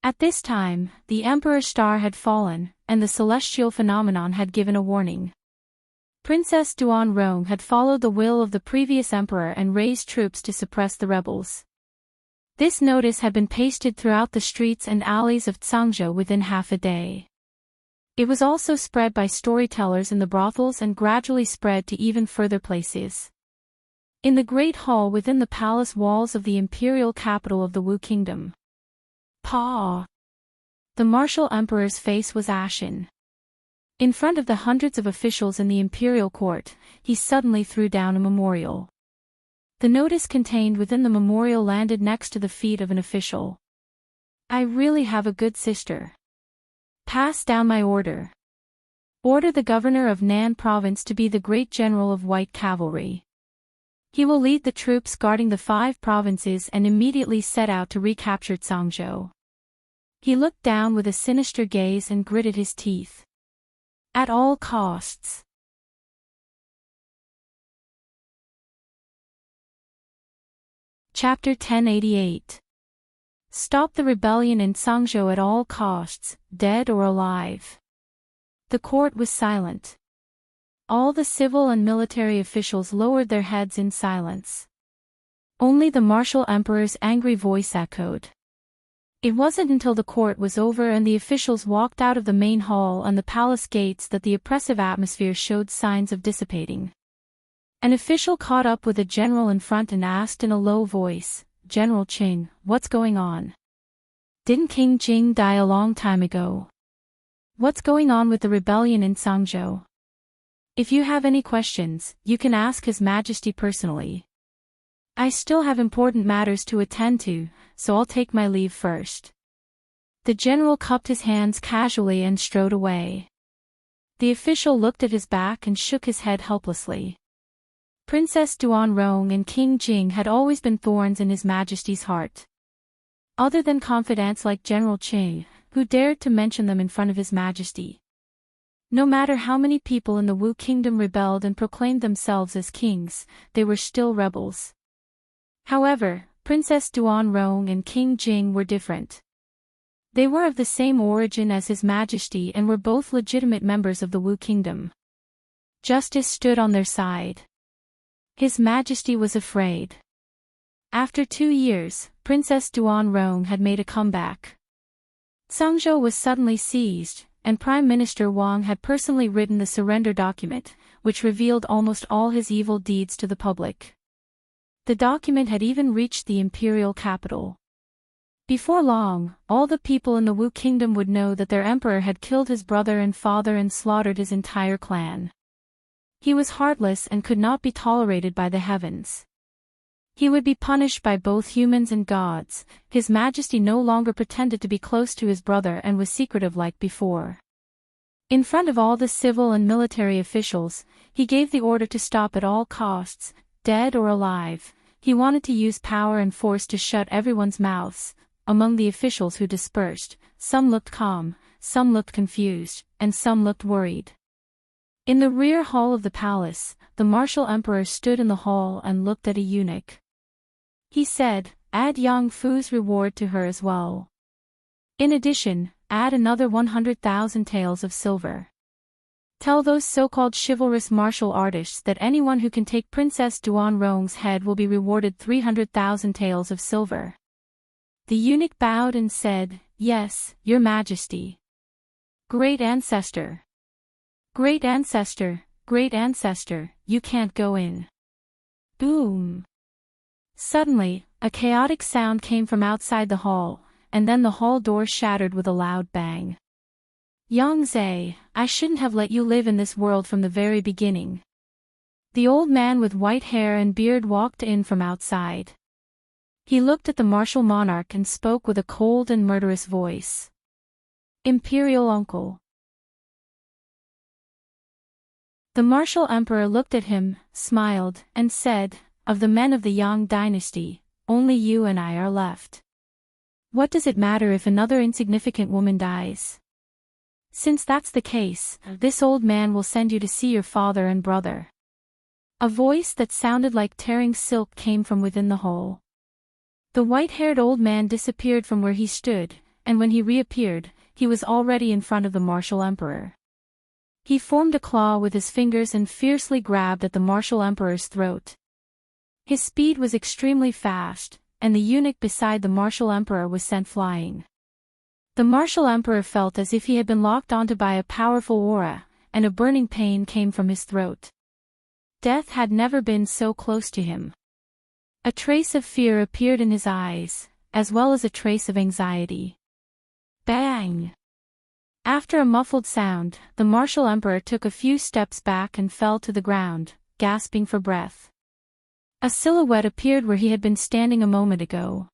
At this time, the emperor's star had fallen, and the celestial phenomenon had given a warning. Princess Duanrong had followed the will of the previous emperor and raised troops to suppress the rebels. This notice had been pasted throughout the streets and alleys of Tsangzhou within half a day. It was also spread by storytellers in the brothels and gradually spread to even further places. In the great hall within the palace walls of the imperial capital of the Wu Kingdom. Pa! The martial emperor's face was ashen. In front of the hundreds of officials in the imperial court, he suddenly threw down a memorial. The notice contained within the memorial landed next to the feet of an official. I really have a good sister. Pass down my order. Order the governor of Nan province to be the great general of white cavalry. He will lead the troops guarding the 5 provinces and immediately set out to recapture Tsangzhou. He looked down with a sinister gaze and gritted his teeth. At all costs. Chapter 1088. Stop the rebellion in Tsangzhou at all costs, dead or alive. The court was silent. All the civil and military officials lowered their heads in silence. Only the martial emperor's angry voice echoed. It wasn't until the court was over and the officials walked out of the main hall and the palace gates that the oppressive atmosphere showed signs of dissipating. An official caught up with a general in front and asked in a low voice, General Qing, what's going on? Didn't King Jing die a long time ago? What's going on with the rebellion in Tsangzhou? If you have any questions, you can ask His Majesty personally. I still have important matters to attend to, so I'll take my leave first. The general cupped his hands casually and strode away. The official looked at his back and shook his head helplessly. Princess Duanrong and King Jing had always been thorns in His Majesty's heart. Other than confidants like General Qing, who dared to mention them in front of His Majesty. No matter how many people in the Wu Kingdom rebelled and proclaimed themselves as kings, they were still rebels. However, Princess Duanrong and King Jing were different. They were of the same origin as His Majesty and were both legitimate members of the Wu Kingdom. Justice stood on their side. His Majesty was afraid. After 2 years, Princess Duanrong had made a comeback. Tsangzhou was suddenly seized, and Prime Minister Wang had personally written the surrender document, which revealed almost all his evil deeds to the public. The document had even reached the imperial capital. Before long, all the people in the Wu Kingdom would know that their emperor had killed his brother and father and slaughtered his entire clan. He was heartless and could not be tolerated by the heavens. He would be punished by both humans and gods. His Majesty no longer pretended to be close to his brother and was secretive like before. In front of all the civil and military officials, he gave the order to stop at all costs, dead or alive. He wanted to use power and force to shut everyone's mouths. Among the officials who dispersed, some looked calm, some looked confused, and some looked worried. In the rear hall of the palace, the martial emperor stood in the hall and looked at a eunuch. He said, add Yang Fu's reward to her as well. In addition, add another 100,000 taels of silver. Tell those so-called chivalrous martial artists that anyone who can take Princess Duanrong's head will be rewarded 300,000 taels of silver. The eunuch bowed and said, Yes, Your Majesty. Great ancestor. Great ancestor, great ancestor, you can't go in. Boom. Suddenly, a chaotic sound came from outside the hall, and then the hall door shattered with a loud bang. Yangze, I shouldn't have let you live in this world from the very beginning. The old man with white hair and beard walked in from outside. He looked at the martial monarch and spoke with a cold and murderous voice. Imperial uncle. The martial emperor looked at him, smiled, and said, Of the men of the Yang dynasty, only you and I are left. What does it matter if another insignificant woman dies? Since that's the case, this old man will send you to see your father and brother. A voice that sounded like tearing silk came from within the hall. The white-haired old man disappeared from where he stood, and when he reappeared, he was already in front of the martial emperor. He formed a claw with his fingers and fiercely grabbed at the martial emperor's throat. His speed was extremely fast, and the eunuch beside the martial emperor was sent flying. The martial emperor felt as if he had been locked onto by a powerful aura, and a burning pain came from his throat. Death had never been so close to him. A trace of fear appeared in his eyes, as well as a trace of anxiety. Bang! After a muffled sound, the martial emperor took a few steps back and fell to the ground, gasping for breath. A silhouette appeared where he had been standing a moment ago.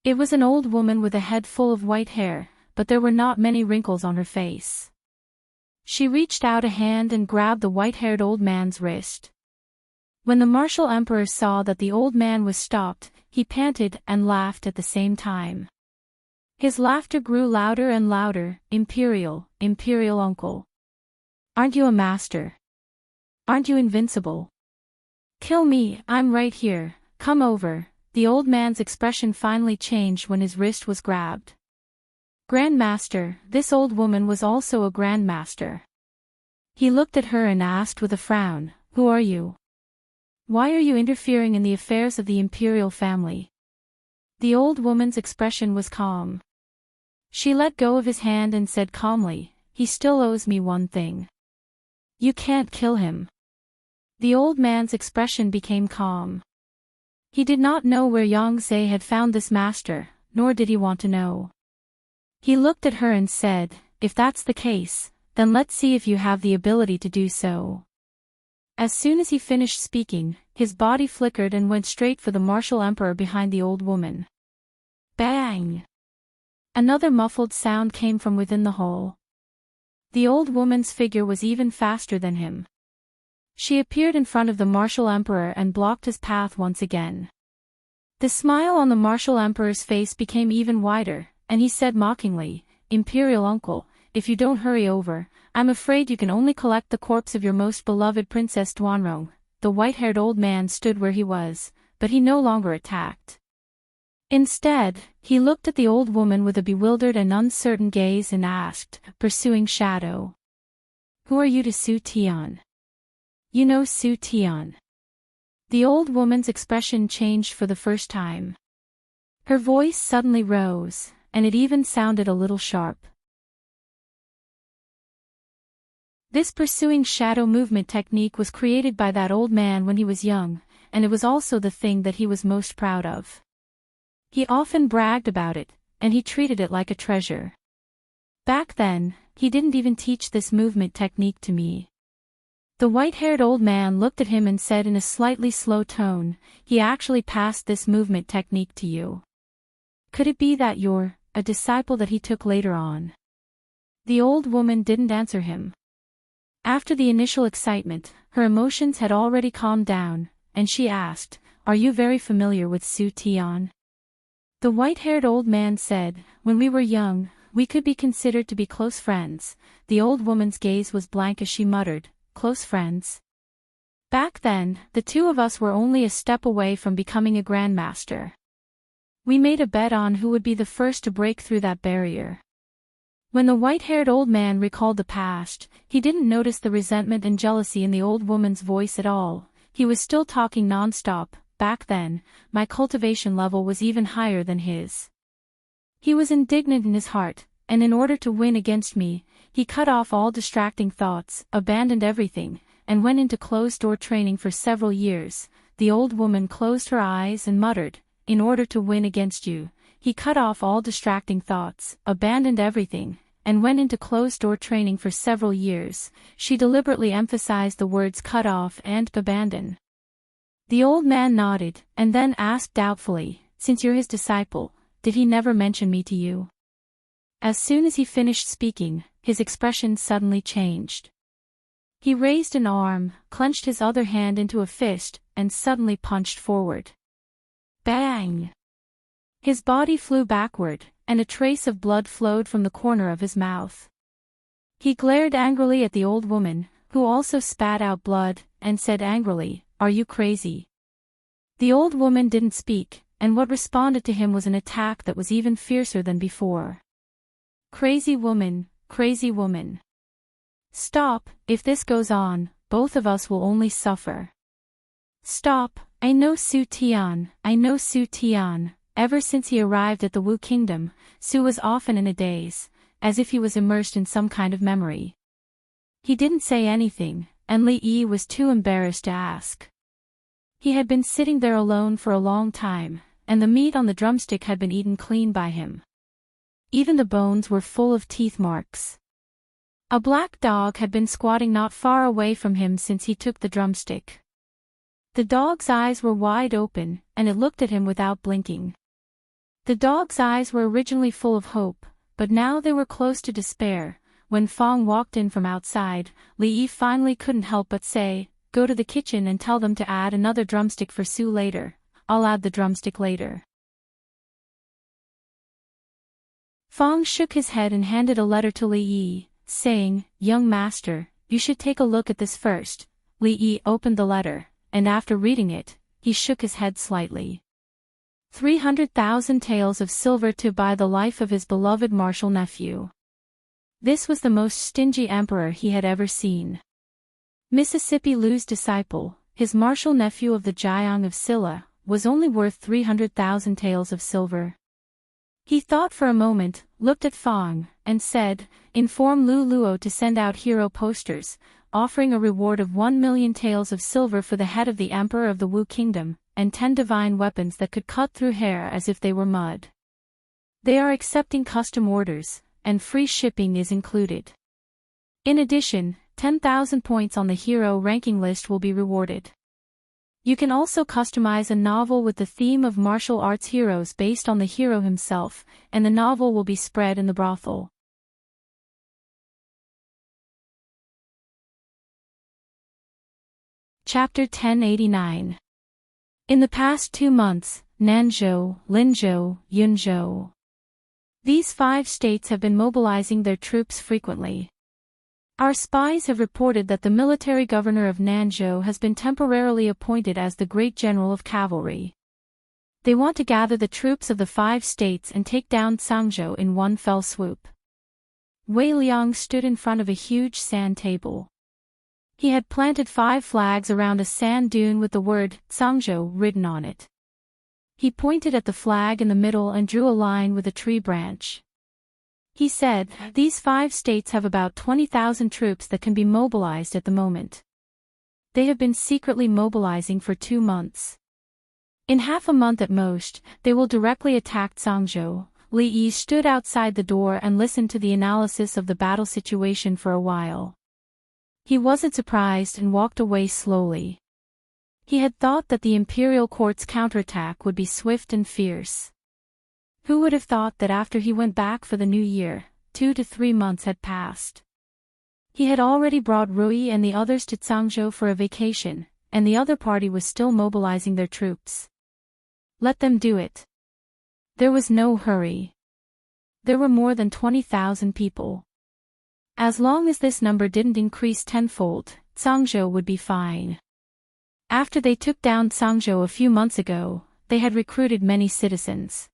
It was an old woman with a head full of white hair, but there were not many wrinkles on her face. She reached out a hand and grabbed the white-haired old man's wrist. When the martial emperor saw that the old man was stopped, he panted and laughed at the same time. His laughter grew louder and louder. Imperial uncle. Aren't you a master? Aren't you invincible? Kill me, I'm right here, come over. The old man's expression finally changed when his wrist was grabbed. Grandmaster, this old woman was also a grandmaster. He looked at her and asked with a frown, who are you? Why are you interfering in the affairs of the imperial family? The old woman's expression was calm. She let go of his hand and said calmly, he still owes me one thing. You can't kill him. The old man's expression became calm. He did not know where Yongzhe had found this master, nor did he want to know. He looked at her and said, if that's the case, then let's see if you have the ability to do so. As soon as he finished speaking, his body flickered and went straight for the martial emperor behind the old woman. Bang! Another muffled sound came from within the hole. The old woman's figure was even faster than him. She appeared in front of the martial emperor and blocked his path once again. The smile on the martial emperor's face became even wider, and he said mockingly, Imperial uncle, if you don't hurry over, I'm afraid you can only collect the corpse of your most beloved Princess Duanrong. The white-haired old man stood where he was, but he no longer attacked. Instead, he looked at the old woman with a bewildered and uncertain gaze and asked, pursuing shadow. Who are you to Su Tian? You know Su Tian. The old woman's expression changed for the first time. Her voice suddenly rose, and it even sounded a little sharp. This pursuing shadow movement technique was created by that old man when he was young, and it was also the thing that he was most proud of. He often bragged about it, and he treated it like a treasure. Back then, he didn't even teach this movement technique to me. The white-haired old man looked at him and said in a slightly slow tone, he actually passed this movement technique to you. Could it be that you're a disciple that he took later on? The old woman didn't answer him. After the initial excitement, her emotions had already calmed down, and she asked, are you very familiar with Su Tian? The white-haired old man said, when we were young, we could be considered to be close friends. The old woman's gaze was blank as she muttered, close friends? Back then, the two of us were only a step away from becoming a grandmaster. We made a bet on who would be the first to break through that barrier. When the white-haired old man recalled the past, he didn't notice the resentment and jealousy in the old woman's voice at all. He was still talking non-stop. Back then, my cultivation level was even higher than his. He was indignant in his heart, and in order to win against me, he cut off all distracting thoughts, abandoned everything, and went into closed-door training for several years. The old woman closed her eyes and muttered, in order to win against you, he cut off all distracting thoughts, abandoned everything, and went into closed-door training for several years. She deliberately emphasized the words cut off and abandon. The old man nodded, and then asked doubtfully, since you're his disciple, did he never mention me to you? As soon as he finished speaking, his expression suddenly changed. He raised an arm, clenched his other hand into a fist, and suddenly punched forward. Bang! His body flew backward, and a trace of blood flowed from the corner of his mouth. He glared angrily at the old woman, who also spat out blood, and said angrily, are you crazy? The old woman didn't speak, and what responded to him was an attack that was even fiercer than before. Crazy woman, crazy woman. Stop, if this goes on, both of us will only suffer. Stop, I know Su Tian, I know Su Tian. Ever since he arrived at the Wu Kingdom, Su was often in a daze, as if he was immersed in some kind of memory. He didn't say anything, and Li Yi was too embarrassed to ask. He had been sitting there alone for a long time, and the meat on the drumstick had been eaten clean by him. Even the bones were full of teeth marks. A black dog had been squatting not far away from him since he took the drumstick. The dog's eyes were wide open, and it looked at him without blinking. The dog's eyes were originally full of hope, but now they were close to despair. When Fong walked in from outside, Li Yi finally couldn't help but say, "Go to the kitchen and tell them to add another drumstick for Su later. I'll add the drumstick later." Fong shook his head and handed a letter to Li Yi, saying, "Young master, you should take a look at this first." Li Yi opened the letter, and after reading it, he shook his head slightly. 300,000 taels of silver to buy the life of his beloved martial nephew. This was the most stingy emperor he had ever seen. Mississippi Lu's disciple, his martial nephew of the Jiang of Silla, was only worth 300,000 taels of silver. He thought for a moment, looked at Fong, and said, "Inform Lu Luo to send out hero posters, offering a reward of 1 million taels of silver for the head of the emperor of the Wu Kingdom, and 10 divine weapons that could cut through hair as if they were mud. They are accepting custom orders, and free shipping is included. In addition, 10,000 points on the hero ranking list will be rewarded. You can also customize a novel with the theme of martial arts heroes based on the hero himself, and the novel will be spread in the brothel." Chapter 1089. In the past 2 months, Nanzhou, Linzhou, Yunzhou. These 5 states have been mobilizing their troops frequently. Our spies have reported that the military governor of Nanzhou has been temporarily appointed as the great general of cavalry. They want to gather the troops of the 5 states and take down Cangzhou in one fell swoop. Wei Liang stood in front of a huge sand table. He had planted 5 flags around a sand dune with the word Cangzhou written on it. He pointed at the flag in the middle and drew a line with a tree branch. He said, "These 5 states have about 20,000 troops that can be mobilized at the moment. They have been secretly mobilizing for 2 months. In half a month at most, they will directly attack Cangzhou." Li Yi stood outside the door and listened to the analysis of the battle situation for a while. He wasn't surprised and walked away slowly. He had thought that the imperial court's counterattack would be swift and fierce. Who would have thought that after he went back for the new year, 2 to 3 months had passed? He had already brought Rui and the others to Cangzhou for a vacation, and the other party was still mobilizing their troops. Let them do it. There was no hurry. There were more than 20,000 people. As long as this number didn't increase tenfold, Cangzhou would be fine. After they took down Cangzhou a few months ago, they had recruited many citizens.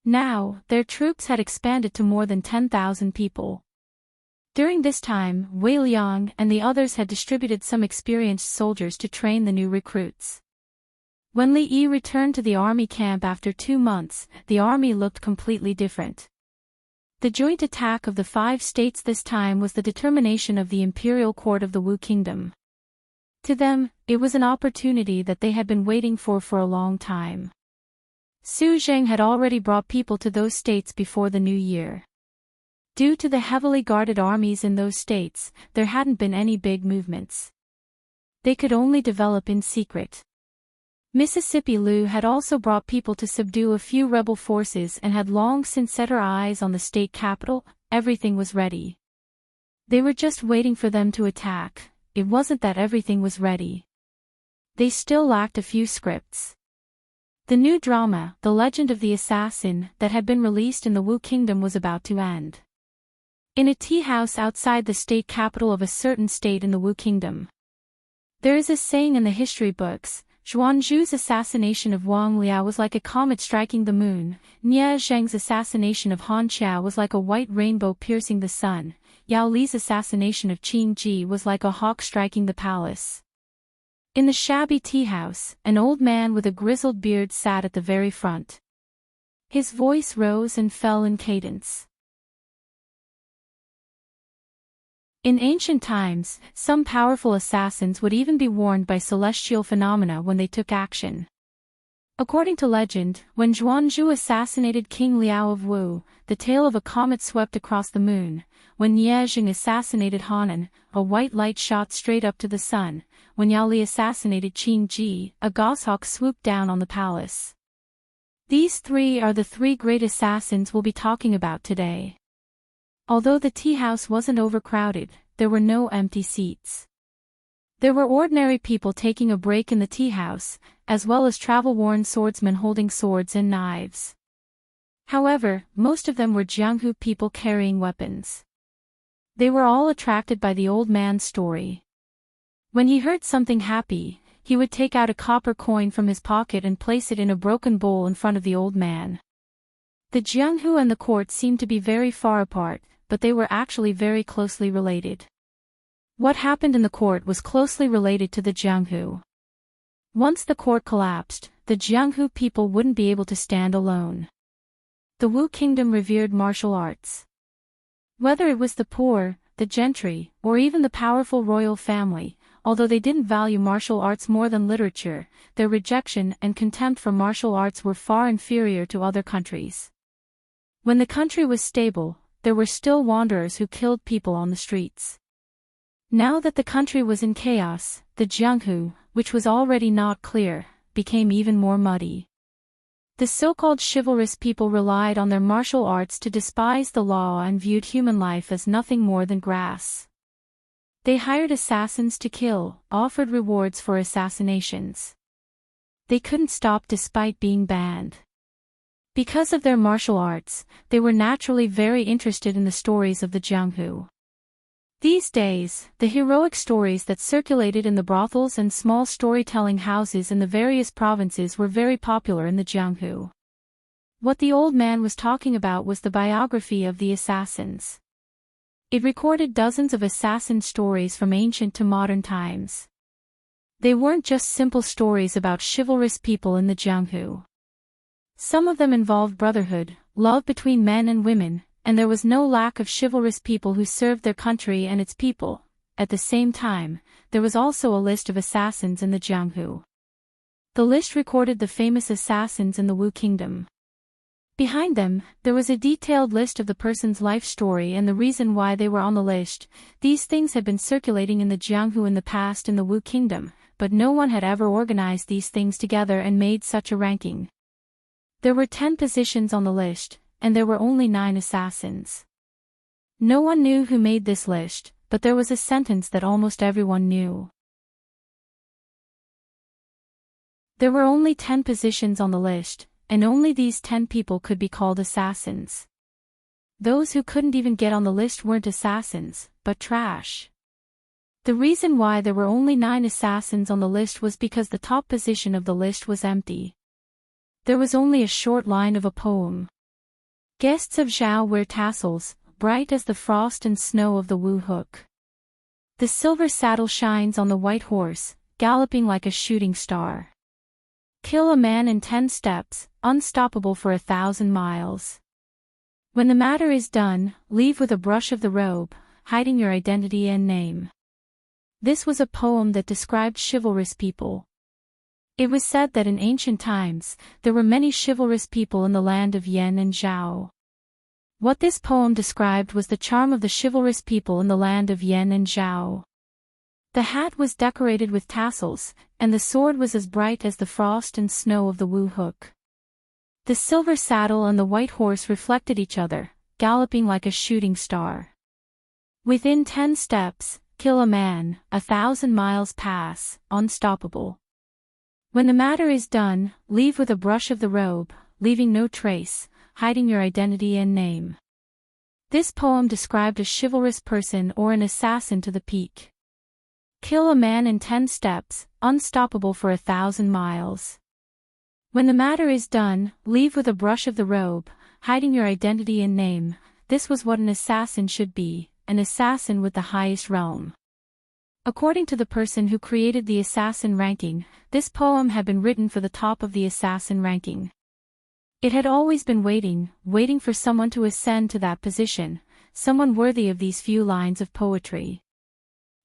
Now, their troops had expanded to more than 10,000 people. During this time, Wei Liang and the others had distributed some experienced soldiers to train the new recruits. When Li Yi returned to the army camp after 2 months, the army looked completely different. The joint attack of the 5 states this time was the determination of the imperial court of the Wu Kingdom. To them, it was an opportunity that they had been waiting for a long time. Su Zheng had already brought people to those states before the new year. Due to the heavily guarded armies in those states, there hadn't been any big movements. They could only develop in secret. Mississippi Lu had also brought people to subdue a few rebel forces and had long since set her eyes on the state capital. Everything was ready. They were just waiting for them to attack. It wasn't that everything was ready. They still lacked a few scripts. The new drama, The Legend of the Assassin, that had been released in the Wu Kingdom was about to end. In a tea house outside the state capital of a certain state in the Wu Kingdom. There is a saying in the history books, Zhuangzhu's assassination of Wang Liao was like a comet striking the moon, Nie Zheng's assassination of Han Qiao was like a white rainbow piercing the sun. Yao Li's assassination of Qin Ji was like a hawk striking the palace. In the shabby tea house, an old man with a grizzled beard sat at the very front. His voice rose and fell in cadence. In ancient times, some powerful assassins would even be warned by celestial phenomena when they took action. According to legend, when Zhuanzhu assassinated King Liao of Wu, the tail of a comet swept across the moon. When Ye Zheng assassinated Hanan, a white light shot straight up to the sun. When Yao Li assassinated Qin Ji, a goshawk swooped down on the palace. These three are the three great assassins we'll be talking about today. Although the tea house wasn't overcrowded, there were no empty seats. There were ordinary people taking a break in the tea house, as well as travel-worn swordsmen holding swords and knives. However, most of them were Jianghu people carrying weapons. They were all attracted by the old man's story. When he heard something happy, he would take out a copper coin from his pocket and place it in a broken bowl in front of the old man. The Jianghu and the court seemed to be very far apart, but they were actually very closely related. What happened in the court was closely related to the Jianghu. Once the court collapsed, the Jianghu people wouldn't be able to stand alone. The Wu kingdom revered martial arts. Whether it was the poor, the gentry, or even the powerful royal family, although they didn't value martial arts more than literature, their rejection and contempt for martial arts were far inferior to other countries. When the country was stable, there were still wanderers who killed people on the streets. Now that the country was in chaos, the Jianghu, which was already not clear, became even more muddy. The so-called chivalrous people relied on their martial arts to despise the law and viewed human life as nothing more than grass. They hired assassins to kill, offered rewards for assassinations. They couldn't stop despite being banned. Because of their martial arts, they were naturally very interested in the stories of the Jianghu. These days, the heroic stories that circulated in the brothels and small storytelling houses in the various provinces were very popular in the Jianghu. What the old man was talking about was the biography of the assassins. It recorded dozens of assassin stories from ancient to modern times. They weren't just simple stories about chivalrous people in the Jianghu. Some of them involved brotherhood, love between men and women, and there was no lack of chivalrous people who served their country and its people. At the same time, there was also a list of assassins in the Jianghu. The list recorded the famous assassins in the Wu kingdom. Behind them, there was a detailed list of the person's life story and the reason why they were on the list. These things had been circulating in the Jianghu in the past in the Wu kingdom, but no one had ever organized these things together and made such a ranking. There were 10 positions on the list, and there were only 9 assassins. No one knew who made this list, but there was a sentence that almost everyone knew. There were only 10 positions on the list, and only these 10 people could be called assassins. Those who couldn't even get on the list weren't assassins, but trash. The reason why there were only 9 assassins on the list was because the top position of the list was empty. There was only a short line of a poem. Guests of Zhao wear tassels, bright as the frost and snow of the Wu hook. The silver saddle shines on the white horse, galloping like a shooting star. Kill a man in 10 steps, unstoppable for 1,000 miles. When the matter is done, leave with a brush of the robe, hiding your identity and name. This was a poem that described chivalrous people. It was said that in ancient times, there were many chivalrous people in the land of Yan and Zhao. What this poem described was the charm of the chivalrous people in the land of Yan and Zhao. The hat was decorated with tassels, and the sword was as bright as the frost and snow of the Wu hook. The silver saddle and the white horse reflected each other, galloping like a shooting star. Within 10 steps, kill a man, 1,000 miles pass, unstoppable. When the matter is done, leave with a brush of the robe, leaving no trace, hiding your identity and name. This poem described a chivalrous person or an assassin to the peak. Kill a man in 10 steps, unstoppable for 1,000 miles. When the matter is done, leave with a brush of the robe, hiding your identity and name. This was what an assassin should be, an assassin with the highest realm. According to the person who created the assassin ranking, this poem had been written for the top of the assassin ranking. It had always been waiting for someone to ascend to that position, someone worthy of these few lines of poetry.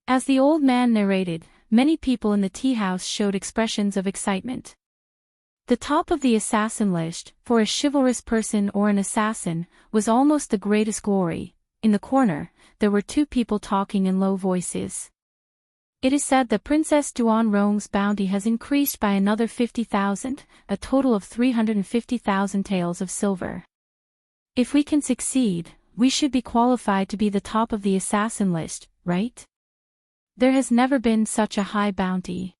As the old man narrated, many people in the tea house showed expressions of excitement. The top of the assassin list, for a chivalrous person or an assassin, was almost the greatest glory. In the corner, there were two people talking in low voices. It is said that Princess Duanrong's bounty has increased by another 50,000, a total of 350,000 taels of silver. If we can succeed, we should be qualified to be the top of the assassin list, right? There has never been such a high bounty.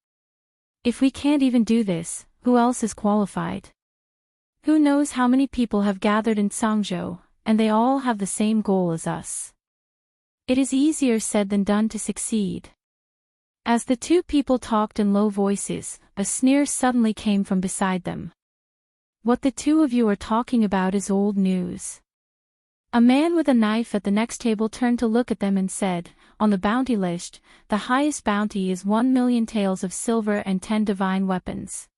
If we can't even do this, who else is qualified? Who knows how many people have gathered in Sangzhou, and they all have the same goal as us. It is easier said than done to succeed. As the two people talked in low voices, a sneer suddenly came from beside them. What the two of you are talking about is old news. A man with a knife at the next table turned to look at them and said, on the bounty list, the highest bounty is 1,000,000 taels of silver and 10 divine weapons.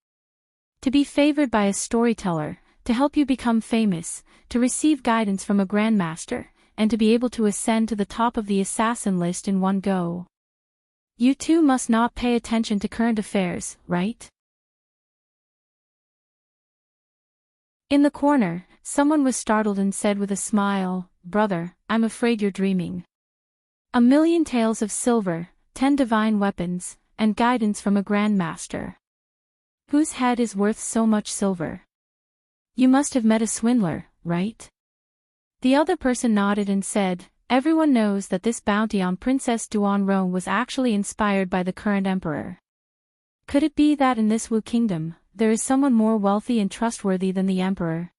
To be favored by a storyteller, to help you become famous, to receive guidance from a grandmaster, and to be able to ascend to the top of the assassin list in one go. You two must not pay attention to current affairs, right? In the corner, someone was startled and said with a smile, "Brother, I'm afraid you're dreaming. 1,000,000 taels of silver, 10 divine weapons, and guidance from a grandmaster. Whose head is worth so much silver? You must have met a swindler, right?" The other person nodded and said, "Everyone knows that this bounty on Princess Duanrong was actually inspired by the current emperor. Could it be that in this Wu kingdom, there is someone more wealthy and trustworthy than the emperor?"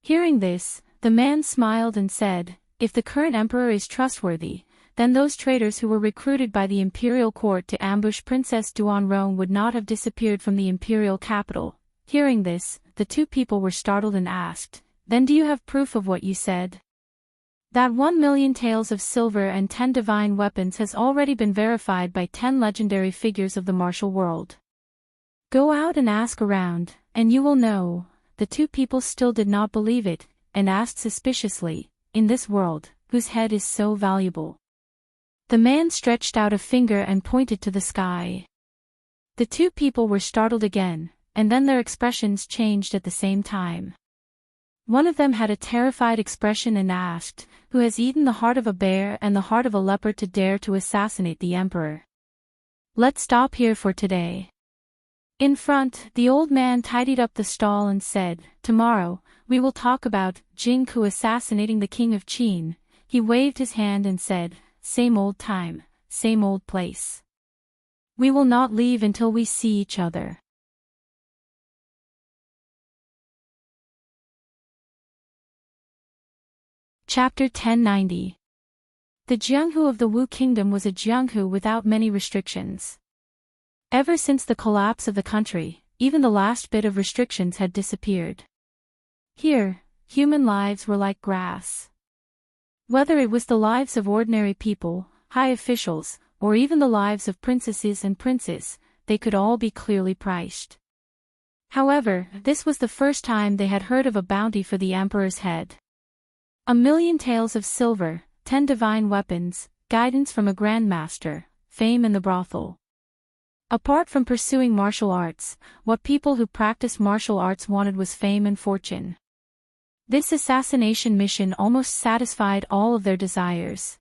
Hearing this, the man smiled and said, "If the current emperor is trustworthy, then those traitors who were recruited by the imperial court to ambush Princess Duanrong would not have disappeared from the imperial capital." Hearing this, the two people were startled and asked, "Then do you have proof of what you said?" That 1,000,000 taels of silver and 10 divine weapons has already been verified by 10 legendary figures of the martial world. Go out and ask around, and you will know. The two people still did not believe it, and asked suspiciously, "In this world, whose head is so valuable?" The man stretched out a finger and pointed to the sky. The two people were startled again, and then their expressions changed at the same time. One of them had a terrified expression and asked, "Who has eaten the heart of a bear and the heart of a leopard to dare to assassinate the emperor?" Let's stop here for today. In front, the old man tidied up the stall and said, "Tomorrow, we will talk about Jingku assassinating the king of Qin." He waved his hand and said, "Same old time, same old place. We will not leave until we see each other." Chapter 1090. The Jianghu of the Wu Kingdom was a Jianghu without many restrictions. Ever since the collapse of the country, even the last bit of restrictions had disappeared. Here, human lives were like grass. Whether it was the lives of ordinary people, high officials, or even the lives of princesses and princes, they could all be clearly priced. However, this was the first time they had heard of a bounty for the emperor's head. 1,000,000 taels of silver, 10 divine weapons, guidance from a grandmaster, fame in the brothel. Apart from pursuing martial arts, what people who practiced martial arts wanted was fame and fortune. This assassination mission almost satisfied all of their desires.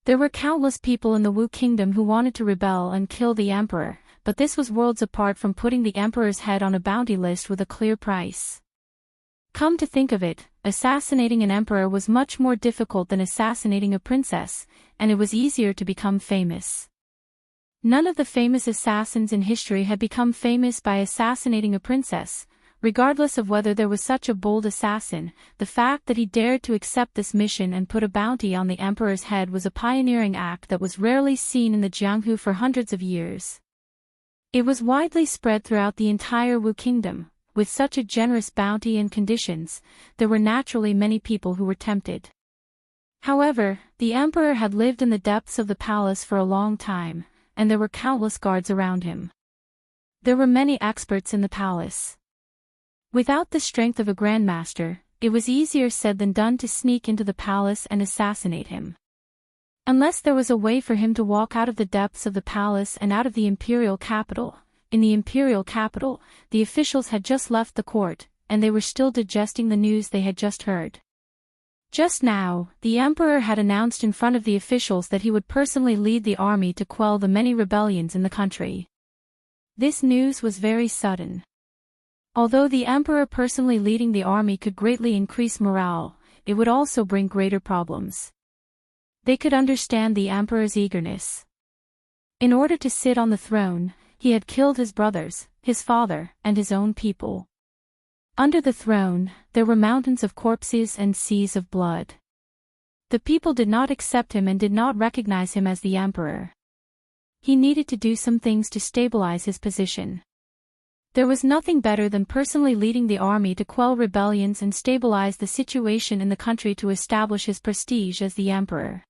There were countless people in the Wu Kingdom who wanted to rebel and kill the emperor, but this was worlds apart from putting the emperor's head on a bounty list with a clear price. Come to think of it, assassinating an emperor was much more difficult than assassinating a princess, and it was easier to become famous. None of the famous assassins in history had become famous by assassinating a princess. Regardless of whether there was such a bold assassin, the fact that he dared to accept this mission and put a bounty on the emperor's head was a pioneering act that was rarely seen in the Jianghu for hundreds of years. It was widely spread throughout the entire Wu Kingdom. With such a generous bounty and conditions, there were naturally many people who were tempted. However, the emperor had lived in the depths of the palace for a long time, and there were countless guards around him. There were many experts in the palace. Without the strength of a grandmaster, it was easier said than done to sneak into the palace and assassinate him. Unless there was a way for him to walk out of the depths of the palace and out of the imperial capital. In the imperial capital, the officials had just left the court, and they were still digesting the news they had just heard. Just now, the emperor had announced in front of the officials that he would personally lead the army to quell the many rebellions in the country. This news was very sudden. Although the emperor personally leading the army could greatly increase morale, it would also bring greater problems. They could understand the emperor's eagerness. In order to sit on the throne, he had killed his brothers, his father, and his own people. Under the throne, there were mountains of corpses and seas of blood. The people did not accept him and did not recognize him as the emperor. He needed to do some things to stabilize his position. There was nothing better than personally leading the army to quell rebellions and stabilize the situation in the country to establish his prestige as the emperor.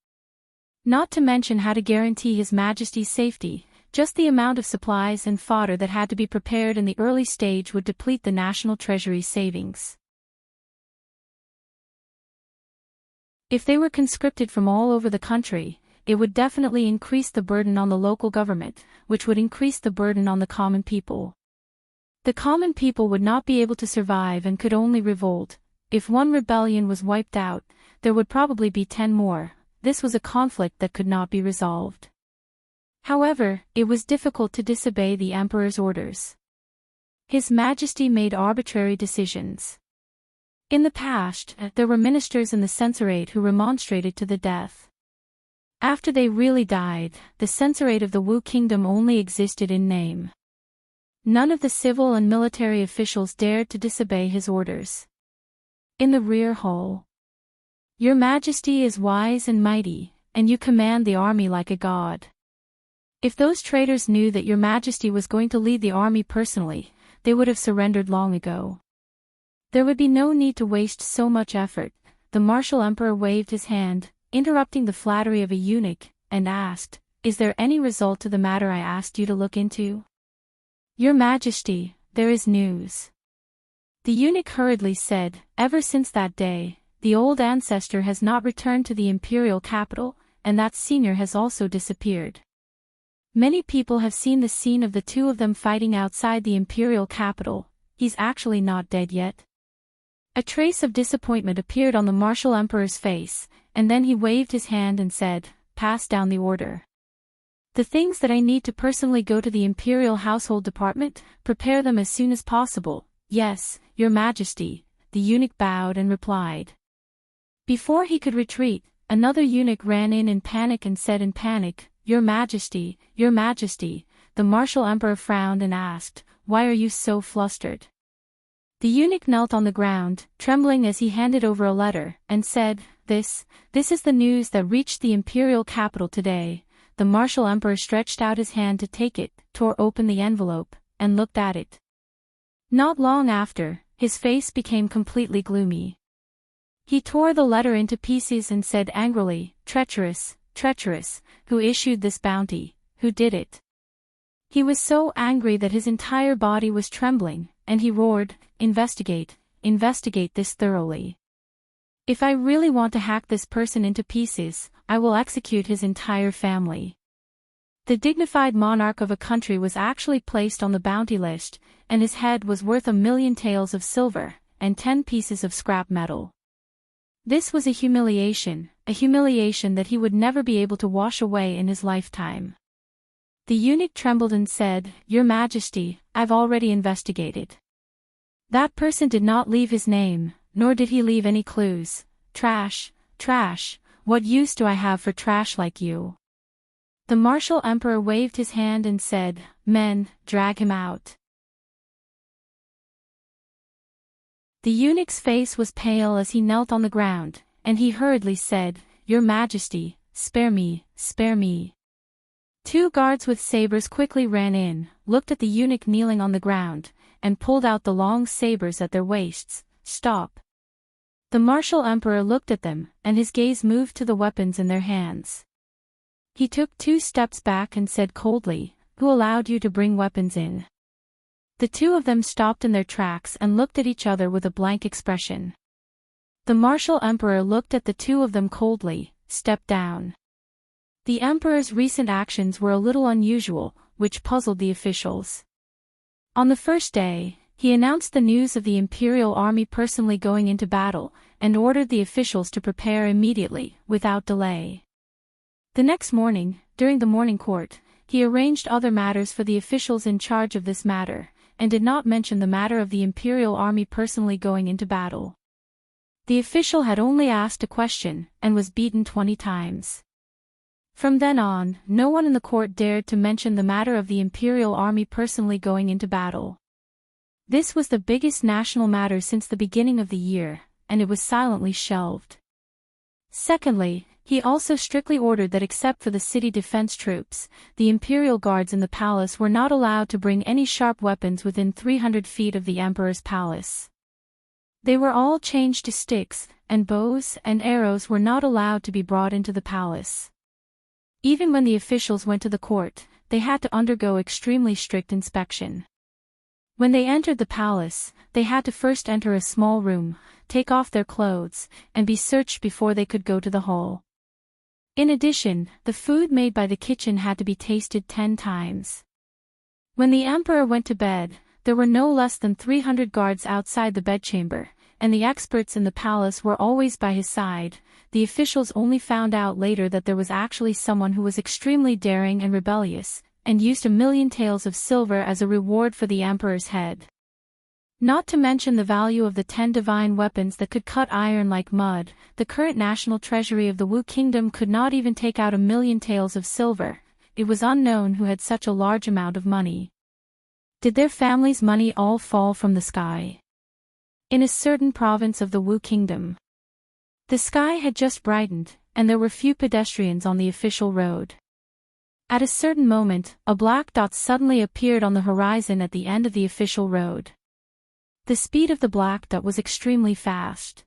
Not to mention how to guarantee His Majesty's safety. Just the amount of supplies and fodder that had to be prepared in the early stage would deplete the national treasury's savings. If they were conscripted from all over the country, it would definitely increase the burden on the local government, which would increase the burden on the common people. The common people would not be able to survive and could only revolt. If one rebellion was wiped out, there would probably be 10 more. This was a conflict that could not be resolved. However, it was difficult to disobey the emperor's orders. His Majesty made arbitrary decisions. In the past, there were ministers in the censorate who remonstrated to the death. After they really died, the censorate of the Wu Kingdom only existed in name. None of the civil and military officials dared to disobey his orders. In the rear hall. Your Majesty is wise and mighty, and you command the army like a god. If those traitors knew that Your Majesty was going to lead the army personally, they would have surrendered long ago. There would be no need to waste so much effort. The martial emperor waved his hand, interrupting the flattery of a eunuch, and asked, "Is there any result to the matter I asked you to look into?" "Your Majesty, there is news." The eunuch hurriedly said, "Ever since that day, the old ancestor has not returned to the imperial capital, and that senior has also disappeared. Many people have seen the scene of the two of them fighting outside the imperial capital. He's actually not dead yet." A trace of disappointment appeared on the martial emperor's face, and then he waved his hand and said, "Pass down the order. The things that I need to personally go to the imperial household department, prepare them as soon as possible." "Yes, Your Majesty," the eunuch bowed and replied. Before he could retreat, another eunuch ran in panic and said in panic, Your Majesty, the martial emperor frowned and asked, "Why are you so flustered?" The eunuch knelt on the ground, trembling as he handed over a letter, and said, This is the news that reached the imperial capital today." The martial emperor stretched out his hand to take it, tore open the envelope, and looked at it. Not long after, his face became completely gloomy. He tore the letter into pieces and said angrily, Treacherous, who issued this bounty, who did it?" He was so angry that his entire body was trembling, and he roared, Investigate this thoroughly. If I really want to hack this person into pieces, I will execute his entire family." The dignified monarch of a country was actually placed on the bounty list, and his head was worth 1,000,000 taels of silver, and 10 pieces of scrap metal. This was a humiliation that he would never be able to wash away in his lifetime. The eunuch trembled and said, "Your Majesty, I've already investigated. That person did not leave his name, nor did he leave any clues. Trash, what use do I have for trash like you?" The martial emperor waved his hand and said, "Men, drag him out." The eunuch's face was pale as he knelt on the ground, and he hurriedly said, "Your Majesty, spare me." 2 guards with sabers quickly ran in, looked at the eunuch kneeling on the ground, and pulled out the long sabers at their waists. "Stop." The martial emperor looked at them, and his gaze moved to the weapons in their hands. He took 2 steps back and said coldly, "Who allowed you to bring weapons in?" The 2 of them stopped in their tracks and looked at each other with a blank expression. The martial emperor looked at the 2 of them coldly, stepped down. The emperor's recent actions were a little unusual, which puzzled the officials. On the first day, he announced the news of the imperial army personally going into battle, and ordered the officials to prepare immediately, without delay. The next morning, during the morning court, he arranged other matters for the officials in charge of this matter, and did not mention the matter of the imperial army personally going into battle. The official had only asked a question, and was beaten 20 times. From then on, no one in the court dared to mention the matter of the imperial army personally going into battle. This was the biggest national matter since the beginning of the year, and it was silently shelved. Secondly, he also strictly ordered that except for the city defense troops, the imperial guards in the palace were not allowed to bring any sharp weapons within 300 feet of the emperor's palace. They were all changed to sticks, and bows and arrows were not allowed to be brought into the palace. Even when the officials went to the court, they had to undergo extremely strict inspection. When they entered the palace, they had to first enter a small room, take off their clothes, and be searched before they could go to the hall. In addition, the food made by the kitchen had to be tasted 10 times. When the emperor went to bed, there were no less than 300 guards outside the bedchamber, and the experts in the palace were always by his side. The officials only found out later that there was actually someone who was extremely daring and rebellious, and used 1,000,000 taels of silver as a reward for the emperor's head. Not to mention the value of the 10 divine weapons that could cut iron like mud, the current national treasury of the Wu Kingdom could not even take out 1,000,000 taels of silver. It was unknown who had such a large amount of money. Did their family's money all fall from the sky? In a certain province of the Wu Kingdom, the sky had just brightened, and there were few pedestrians on the official road. At a certain moment, a black dot suddenly appeared on the horizon at the end of the official road. The speed of the black dot was extremely fast.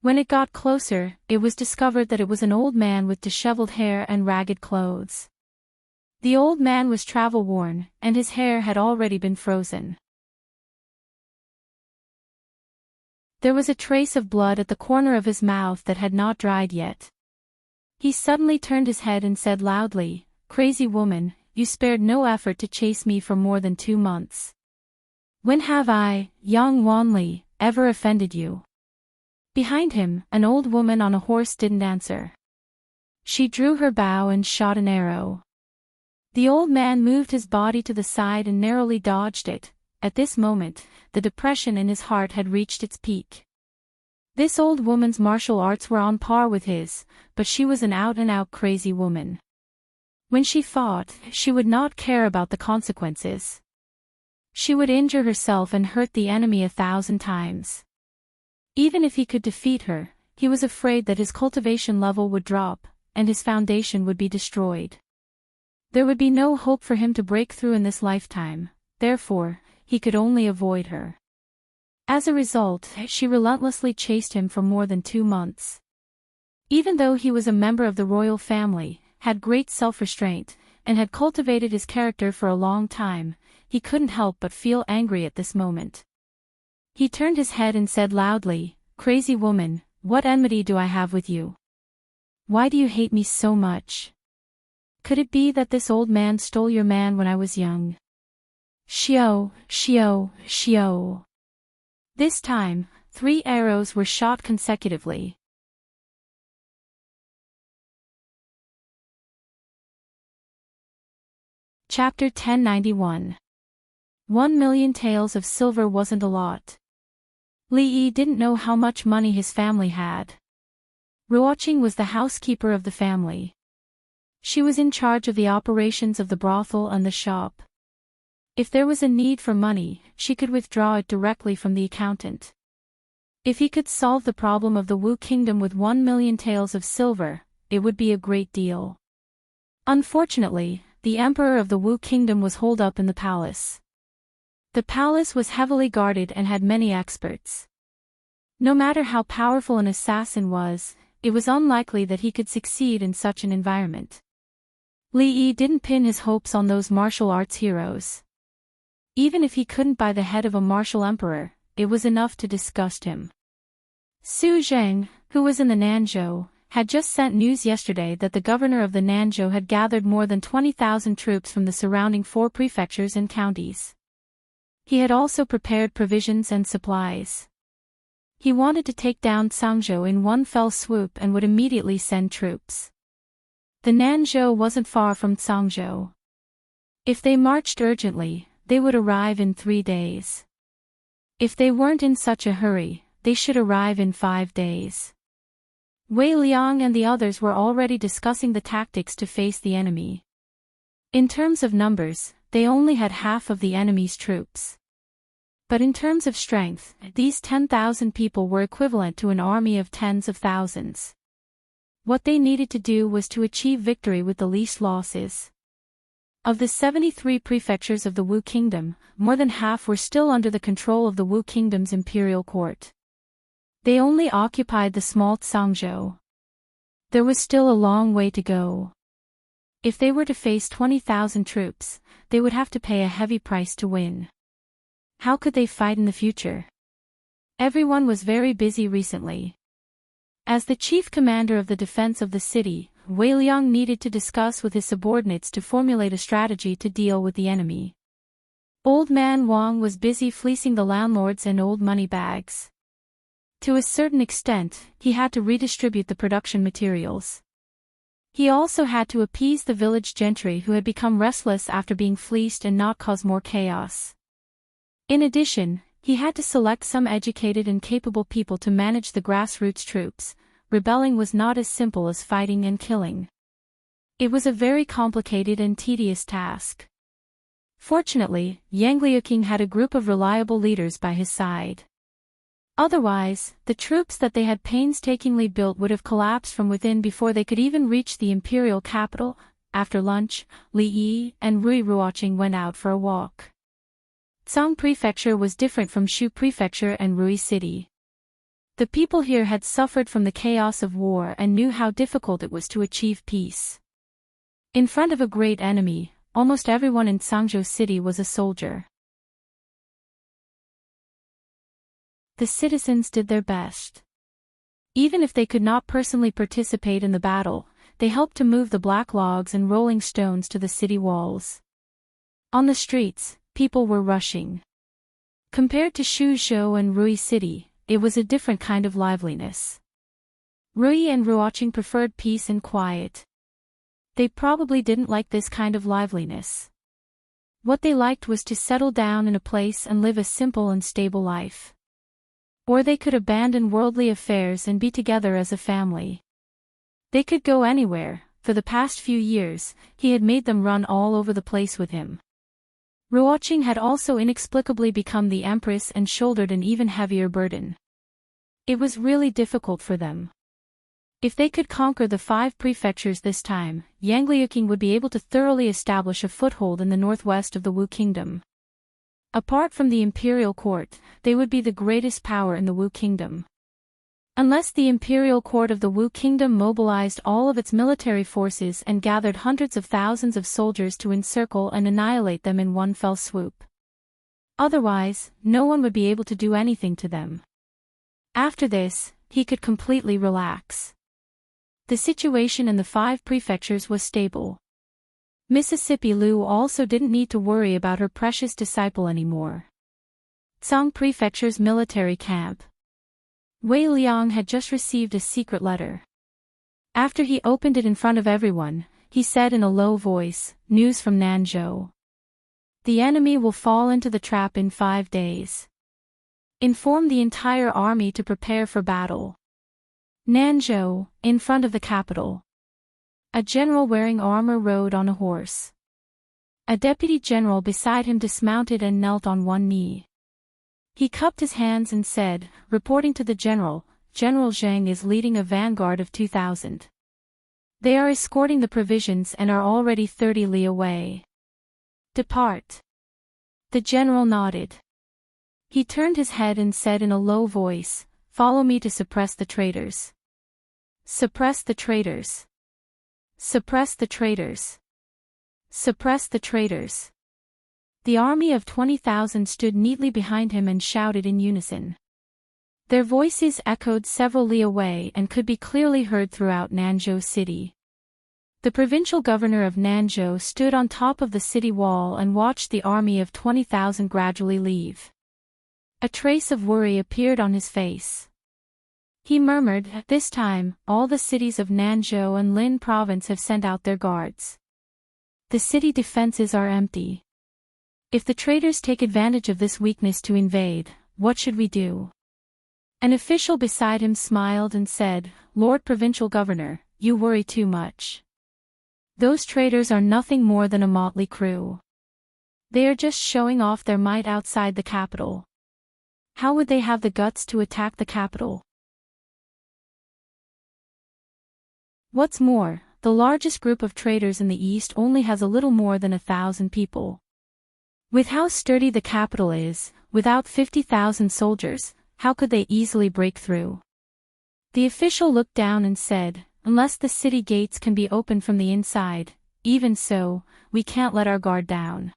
When it got closer, it was discovered that it was an old man with disheveled hair and ragged clothes. The old man was travel-worn, and his hair had already been frozen. There was a trace of blood at the corner of his mouth that had not dried yet. He suddenly turned his head and said loudly, "Crazy woman, you spared no effort to chase me for more than 2 months. When have I, young Wanli, ever offended you?" Behind him, an old woman on a horse didn't answer. She drew her bow and shot an arrow. The old man moved his body to the side and narrowly dodged it. At this moment, the depression in his heart had reached its peak. This old woman's martial arts were on par with his, but she was an out-and-out crazy woman. When she fought, she would not care about the consequences. She would injure herself and hurt the enemy 1,000 times. Even if he could defeat her, he was afraid that his cultivation level would drop, and his foundation would be destroyed. There would be no hope for him to break through in this lifetime, therefore, he could only avoid her. As a result, she relentlessly chased him for more than 2 months. Even though he was a member of the royal family, had great self-restraint, and had cultivated his character for a long time, he couldn't help but feel angry at this moment. He turned his head and said loudly, "Crazy woman, what enmity do I have with you? Why do you hate me so much? Could it be that this old man stole your man when I was young?" Shio, shio, shio. This time, 3 arrows were shot consecutively. Chapter 1091. 1,000,000 taels of silver wasn't a lot. Li Yi didn't know how much money his family had. Ruoqing was the housekeeper of the family. She was in charge of the operations of the brothel and the shop. If there was a need for money, she could withdraw it directly from the accountant. If he could solve the problem of the Wu Kingdom with 1,000,000 taels of silver, it would be a great deal. Unfortunately, the emperor of the Wu Kingdom was holed up in the palace. The palace was heavily guarded and had many experts. No matter how powerful an assassin was, it was unlikely that he could succeed in such an environment. Li Yi didn't pin his hopes on those martial arts heroes. Even if he couldn't buy the head of a martial emperor, it was enough to disgust him. Su Zheng, who was in the Nanzhou, had just sent news yesterday that the governor of the Nanzhou had gathered more than 20,000 troops from the surrounding 4 prefectures and counties. He had also prepared provisions and supplies. He wanted to take down Cangzhou in one fell swoop and would immediately send troops. The Nanzhou wasn't far from Cangzhou. If they marched urgently, they would arrive in 3 days. If they weren't in such a hurry, they should arrive in 5 days. Wei Liang and the others were already discussing the tactics to face the enemy. In terms of numbers, they only had half of the enemy's troops. But in terms of strength, these 10,000 people were equivalent to an army of tens of thousands. What they needed to do was to achieve victory with the least losses. Of the 73 prefectures of the Wu Kingdom, more than half were still under the control of the Wu Kingdom's imperial court. They only occupied the small Cangzhou. There was still a long way to go. If they were to face 20,000 troops, they would have to pay a heavy price to win. How could they fight in the future? Everyone was very busy recently. As the chief commander of the defense of the city, Wei Liang needed to discuss with his subordinates to formulate a strategy to deal with the enemy. Old Man Wang was busy fleecing the landlords and old money bags. To a certain extent, he had to redistribute the production materials. He also had to appease the village gentry who had become restless after being fleeced and not cause more chaos. In addition, he had to select some educated and capable people to manage the grassroots troops. Rebelling was not as simple as fighting and killing. It was a very complicated and tedious task. Fortunately, Yang Liuqing had a group of reliable leaders by his side. Otherwise, the troops that they had painstakingly built would have collapsed from within before they could even reach the imperial capital. After lunch, Li Yi and Rui Ruoqing went out for a walk. Cang Prefecture was different from Shu Prefecture and Rui City. The people here had suffered from the chaos of war and knew how difficult it was to achieve peace. In front of a great enemy, almost everyone in Cangzhou City was a soldier. The citizens did their best. Even if they could not personally participate in the battle, they helped to move the black logs and rolling stones to the city walls. On the streets, people were rushing. Compared to Shuzhou and Rui City, it was a different kind of liveliness. Rui and Ruoqing preferred peace and quiet. They probably didn't like this kind of liveliness. What they liked was to settle down in a place and live a simple and stable life. Or they could abandon worldly affairs and be together as a family. They could go anywhere. For the past few years, he had made them run all over the place with him. Ruoqing had also inexplicably become the empress and shouldered an even heavier burden. It was really difficult for them. If they could conquer the 5 prefectures this time, Yang Liuqing would be able to thoroughly establish a foothold in the northwest of the Wu Kingdom. Apart from the imperial court, they would be the greatest power in the Wu Kingdom. Unless the imperial court of the Wu Kingdom mobilized all of its military forces and gathered hundreds of thousands of soldiers to encircle and annihilate them in one fell swoop. Otherwise, no one would be able to do anything to them. After this, he could completely relax. The situation in the 5 prefectures was stable. Mississippi Lu also didn't need to worry about her precious disciple anymore. Cang Prefecture's military camp. Wei Liang had just received a secret letter. After he opened it in front of everyone, he said in a low voice, "News from Nanzhou. The enemy will fall into the trap in 5 days. Inform the entire army to prepare for battle." Nanzhou, in front of the capital. A general wearing armor rode on a horse. A deputy general beside him dismounted and knelt on one knee. He cupped his hands and said, reporting to the general, "General Zheng is leading a vanguard of 2,000. They are escorting the provisions and are already 30 li away. Depart." The general nodded. He turned his head and said in a low voice, Follow me to suppress the traitors. Suppress the traitors. Suppress the traitors. Suppress the traitors. The army of 20,000 stood neatly behind him and shouted in unison. Their voices echoed several li away and could be clearly heard throughout Nanzhou city. The provincial governor of Nanzhou stood on top of the city wall and watched the army of 20,000 gradually leave. A trace of worry appeared on his face. He murmured, "This time, all the cities of Nanzhou and Lin province have sent out their guards. The city defenses are empty. If the traitors take advantage of this weakness to invade, what should we do?" An official beside him smiled and said, "Lord Provincial Governor, you worry too much. Those traitors are nothing more than a motley crew. They are just showing off their might outside the capital. How would they have the guts to attack the capital? What's more, the largest group of traitors in the east only has a little more than 1,000 people. With how sturdy the capital is, without 50,000 soldiers, how could they easily break through?" The official looked down and said, "Unless the city gates can be opened from the inside, even so, we can't let our guard down."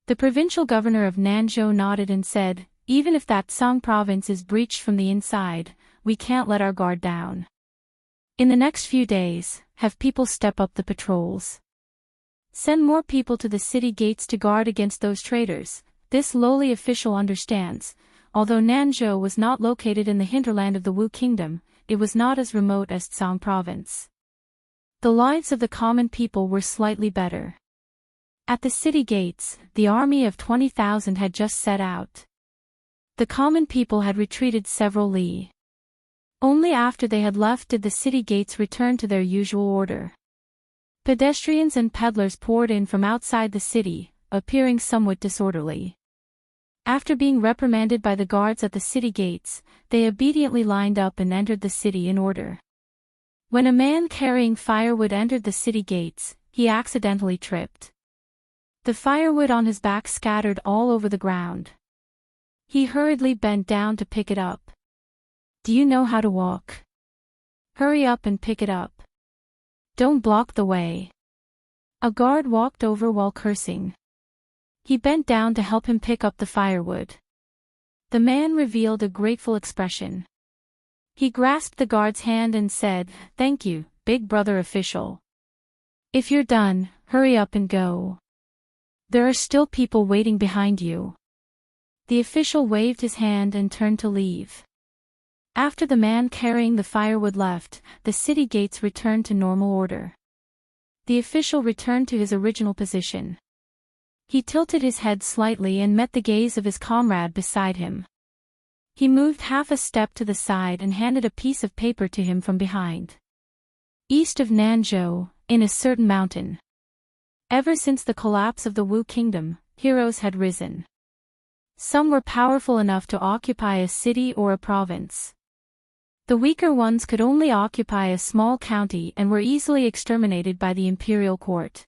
The provincial governor of Nanzhou nodded and said, "Even if that Song province is breached from the inside, we can't let our guard down. In the next few days, have people step up the patrols. Send more people to the city gates to guard against those traitors." This lowly official understands. Although Nanzhou was not located in the hinterland of the Wu Kingdom, it was not as remote as Tsang province. The lives of the common people were slightly better. At the city gates, the army of 20,000 had just set out. The common people had retreated several li. Only after they had left did the city gates return to their usual order. Pedestrians and peddlers poured in from outside the city, appearing somewhat disorderly. After being reprimanded by the guards at the city gates, they obediently lined up and entered the city in order. When a man carrying firewood entered the city gates, he accidentally tripped. The firewood on his back scattered all over the ground. He hurriedly bent down to pick it up. "Do you know how to walk? Hurry up and pick it up. Don't block the way." A guard walked over while cursing. He bent down to help him pick up the firewood. The man revealed a grateful expression. He grasped the guard's hand and said, "Thank you, big brother official. If you're done, hurry up and go. There are still people waiting behind you." The official waved his hand and turned to leave. After the man carrying the firewood left, the city gates returned to normal order. The official returned to his original position. He tilted his head slightly and met the gaze of his comrade beside him. He moved half a step to the side and handed a piece of paper to him from behind. "East of Nanzhou, in a certain mountain. Ever since the collapse of the Wu Kingdom, heroes had risen. Some were powerful enough to occupy a city or a province. The weaker ones could only occupy a small county and were easily exterminated by the imperial court.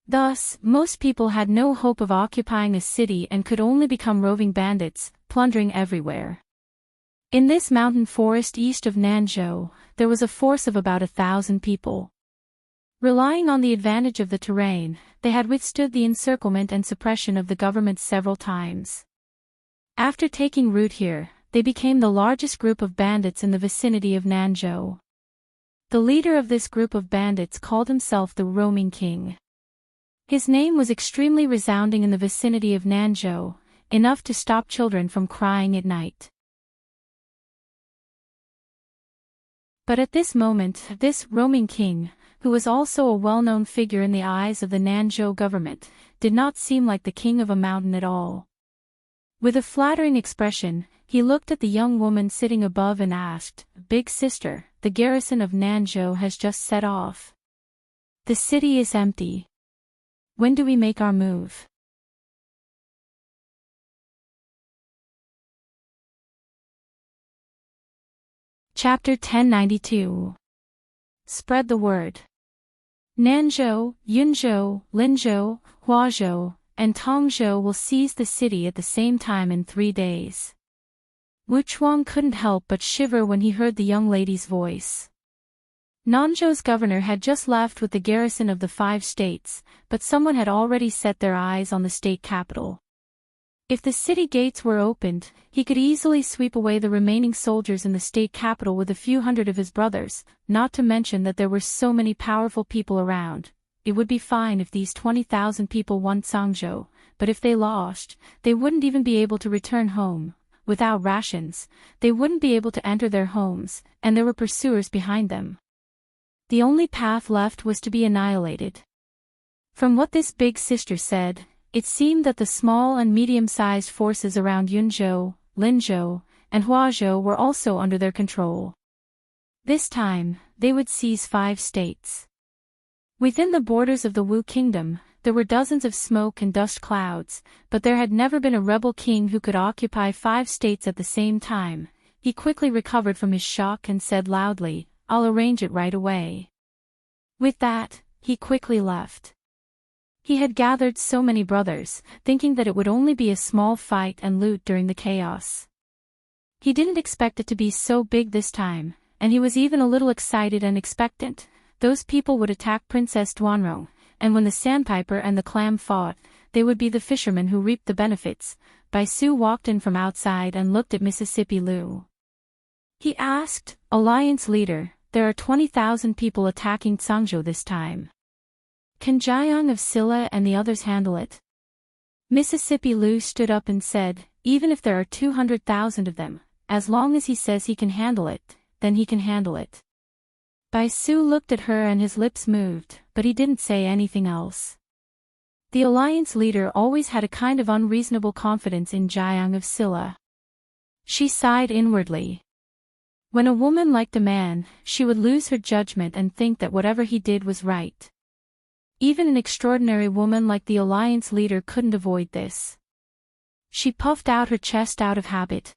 Thus, most people had no hope of occupying a city and could only become roving bandits, plundering everywhere. In this mountain forest east of Nanzhou, there was a force of about 1,000 people. Relying on the advantage of the terrain, they had withstood the encirclement and suppression of the government several times. After taking root here, they became the largest group of bandits in the vicinity of Nanzhou. The leader of this group of bandits called himself the Roaming King. His name was extremely resounding in the vicinity of Nanzhou, enough to stop children from crying at night. But at this moment, this Roaming King, who was also a well-known figure in the eyes of the Nanzhou government, did not seem like the king of a mountain at all. With a flattering expression, he looked at the young woman sitting above and asked, "Big sister, the garrison of Nanzhou has just set off. The city is empty. When do we make our move?" Chapter 1092. Spread the word. Nanzhou, Yunzhou, Linzhou, Huazhou, and Tongzhou will seize the city at the same time in 3 days. Wu Chuang couldn't help but shiver when he heard the young lady's voice. Nanzhou's governor had just left with the garrison of the 5 states, but someone had already set their eyes on the state capital. If the city gates were opened, he could easily sweep away the remaining soldiers in the state capital with a few hundred of his brothers, not to mention that there were so many powerful people around. It would be fine if these 20,000 people won Zhangzhou, but if they lost, they wouldn't even be able to return home. Without rations, they wouldn't be able to enter their homes, and there were pursuers behind them. The only path left was to be annihilated. From what this big sister said, it seemed that the small and medium-sized forces around Yunzhou, Linzhou, and Huazhou were also under their control. This time, they would seize 5 states. Within the borders of the Wu Kingdom, there were dozens of smoke and dust clouds, but there had never been a rebel king who could occupy 5 states at the same time. He quickly recovered from his shock and said loudly, "I'll arrange it right away." With that, he quickly left. He had gathered so many brothers, thinking that it would only be a small fight and loot during the chaos. He didn't expect it to be so big this time, and he was even a little excited and expectant. Those people would attack Princess Duanrong, and when the sandpiper and the clam fought, they would be the fishermen who reaped the benefits. Bai Su walked in from outside and looked at Mississippi Liu. He asked, "Alliance leader, there are 20,000 people attacking Zhangzhou this time. Can Jiang of Silla and the others handle it?" Mississippi Liu stood up and said, "Even if there are 200,000 of them, as long as he says he can handle it, then he can handle it." Bai Su looked at her and his lips moved, but he didn't say anything else. The alliance leader always had a kind of unreasonable confidence in Jiang of Silla. She sighed inwardly. When a woman liked a man, she would lose her judgment and think that whatever he did was right. Even an extraordinary woman like the alliance leader couldn't avoid this. She puffed out her chest out of habit.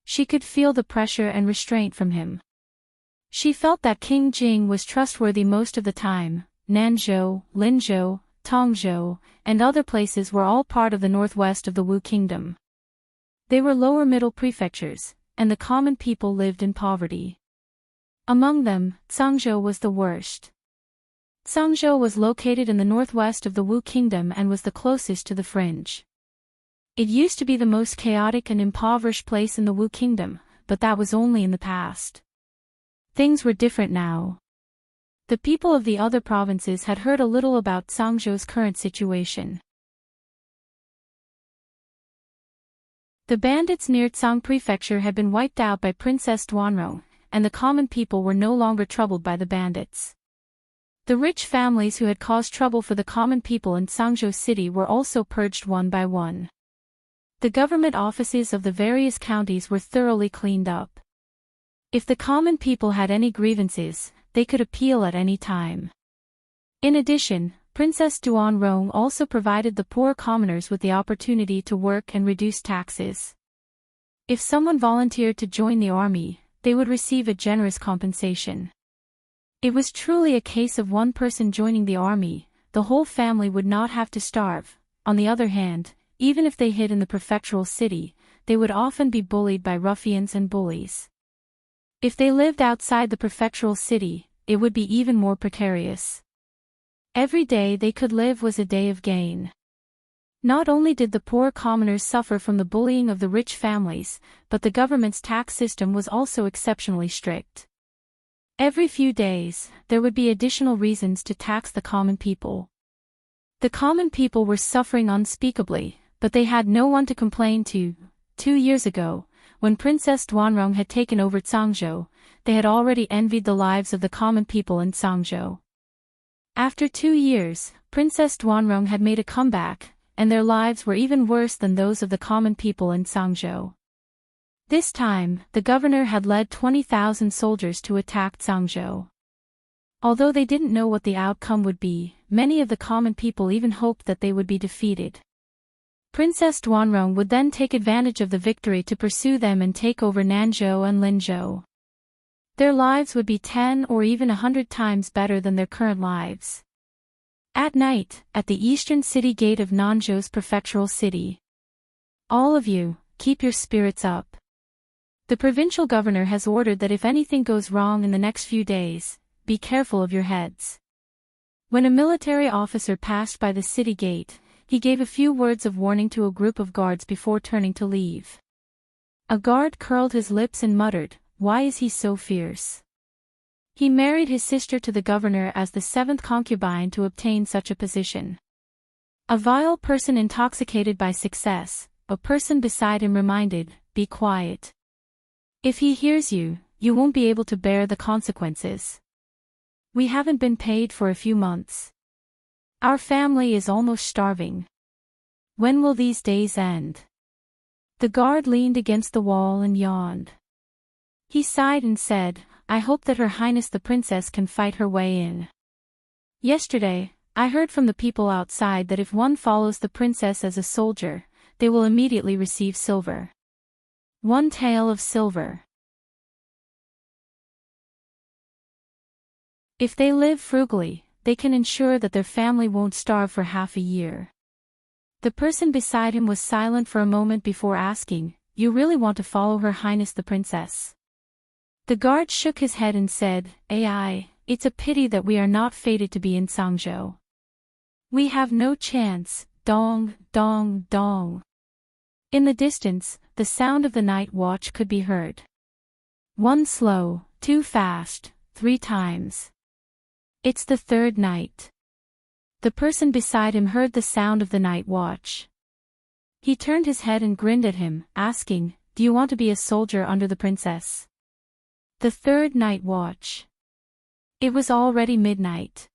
She could feel the pressure and restraint from him. She felt that King Jing was trustworthy most of the time. Nanzhou, Linzhou, Tongzhou, and other places were all part of the northwest of the Wu Kingdom. They were lower middle prefectures, and the common people lived in poverty. Among them, Zhangzhou was the worst. Zhangzhou was located in the northwest of the Wu Kingdom and was the closest to the fringe. It used to be the most chaotic and impoverished place in the Wu Kingdom, but that was only in the past. Things were different now. The people of the other provinces had heard a little about Zhangzhou's current situation. The bandits near Tsang Prefecture had been wiped out by Princess Duanrong, and the common people were no longer troubled by the bandits. The rich families who had caused trouble for the common people in Zhangzhou City were also purged one by one. The government offices of the various counties were thoroughly cleaned up. If the common people had any grievances, they could appeal at any time. In addition, Princess Duanrong also provided the poor commoners with the opportunity to work and reduce taxes. If someone volunteered to join the army, they would receive a generous compensation. It was truly a case of one person joining the army, the whole family would not have to starve. On the other hand, even if they hid in the prefectural city, they would often be bullied by ruffians and bullies. If they lived outside the prefectural city, it would be even more precarious. Every day they could live was a day of gain. Not only did the poor commoners suffer from the bullying of the rich families, but the government's tax system was also exceptionally strict. Every few days, there would be additional reasons to tax the common people. The common people were suffering unspeakably, but they had no one to complain to. 2 years ago, when Princess Duanrong had taken over Zhangzhou, they had already envied the lives of the common people in Zhangzhou. After 2 years, Princess Duanrong had made a comeback, and their lives were even worse than those of the common people in Zhangzhou. This time, the governor had led 20,000 soldiers to attack Zhangzhou. Although they didn't know what the outcome would be, many of the common people even hoped that they would be defeated. Princess Duanrong would then take advantage of the victory to pursue them and take over Nanzhou and Linzhou. Their lives would be 10 or even 100 times better than their current lives. At night, at the eastern city gate of Nanzhou's prefectural city. "All of you, keep your spirits up. The provincial governor has ordered that if anything goes wrong in the next few days, be careful of your heads. When a military officer passed by the city gate, he gave a few words of warning to a group of guards before turning to leave. A guard curled his lips and muttered, "Why is he so fierce?" He married his sister to the governor as the seventh concubine to obtain such a position. A vile person intoxicated by success, a person beside him reminded, "Be quiet. If he hears you, you won't be able to bear the consequences. We haven't been paid for a few months. Our family is almost starving. When will these days end?" The guard leaned against the wall and yawned. He sighed and said, "I hope that Her Highness the Princess can fight her way in. Yesterday, I heard from the people outside that if one follows the princess as a soldier, they will immediately receive silver. 1 tael of silver. If they live frugally, they can ensure that their family won't starve for half a year." The person beside him was silent for a moment before asking, "You really want to follow Her Highness the Princess?" The guard shook his head and said, "Ai, it's a pity that we are not fated to be in Sangzhou. We have no chance." Dong, dong, dong. In the distance, the sound of the night watch could be heard. 1 slow, 2 fast, 3 times. It's the third night. The person beside him heard the sound of the night watch. He turned his head and grinned at him, asking, "Do you want to be a soldier under the princess?" The third night watch. It was already midnight.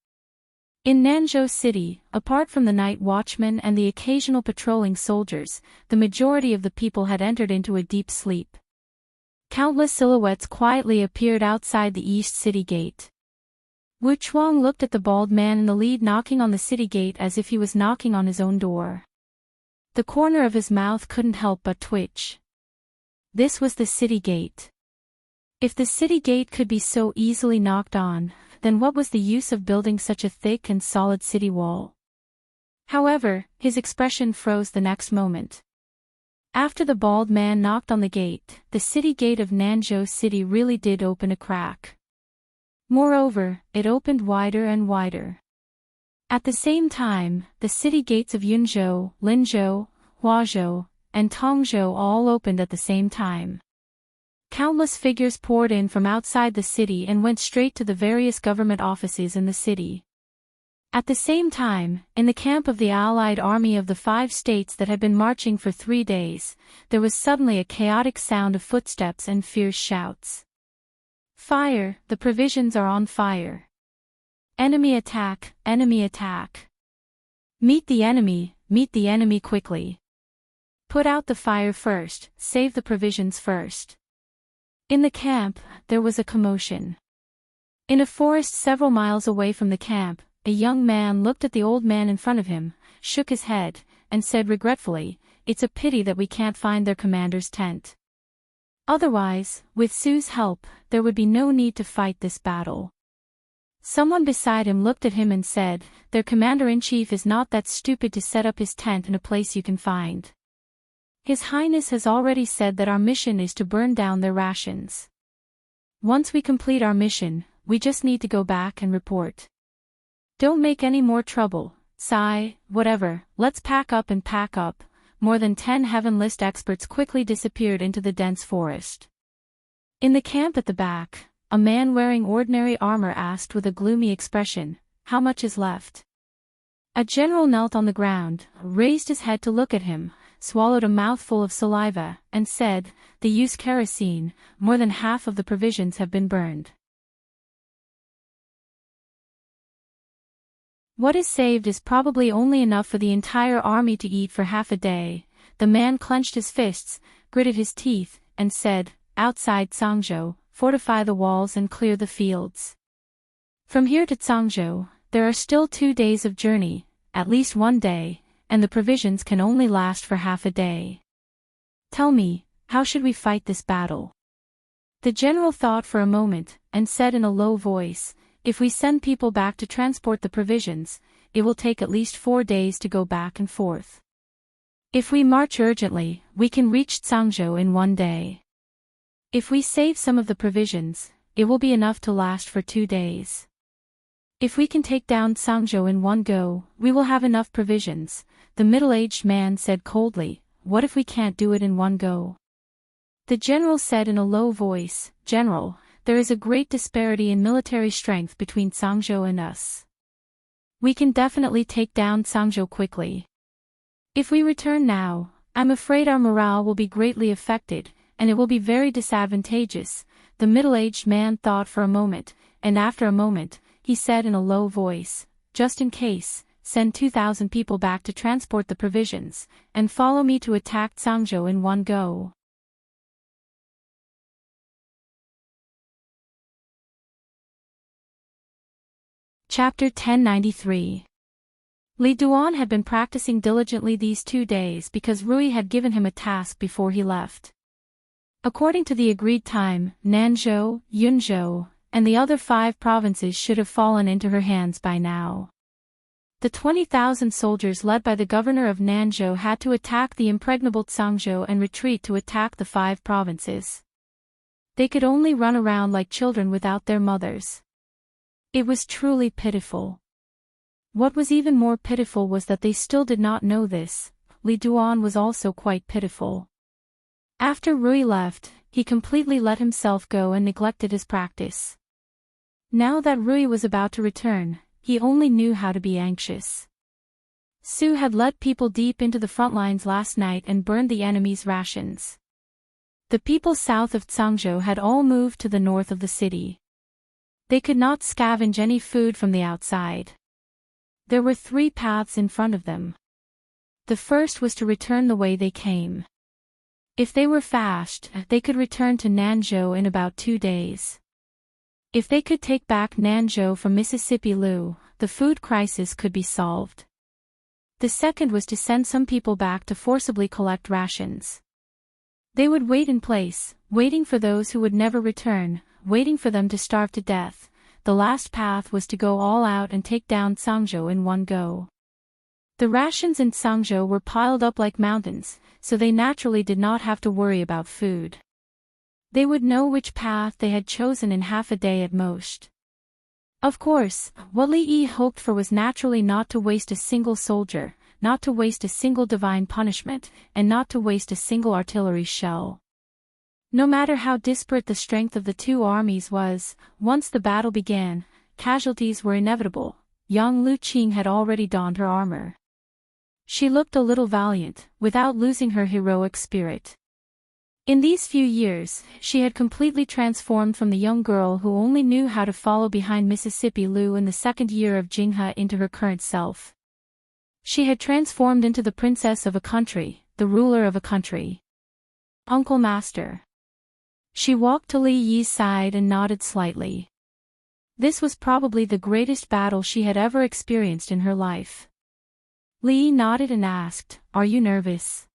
In Nanzhou City, apart from the night watchmen and the occasional patrolling soldiers, the majority of the people had entered into a deep sleep. Countless silhouettes quietly appeared outside the East City Gate. Wu Chuang looked at the bald man in the lead knocking on the city gate as if he was knocking on his own door. The corner of his mouth couldn't help but twitch. This was the city gate. If the city gate could be so easily knocked on, then what was the use of building such a thick and solid city wall? However, his expression froze the next moment. After the bald man knocked on the gate, the city gate of Nanzhou City really did open a crack. Moreover, it opened wider and wider. At the same time, the city gates of Yunzhou, Linzhou, Huazhou, and Tongzhou all opened at the same time. Countless figures poured in from outside the city and went straight to the various government offices in the city. At the same time, in the camp of the allied army of the 5 states that had been marching for 3 days, there was suddenly a chaotic sound of footsteps and fierce shouts. "Fire, the provisions are on fire. Enemy attack, enemy attack. Meet the enemy quickly. Put out the fire first, save the provisions first." In the camp, there was a commotion. In a forest several miles away from the camp, a young man looked at the old man in front of him, shook his head, and said regretfully, "It's a pity that we can't find their commander's tent. Otherwise, with Su's help, there would be no need to fight this battle." Someone beside him looked at him and said, "Their commander-in-chief is not that stupid to set up his tent in a place you can find. His Highness has already said that our mission is to burn down their rations. Once we complete our mission, we just need to go back and report. Don't make any more trouble, sigh, whatever, let's pack up and pack up." More than 10 Heaven List experts quickly disappeared into the dense forest. In the camp at the back, a man wearing ordinary armor asked with a gloomy expression, "How much is left?" A general knelt on the ground, raised his head to look at him, swallowed a mouthful of saliva, and said, "They use kerosene, more than half of the provisions have been burned. What is saved is probably only enough for the entire army to eat for half a day." The man clenched his fists, gritted his teeth, and said, "Outside Sangzhou, fortify the walls and clear the fields. From here to Sangzhou, there are still 2 days of journey, at least 1 day, and the provisions can only last for half a day. Tell me, how should we fight this battle?" The general thought for a moment, and said in a low voice, "If we send people back to transport the provisions, it will take at least 4 days to go back and forth. If we march urgently, we can reach Sangzhou in 1 day." If we save some of the provisions, it will be enough to last for 2 days. If we can take down Sangzhou in one go, we will have enough provisions, the middle-aged man said coldly. What if we can't do it in one go? The general said in a low voice, General, there is a great disparity in military strength between Sangzhou and us. We can definitely take down Sangzhou quickly. If we return now, I'm afraid our morale will be greatly affected, and it will be very disadvantageous. The middle-aged man thought for a moment, and after a moment, he said in a low voice, just in case, send 2,000 people back to transport the provisions, and follow me to attack Sangzhou in one go. Chapter 1093. Li Duan had been practicing diligently these 2 days because Rui had given him a task before he left. According to the agreed time, Nanzhou, Yunzhou, and the other 5 provinces should have fallen into her hands by now. The 20,000 soldiers led by the governor of Nanzhou had to attack the impregnable Sangzhou and retreat to attack the 5 provinces. They could only run around like children without their mothers. It was truly pitiful. What was even more pitiful was that they still did not know this. Li Duan was also quite pitiful. After Rui left, he completely let himself go and neglected his practice. Now that Rui was about to return, he only knew how to be anxious. Su had led people deep into the front lines last night and burned the enemy's rations. The people south of Sangzhou had all moved to the north of the city. They could not scavenge any food from the outside. There were 3 paths in front of them. The first was to return the way they came. If they were fast, they could return to Nanzhou in about 2 days. If they could take back Nanzhou from Mississippi Lu, the food crisis could be solved. The second was to send some people back to forcibly collect rations. They would wait in place, waiting for those who would never return, waiting for them to starve to death. The last path was to go all out and take down Sangzhou in one go. The rations in Sangzhou were piled up like mountains, so they naturally did not have to worry about food. They would know which path they had chosen in half a day at most. Of course, what Li Yi hoped for was naturally not to waste a single soldier, not to waste a single divine punishment, and not to waste a single artillery shell. No matter how disparate the strength of the 2 armies was, once the battle began, casualties were inevitable. Young Lu Qing had already donned her armor. She looked a little valiant, without losing her heroic spirit. In these few years, she had completely transformed from the young girl who only knew how to follow behind Mississippi Lu in the 2nd year of Jinghe into her current self. She had transformed into the princess of a country, the ruler of a country. Uncle Master. She walked to Li Yi's side and nodded slightly. This was probably the greatest battle she had ever experienced in her life. Li Yi nodded and asked, "Are you nervous?"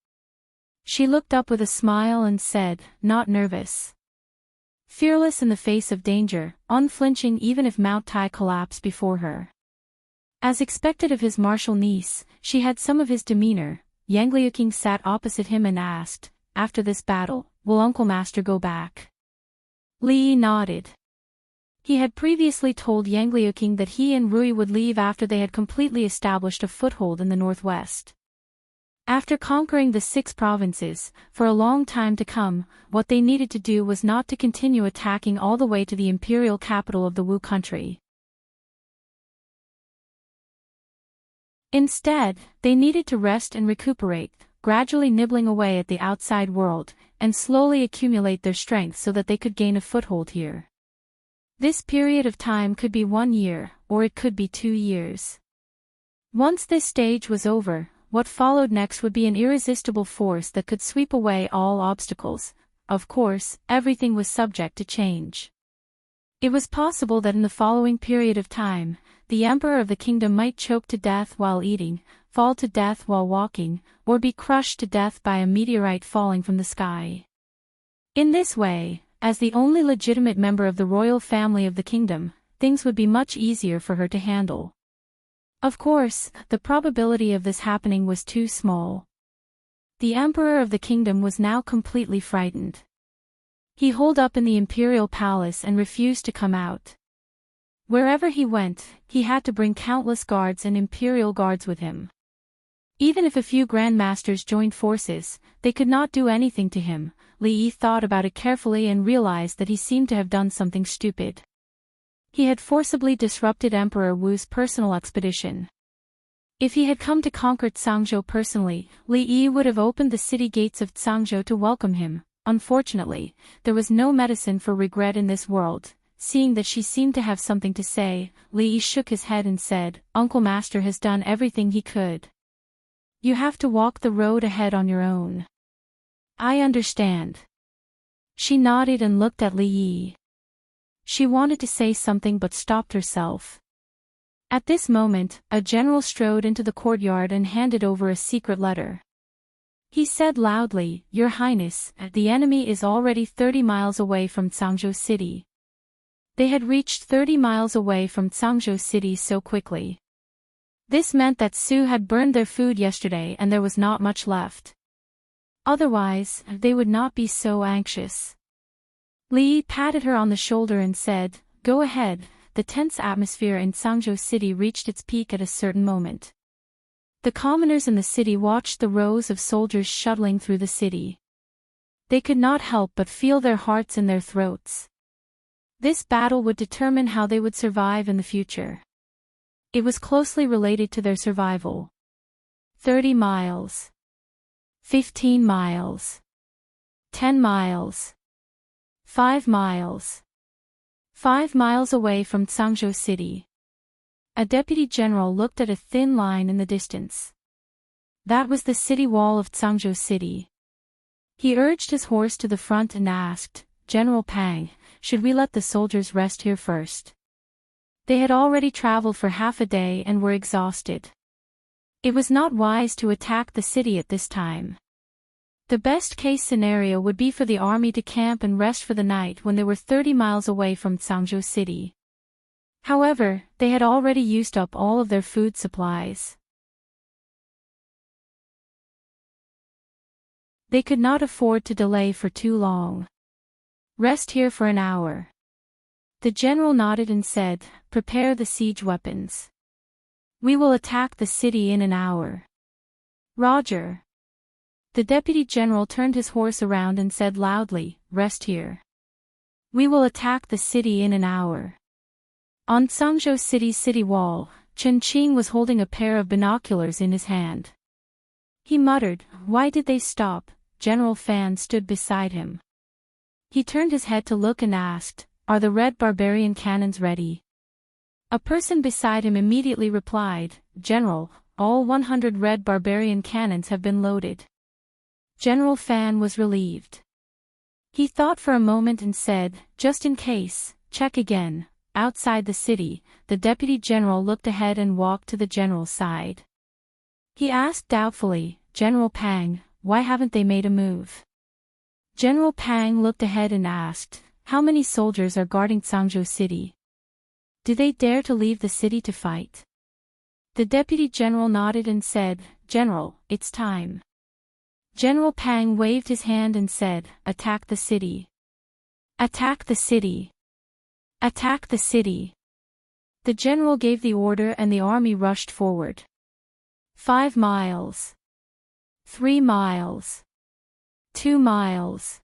She looked up with a smile and said, "Not nervous." Fearless in the face of danger, unflinching even if Mount Tai collapsed before her. As expected of his martial niece, she had some of his demeanor. Yang Liuqing sat opposite him and asked, "After this battle, will Uncle Master go back?" Li Yi nodded. He had previously told Yang Liuqing that he and Rui would leave after they had completely established a foothold in the northwest. After conquering the 6 provinces, for a long time to come, what they needed to do was not to continue attacking all the way to the imperial capital of the Wu country. Instead, they needed to rest and recuperate, gradually nibbling away at the outside world, and slowly accumulate their strength so that they could gain a foothold here. This period of time could be 1 year, or it could be 2 years. Once this stage was over, what followed next would be an irresistible force that could sweep away all obstacles. Of course, everything was subject to change. It was possible that in the following period of time, the emperor of the kingdom might choke to death while eating, fall to death while walking, or be crushed to death by a meteorite falling from the sky. In this way, as the only legitimate member of the royal family of the kingdom, things would be much easier for her to handle. Of course, the probability of this happening was too small. The emperor of the kingdom was now completely frightened. He holed up in the imperial palace and refused to come out. Wherever he went, he had to bring countless guards and imperial guards with him. Even if a few grandmasters joined forces, they could not do anything to him. Li Yi thought about it carefully and realized that he seemed to have done something stupid. He had forcibly disrupted Emperor Wu's personal expedition. If he had come to conquer Cangzhou personally, Li Yi would have opened the city gates of Cangzhou to welcome him. Unfortunately, there was no medicine for regret in this world. Seeing that she seemed to have something to say, Li Yi shook his head and said, "Uncle Master has done everything he could. You have to walk the road ahead on your own." "I understand." She nodded and looked at Li Yi. She wanted to say something but stopped herself. At this moment, a general strode into the courtyard and handed over a secret letter. He said loudly, "Your Highness, the enemy is already 30 miles away from Cangzhou City." They had reached 30 miles away from Cangzhou City so quickly. This meant that Su had burned their food yesterday and there was not much left. Otherwise, they would not be so anxious. Li patted her on the shoulder and said, "Go ahead." The tense atmosphere in Cangzhou City reached its peak at a certain moment. The commoners in the city watched the rows of soldiers shuttling through the city. They could not help but feel their hearts in their throats. This battle would determine how they would survive in the future. It was closely related to their survival. 30 miles. 15 miles. 10 miles. 5 miles. 5 miles away from Cangzhou City. A deputy general looked at a thin line in the distance. That was the city wall of Cangzhou City. He urged his horse to the front and asked, "General Pang, should we let the soldiers rest here first?" They had already traveled for half a day and were exhausted. It was not wise to attack the city at this time. The best-case scenario would be for the army to camp and rest for the night when they were 30 miles away from Cangzhou City. However, they had already used up all of their food supplies. They could not afford to delay for too long. "Rest here for an hour." The general nodded and said, "Prepare the siege weapons. We will attack the city in an hour." "Roger." The deputy general turned his horse around and said loudly, "Rest here. We will attack the city in an hour." On Cangzhou City's city wall, Chen Qing was holding a pair of binoculars in his hand. He muttered, "Why did they stop?" General Fan stood beside him. He turned his head to look and asked, "Are the red barbarian cannons ready?" A person beside him immediately replied, "General, all 100 red barbarian cannons have been loaded." General Fan was relieved. He thought for a moment and said, "Just in case, check again." Outside the city, the deputy general looked ahead and walked to the general's side. He asked doubtfully, "General Pang, why haven't they made a move?" General Pang looked ahead and asked, "How many soldiers are guarding Cangzhou City? Do they dare to leave the city to fight?" The deputy general nodded and said, "General, it's time." General Pang waved his hand and said, "Attack the city. Attack the city. Attack the city." The general gave the order and the army rushed forward. 5 miles. 3 miles. 2 miles.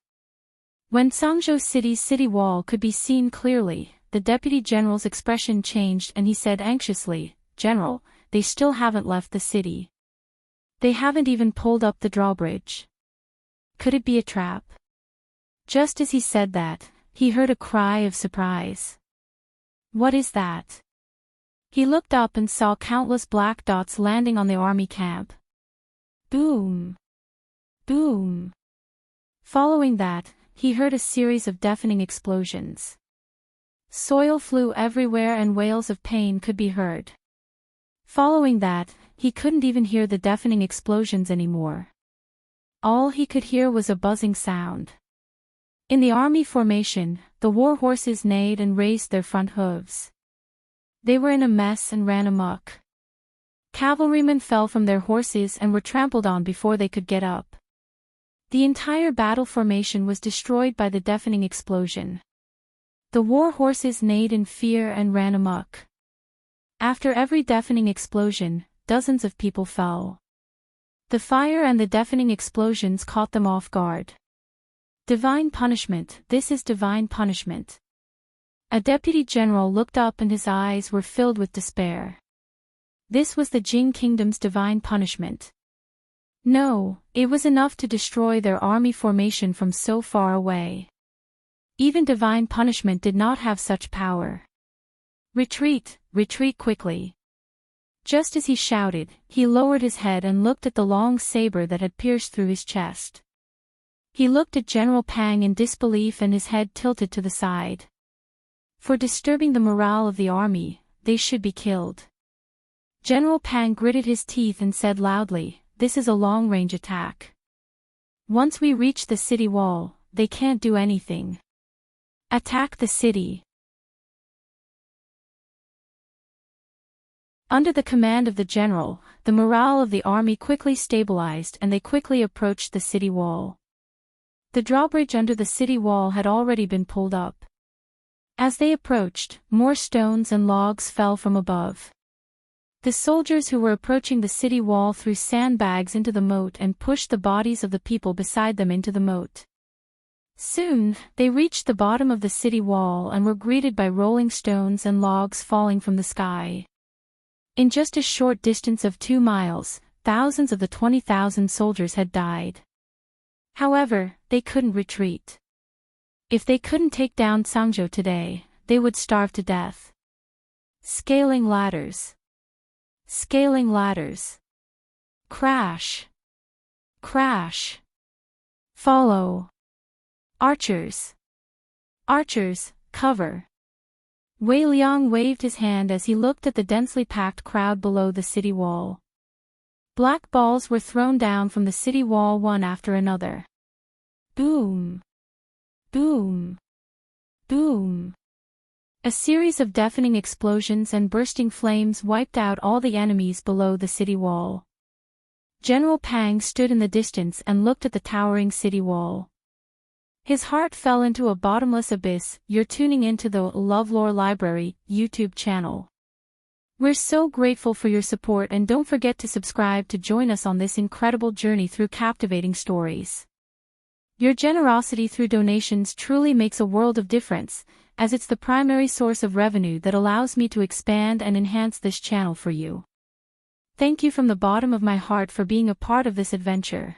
When Cangzhou City's city wall could be seen clearly, the deputy general's expression changed and he said anxiously, "General, they still haven't left the city. They haven't even pulled up the drawbridge. Could it be a trap?" Just as he said that, he heard a cry of surprise. "What is that?" He looked up and saw countless black dots landing on the army camp. Boom! Boom! Following that, he heard a series of deafening explosions. Soil flew everywhere and wails of pain could be heard. Following that, he couldn't even hear the deafening explosions anymore. All he could hear was a buzzing sound. In the army formation, the war horses neighed and raised their front hooves. They were in a mess and ran amok. Cavalrymen fell from their horses and were trampled on before they could get up. The entire battle formation was destroyed by the deafening explosion. The war horses neighed in fear and ran amok. After every deafening explosion, dozens of people fell. The fire and the deafening explosions caught them off guard. Divine punishment, this is divine punishment. A deputy general looked up and his eyes were filled with despair. This was the Jing Kingdom's divine punishment. No, it was enough to destroy their army formation from so far away. Even divine punishment did not have such power. Retreat, retreat quickly. Just as he shouted, he lowered his head and looked at the long saber that had pierced through his chest. He looked at General Pang in disbelief and his head tilted to the side. For disturbing the morale of the army, they should be killed. General Pang gritted his teeth and said loudly, "This is a long-range attack. Once we reach the city wall, they can't do anything. Attack the city." Under the command of the general, the morale of the army quickly stabilized and they quickly approached the city wall. The drawbridge under the city wall had already been pulled up. As they approached, more stones and logs fell from above. The soldiers who were approaching the city wall threw sandbags into the moat and pushed the bodies of the people beside them into the moat. Soon, they reached the bottom of the city wall and were greeted by rolling stones and logs falling from the sky. In just a short distance of 2 miles, thousands of the 20,000 soldiers had died. However, they couldn't retreat. If they couldn't take down Sangzhou today, they would starve to death. Scaling ladders. Scaling ladders. Crash. Crash. Follow. Archers. Archers, cover. Wei Liang waved his hand as he looked at the densely packed crowd below the city wall. Black balls were thrown down from the city wall one after another. Boom. Boom. Boom. A series of deafening explosions and bursting flames wiped out all the enemies below the city wall. General Pang stood in the distance and looked at the towering city wall. His heart fell into a bottomless abyss. You're tuning into the LoveLore Library YouTube channel. We're so grateful for your support and don't forget to subscribe to join us on this incredible journey through captivating stories. Your generosity through donations truly makes a world of difference, as it's the primary source of revenue that allows me to expand and enhance this channel for you. Thank you from the bottom of my heart for being a part of this adventure.